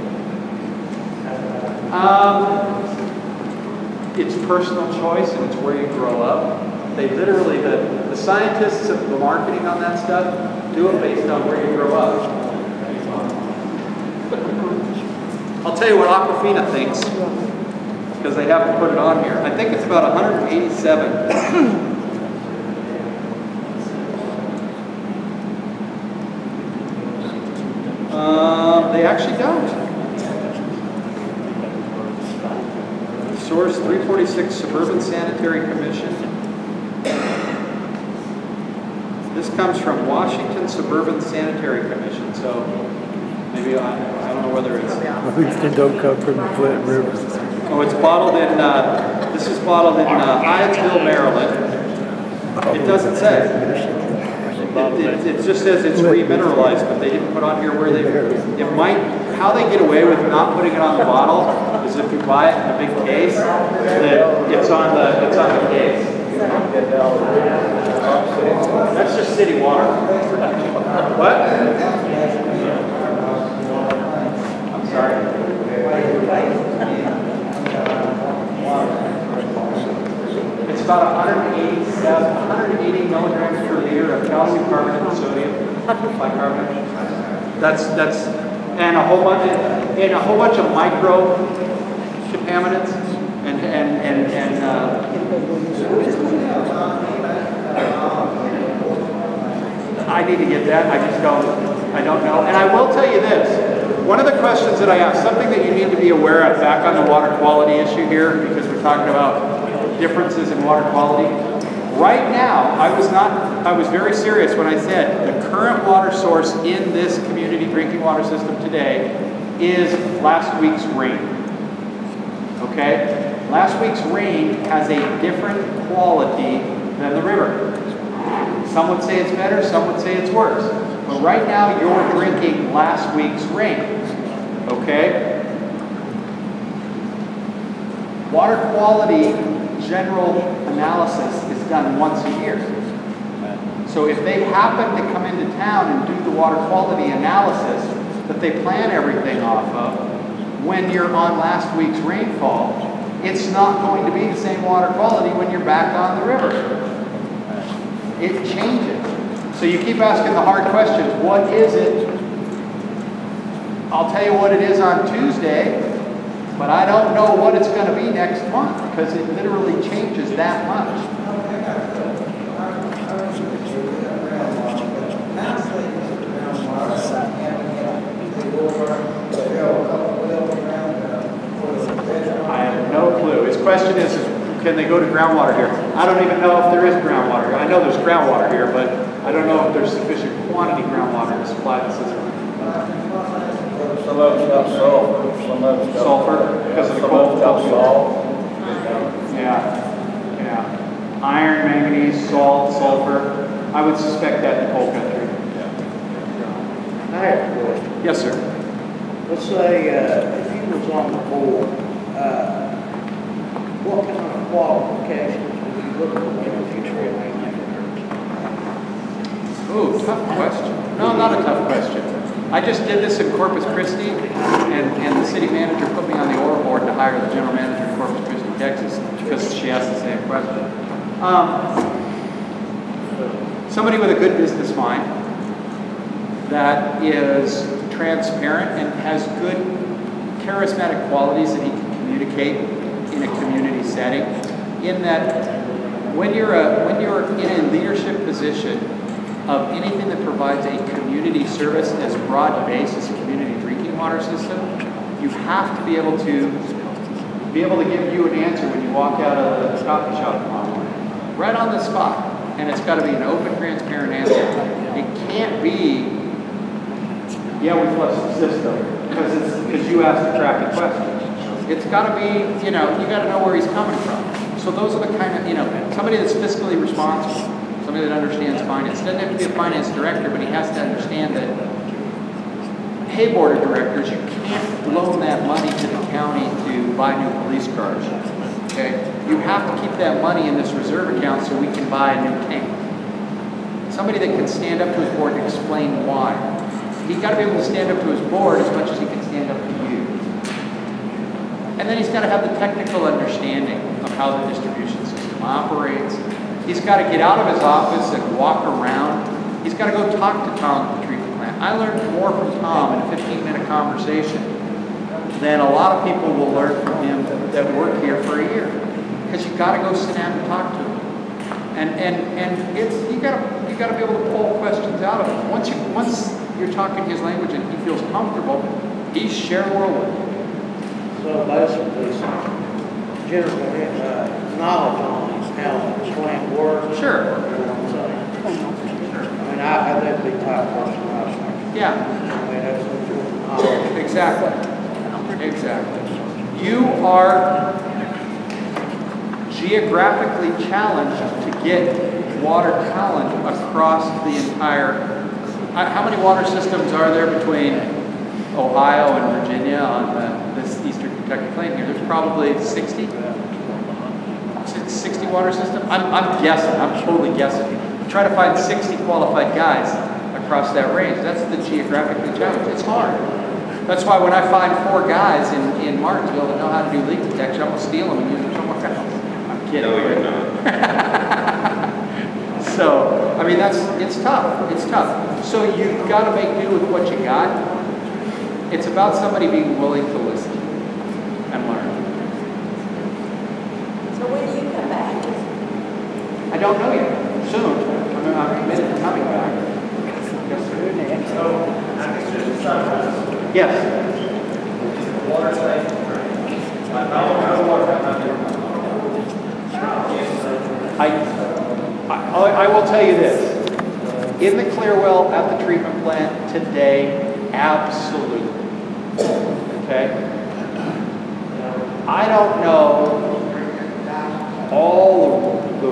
It's personal choice and it's where you grow up. They literally, the scientists of the marketing on that stuff do it based on where you grow up. I'll tell you what Aquafina thinks, because they haven't put it on here. I think it's about 187. They actually don't. Source 346 Suburban Sanitary Commission. This comes from Washington Suburban Sanitary Commission, so maybe I don't know whether it's... I think they don't come from the Flint River. Oh, it's bottled in, this is bottled in Hyattsville, Maryland. It doesn't say. It just says it's remineralized, but they didn't put on here where it might, how they get away with not putting it on the bottle is if you buy it in a big case, that it's on the case. That's just city water. What? I'm sorry. It's about 180 milligrams per liter of calcium carbonate and sodium bicarbonate. That's and a whole bunch of micro contaminants I need to get that. I don't know. And I will tell you this. One of the questions that I asked, something that you need to be aware of back on the water quality issue here, because we're talking about differences in water quality. Right now, I was very serious when I said the current water source in this community drinking water system today is last week's rain. Okay? Last week's rain has a different quality than the river. Some would say it's better, some would say it's worse. But right now, you're drinking last week's rain. Okay? Water quality general analysis is done once a year. So if they happen to come into town and do the water quality analysis that they plan everything off of, when you're on last week's rainfall, it's not going to be the same water quality when you're back on the river. It changes. So you keep asking the hard questions. What is it I'll tell you what it is on Tuesday, but I don't know what it's going to be next month because it literally changes that much. I have no clue. His question is can they go to groundwater here? I don't even know if there is groundwater here. I know there's groundwater here, but I don't know if there's sufficient quantity groundwater to supply the system. Some of it's got sulfur, some of it's got Sulfur, because of the some cold. of it's got salt. Yeah. Iron, manganese, salt, sulfur. I would suspect that in the coal country. I have a question. Yes, sir. Let's say, if you was on the board, what kind of qualifications would you look for in a future elected? Ooh, tough question. No, not a tough question. I just did this in Corpus Christi, and the city manager put me on the OR board to hire the general manager in Corpus Christi, Texas, because she asked the same question. Somebody with a good business mind that is transparent and has good charismatic qualities that he can communicate in a community setting. In that, when you're in a leadership position of anything that provides a community service as broad-based as a community drinking water system, you have to be able to give you an answer when you walk out of the coffee shop tomorrow morning, right on the spot. And it's got to be an open, transparent answer. It can't be, yeah, we flushed the system because you asked a tracking question. It's got to be, you got to know where he's coming from. So those are the kind of, somebody that's fiscally responsible, somebody that understands finance. Doesn't have to be a finance director, but he has to understand that, hey, board of directors, you can't loan that money to the county to buy new police cars. Okay? You have to keep that money in this reserve account so we can buy a new tank. Somebody that can stand up to his board and explain why. He's got to be able to stand up to his board as much as he can stand up to you. And then he's got to have the technical understanding of how the distribution system operates. He's got to get out of his office and walk around. He's got to go talk to Tom at the treatment plant. I learned more from Tom in a 15-minute conversation than a lot of people will learn from him that work here for a year. Because you've got to go sit down and talk to him. And it's you got to be able to pull questions out of him. Once you're talking his language and he feels comfortable, he's sharing the world with you. So basically, some general knowledge on how the plant works. Sure. I mean, that'd be the type of person I was thinking. Yeah. I mean, that's important knowledge. Exactly. You are geographically challenged to get water talent across the entire. How many water systems are there between Ohio and Virginia on this eastern Kentucky plain here? There's probably 60 water systems. I'm guessing. I'm totally guessing. Try to find 60 qualified guys across that range. That's the geographically challenged. It's hard. That's why when I find 4 guys in Martinsville that know how to do leak detection, I'm going to steal them and use them somewhere else. I'm kidding. No, you're not. So, I mean, it's tough. It's tough. So you've got to make do with what you got. It's about somebody being willing to listen and learn. So when do you come back? I don't know yet. Soon. I'm committed to coming back. Yes, sir. So, I guess there's some. Yes. Water station. I know water. I will tell you this. In the Clearwell at the treatment plant today, absolutely. Okay? I don't know all the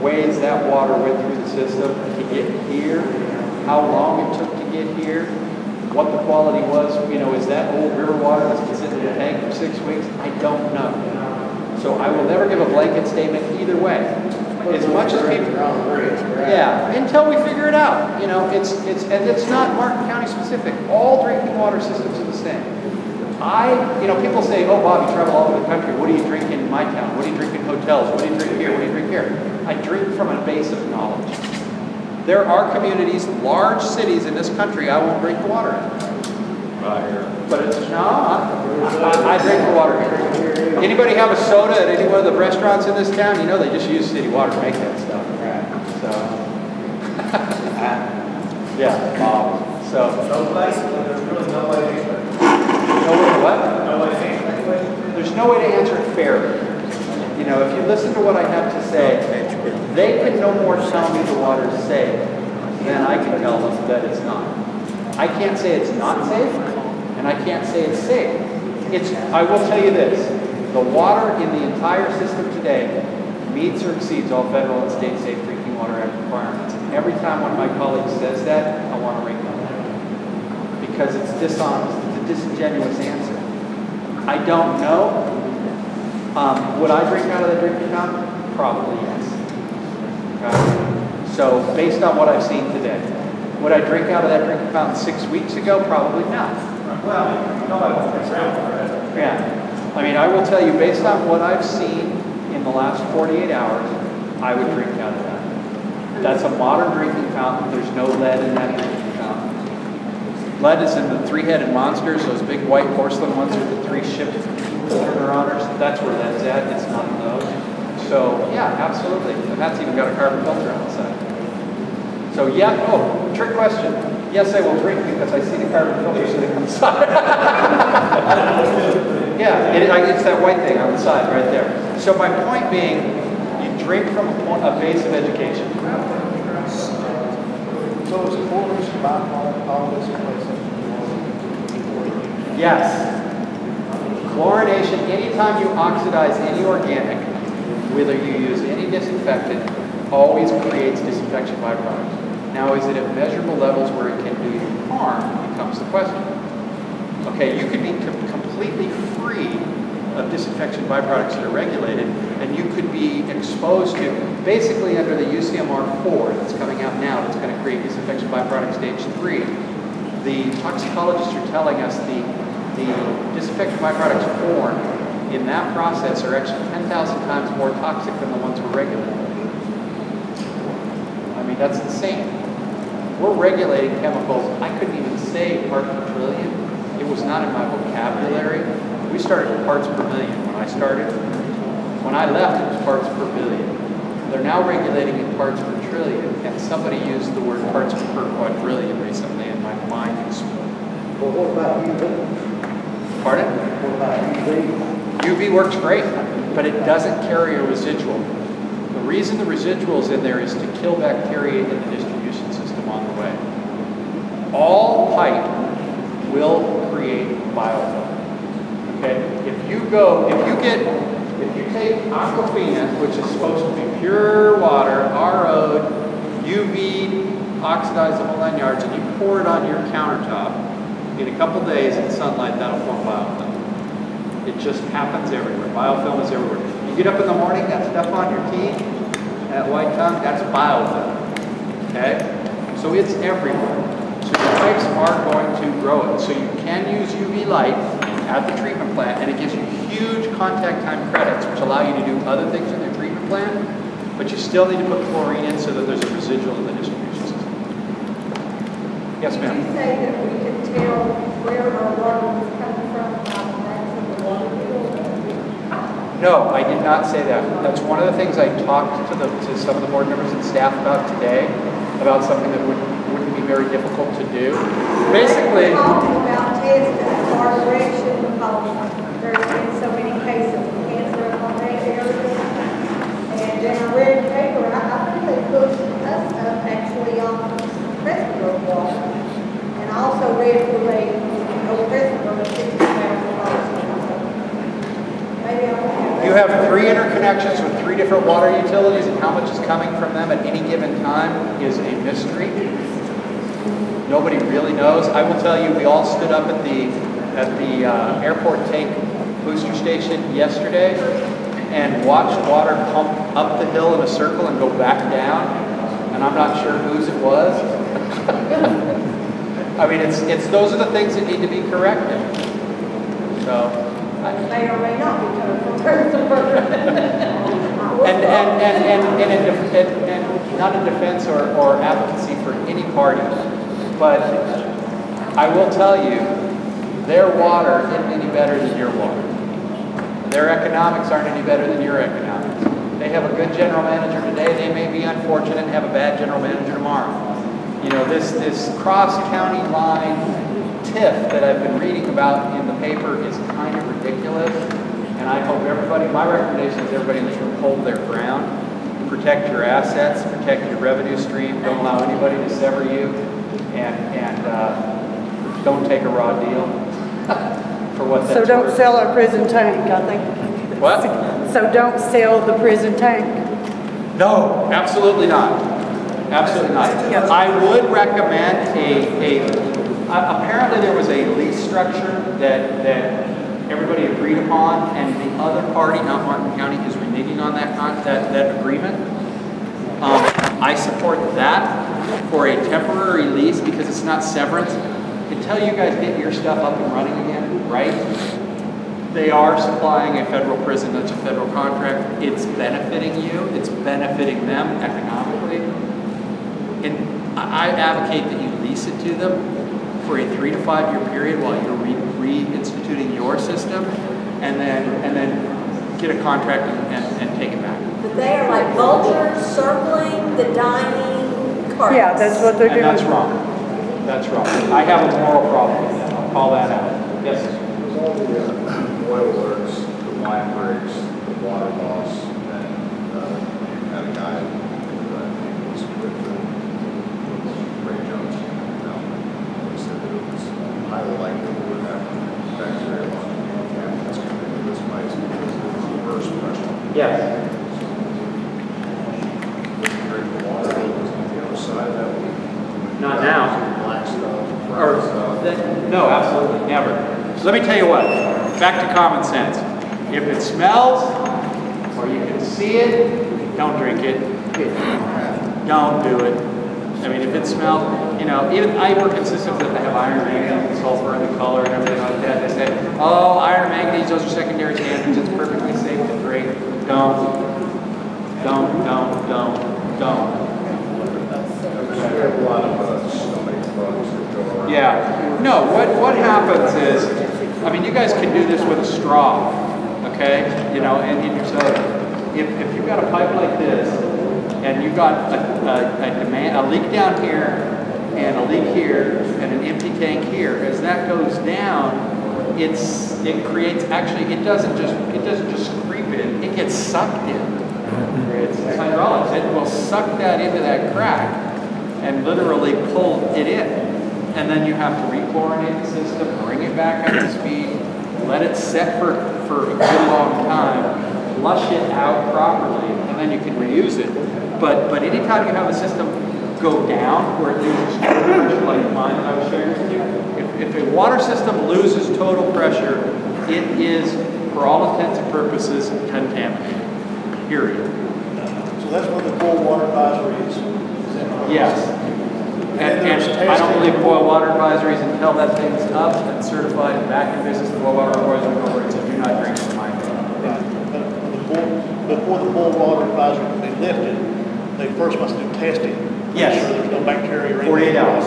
ways that water went through the system to get here, how long it took to get here, what the quality was. Is that old river water that's been sitting in the tank for 6 weeks? I don't know. So I will never give a blanket statement either way. As much as people, yeah, until we figure it out. It's not Martin County specific. All drinking water systems are the same. People say, oh, Bob, you travel all over the country. What do you drink in my town? What do you drink in hotels? What do you drink here? What do you drink here? I drink from a base of knowledge. There are communities, large cities in this country I won't drink the water in. right here. But it's, no, I drink the water here. Anybody have a soda at any one of the restaurants in this town? You know they just use city water to make that stuff. Right. So, yeah. So basically, there's really no way to answer it. no way what? No way to answer that question. There's no way to answer it fairly. You know, if you listen to what I have to say, they can no more tell me the water is safe than I can tell them that it's not. I can't say it's not safe, and I can't say it's safe. I will tell you this, the water in the entire system today meets or exceeds all federal and state safe drinking water act requirements. And every time one of my colleagues says that, I want to ring them. Because it's dishonest, it's a disingenuous answer. I don't know. Would I drink out of the drinking fountain? Probably yes. Okay. So based on what I've seen today, would I drink out of that drinking fountain 6 weeks ago? Probably not. Well, nobody wants to drink around for it. Yeah. I mean, I will tell you, based on what I've seen in the last 48 hours, I would drink out of that. That's a modern drinking fountain. There's no lead in that drinking fountain. Lead is in the three-headed monsters, those big white porcelain ones with the three ship turner honors. That's where lead's at. It's not in those. So, yeah, absolutely. And that's even got a carbon filter on the side. So, yeah, trick question. Yes, I will drink because I see the carbon filter sitting on the side. Yeah, it's that white thing on the side right there. So my point being, you drink from a base of education. So is chlorination byproduct all this place? Yes. Chlorination, anytime you oxidize any organic, whether you use any disinfectant, always creates disinfection byproducts. Now, is it at measurable levels where it can do you harm, becomes the question. Okay, you could be completely free of disinfection byproducts that are regulated, and you could be exposed to, basically under the UCMR 4 that's coming out now, that's going to create disinfection byproduct stage 3, the toxicologists are telling us the disinfection byproducts formed in that process are actually 10,000 times more toxic than the ones we're regulating. I mean, that's insane. We're regulating chemicals. I couldn't even say part per trillion. It was not in my vocabulary. We started with parts per million when I started. When I left, it was parts per billion. They're now regulating in parts per trillion, and somebody used the word parts per quadrillion recently, and my mind exploded. Well, what about UV? Pardon? What about UV? UV works great, but it doesn't carry a residual. The reason the residual is in there is to kill bacteria in the distribution system on the way. All pipe will create biofilm. Okay? If you take Aquafina, which is supposed to be pure water, RO'd, UV'd, oxidized the whole 9 yards, and you pour it on your countertop, in a couple days in sunlight, that'll form biofilm. It just happens everywhere. Biofilm is everywhere. You get up in the morning, that stuff on your teeth, that white tongue, that's biofilm. Okay? So it's everywhere. So your pipes are going to grow it. So you can use UV light at the treatment plant, and it gives you huge contact time credits, which allow you to do other things in your treatment plant, but you still need to put chlorine in so that there's a residual in the distribution system. Yes, ma'am? Did you say that we could tell where our water was coming from by the backs of the water bill? No, I did not say that. That's one of the things I talked to some of the board members and staff about today, about something that wouldn't be very difficult to do. Basically, talking about testing our direction because there's been so many cases of cancer on that area. And then I read the paper, I think they put us up actually on Pressbrook water. And I also read where they go Pressbrook $60,000. Maybe I won't have. you have 3 interconnections with 3 different water utilities, and how much is coming from them at any given time is a mystery. Nobody really knows. I will tell you, we all stood up at the airport tank booster station yesterday and watched water pump up the hill in a circle and go back down. And I'm not sure whose it was. I mean, it's those are the things that need to be corrected. So. May or may not be coming from Pressbrook. And not in defense or advocacy for any party, but I will tell you their water isn't any better than your water. Their economics aren't any better than your economics. They have a good general manager today, they may be unfortunate and have a bad general manager tomorrow. You know, this cross-county line tiff that I've been reading about in the paper is kind of ridiculous. And I hope everybody, my recommendation is everybody in this room hold their ground, protect your assets, protect your revenue stream, don't allow anybody to sever you, and don't take a raw deal for what that's So don't worth. sell our prison tank, I think. What? So don't sell the prison tank. No, absolutely not. Absolutely not. I would recommend apparently there was a lease structure that everybody agreed upon, and the other party, not Martin County, is reneging on that agreement. I support that for a temporary lease because it's not severance. Until you guys get your stuff up and running again, right? They are supplying a federal prison, that's a federal contract. It's benefiting you, it's benefiting them economically. And I advocate that you lease it to them for a 3 to 5 year period while you're reinstituting your system, and then get a contract and take it back. But they are like vultures circling the dying carcass. Yeah, that's what they're doing. And that's wrong. That's wrong. I have a moral problem with that. I'll call that out. Yes? All the oil alerts, the line breaks, the water loss, and you had a guy that was with Ray Jones. He said that it was highly likely we would have bacteria on contaminants coming into this place because of the reverse pressure. Yes. Drink the water that was on the other side of that week. Not now. Black stuff, Or, brown stuff. no, absolutely, never. So let me tell you what, back to common sense. If it smells, or you can see it, don't drink it. Don't do it. I mean, if it smells, you know, even I work in systems that have iron, manganese, sulfur, and the color, and everything like that. They say, oh, iron, manganese, those are secondary standards, it's perfectly safe to drink. Don't. We have a lot of stomach bugs that go around. Yeah. No, what happens is, I mean, you guys can do this with a straw, okay? You know, and so if you've got a pipe like this, and you've got a leak down here, and a leak here, and an empty tank here, as that goes down, it creates, actually, it doesn't just creep in, it gets sucked in. It's hydraulics, it will suck that into that crack, and literally pull it in. And then you have to rechlorinate the system, bring it back up to speed, let it set for a good long time, flush it out properly, and then you can reuse it. But anytime you have a system go down where it loses total pressure, like mine that I was sharing with you, if a water system loses total pressure, it is, for all intents and purposes, contaminated. Period. So that's what the boil water advisory is. Yes. And I don't believe boil water advisories until that thing's up and certified and back in business. The boil water advisory over it says do not drink from my Before the boil water advisory can be lifted, they first must do testing. Yes. Make sure there's no bacteria or 48 anything. hours.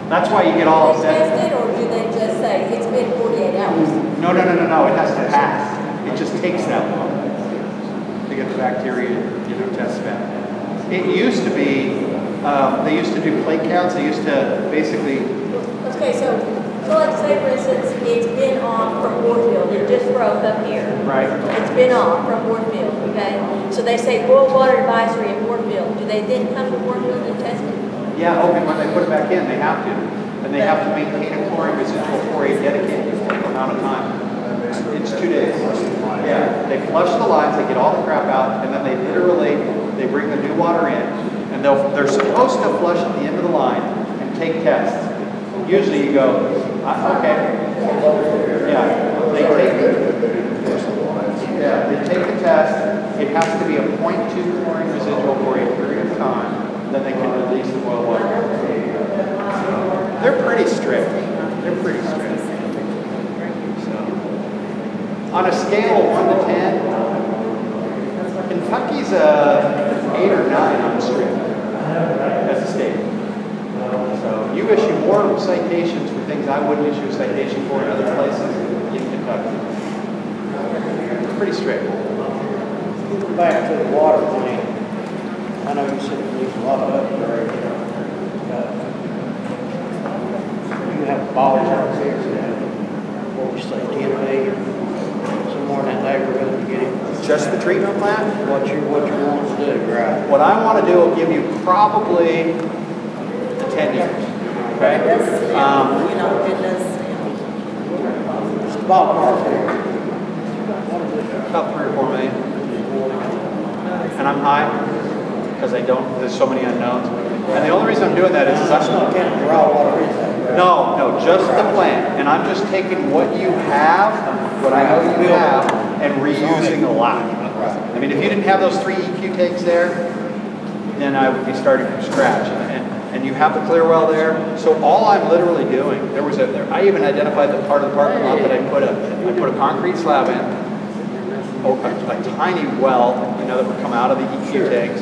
That's why you get all of Do they that. test it, or do they just say it's been 48 hours? No. It has to pass. It just takes that long to get the bacteria, test back. It used to be, they used to do plate counts. They used to basically. Okay, so let's say, for instance, it's been off from Warfield. It just broke up here. Right. It's been off from Warfield, okay? So they say boil water advisory in Warfield. Do they then come to Warfield and test it? Yeah, when they put it back in, they have to. And they have to maintain a chlorine residual for a dedicated amount of time. It's 2 days. Yeah, they flush the lines, they get all the crap out, and then they bring the new water in, and they're supposed to flush at the end of the line and take tests. Usually you go, okay, yeah, they take the test. It has to be a 0.2 chlorine residual for a period of time, then they can release the boil water. They're pretty strict. On a scale of 1 to 10, Kentucky's 8 or 9 on strict as a state. So you issue more citations for things I wouldn't issue a citation for in other places in Kentucky. It's pretty strict. Getting back to the water plant, I know you said it needs a lot of upgrade. You have balls out there, what would you say, 10 million, somewhere in that neighborhood to get it? Just the treatment plant? What you want to do, right? What I want to do will give you probably 10 years. Okay? You know, it does. It's the ballpark. About 3 or 4 million. And I'm high because there's so many unknowns. And the only reason I'm doing that is That's not counting the raw water, is that? No, just the plant. And I'm just taking what you have, what I know you have, and reusing a lot. I mean, if you didn't have those 3 EQ tanks there, then I would be starting from scratch. And you have the clear well there. So all I'm literally doing, I even identified the part of the parking lot that I put a concrete slab in, a tiny well, that would come out of the EQ tanks,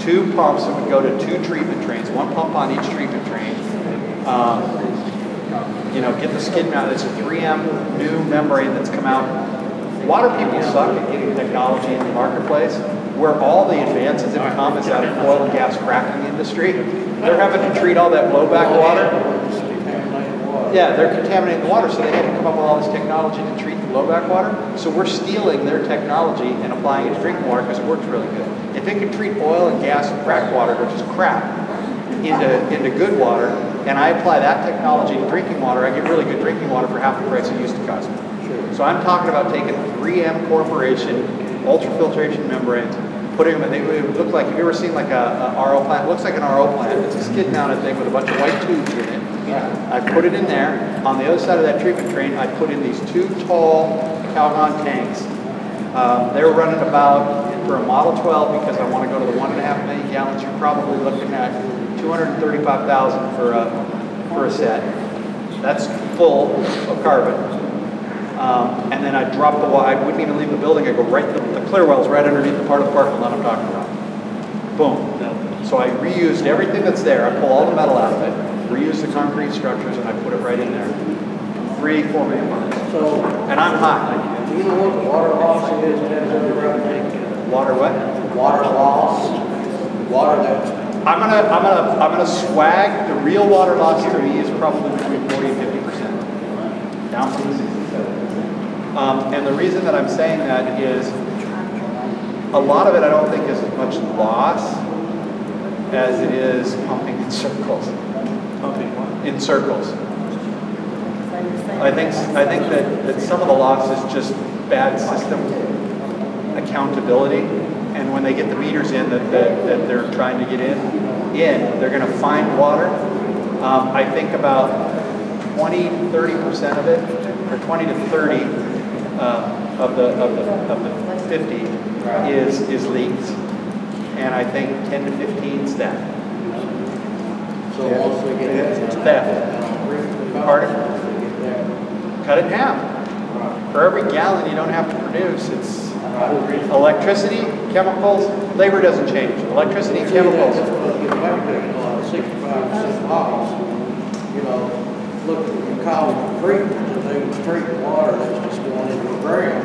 2 pumps that would go to 2 treatment trains, 1 pump on each treatment train. Get the skid mount. It's a 3M new membrane that's come out. Water people suck at getting technology in the marketplace. Where all the advances have come is out of oil and gas fracking industry. They're having to treat all that blowback water. Yeah, they're contaminating the water, so they had to come up with all this technology to treat the blowback water. So we're stealing their technology and applying it to drinking water because it works really good. If it can treat oil and gas and frack water, which is crap, into good water, and I apply that technology to drinking water, I get really good drinking water for half the price it used to cost me. So I'm talking about taking 3M Corporation ultrafiltration membranes, putting them, it would look like, have you ever seen like a RO plant? It looks like an RO plant. It's a skid mounted thing with a bunch of white tubes in it. I put it in there. On the other side of that treatment train, I put in these 2 tall Calgon tanks. They were running about, for a Model 12, because I want to go to the 1.5 million gallons, you're probably looking at $235,000 for a set. That's full of carbon. And then I drop the water. I wouldn't even leave the building. I go right, the clear well's right underneath the part of the parking lot I'm talking about. Boom. So I reused everything that's there. I pull all the metal out of it, reuse the concrete structures, and I put it right in there. 3-4 million bucks. So, and I'm high. Do you know what the water loss is in the road tank? Water what? Water loss. Water that's. I'm gonna swag. The real water loss to me is probably between 40 and 50%. Down from 67%. And the reason that I'm saying that is a lot of it I don't think is as much loss as it is pumping in circles. Pumping what? In circles. I think that some of the loss is just bad system accountability, and when they get the meters in that they're trying to get in, they're going to find water. I think about 20-30% of it, or 20 to 30 of the 50 is leaks, and I think 10 to 15 is theft. So once we get it's theft. Pardon? Cut it in half. For every gallon you don't have to produce, it's electricity, chemicals, labor doesn't change. Electricity, chemicals. 65% loss. Look at the cost of treatment to treat water that's just going into the ground.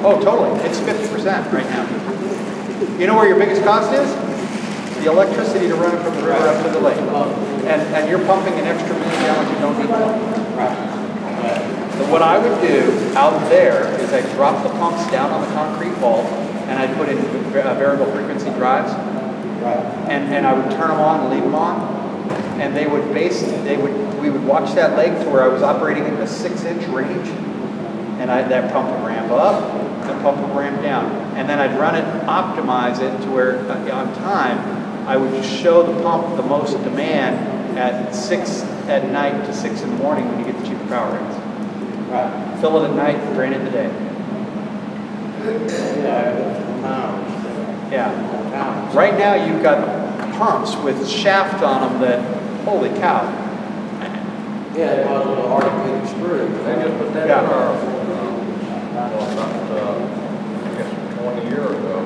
Oh, totally. It's 50% right now. You know where your biggest cost is? The electricity to run it from the river up to the lake. And you're pumping an extra million gallons you don't need to pump. So what I would do out there is I drop the pumps down on the concrete wall, and I put in variable frequency drives. And I would turn them on and leave them on. And we would watch that lake to where I was operating in the 6-inch range. And that pump would ramp up, that pump would ramp down. And then I'd run it, optimize it to where on time, I would just show the pump the most demand at 6 at night to 6 in the morning when you get the cheaper power rates. Fill it at night, drain it in the day. Yeah. Right now you've got pumps with shaft on them that, holy cow. Yeah, it was a little articulated screw. They just put that in our, I guess 20 years ago.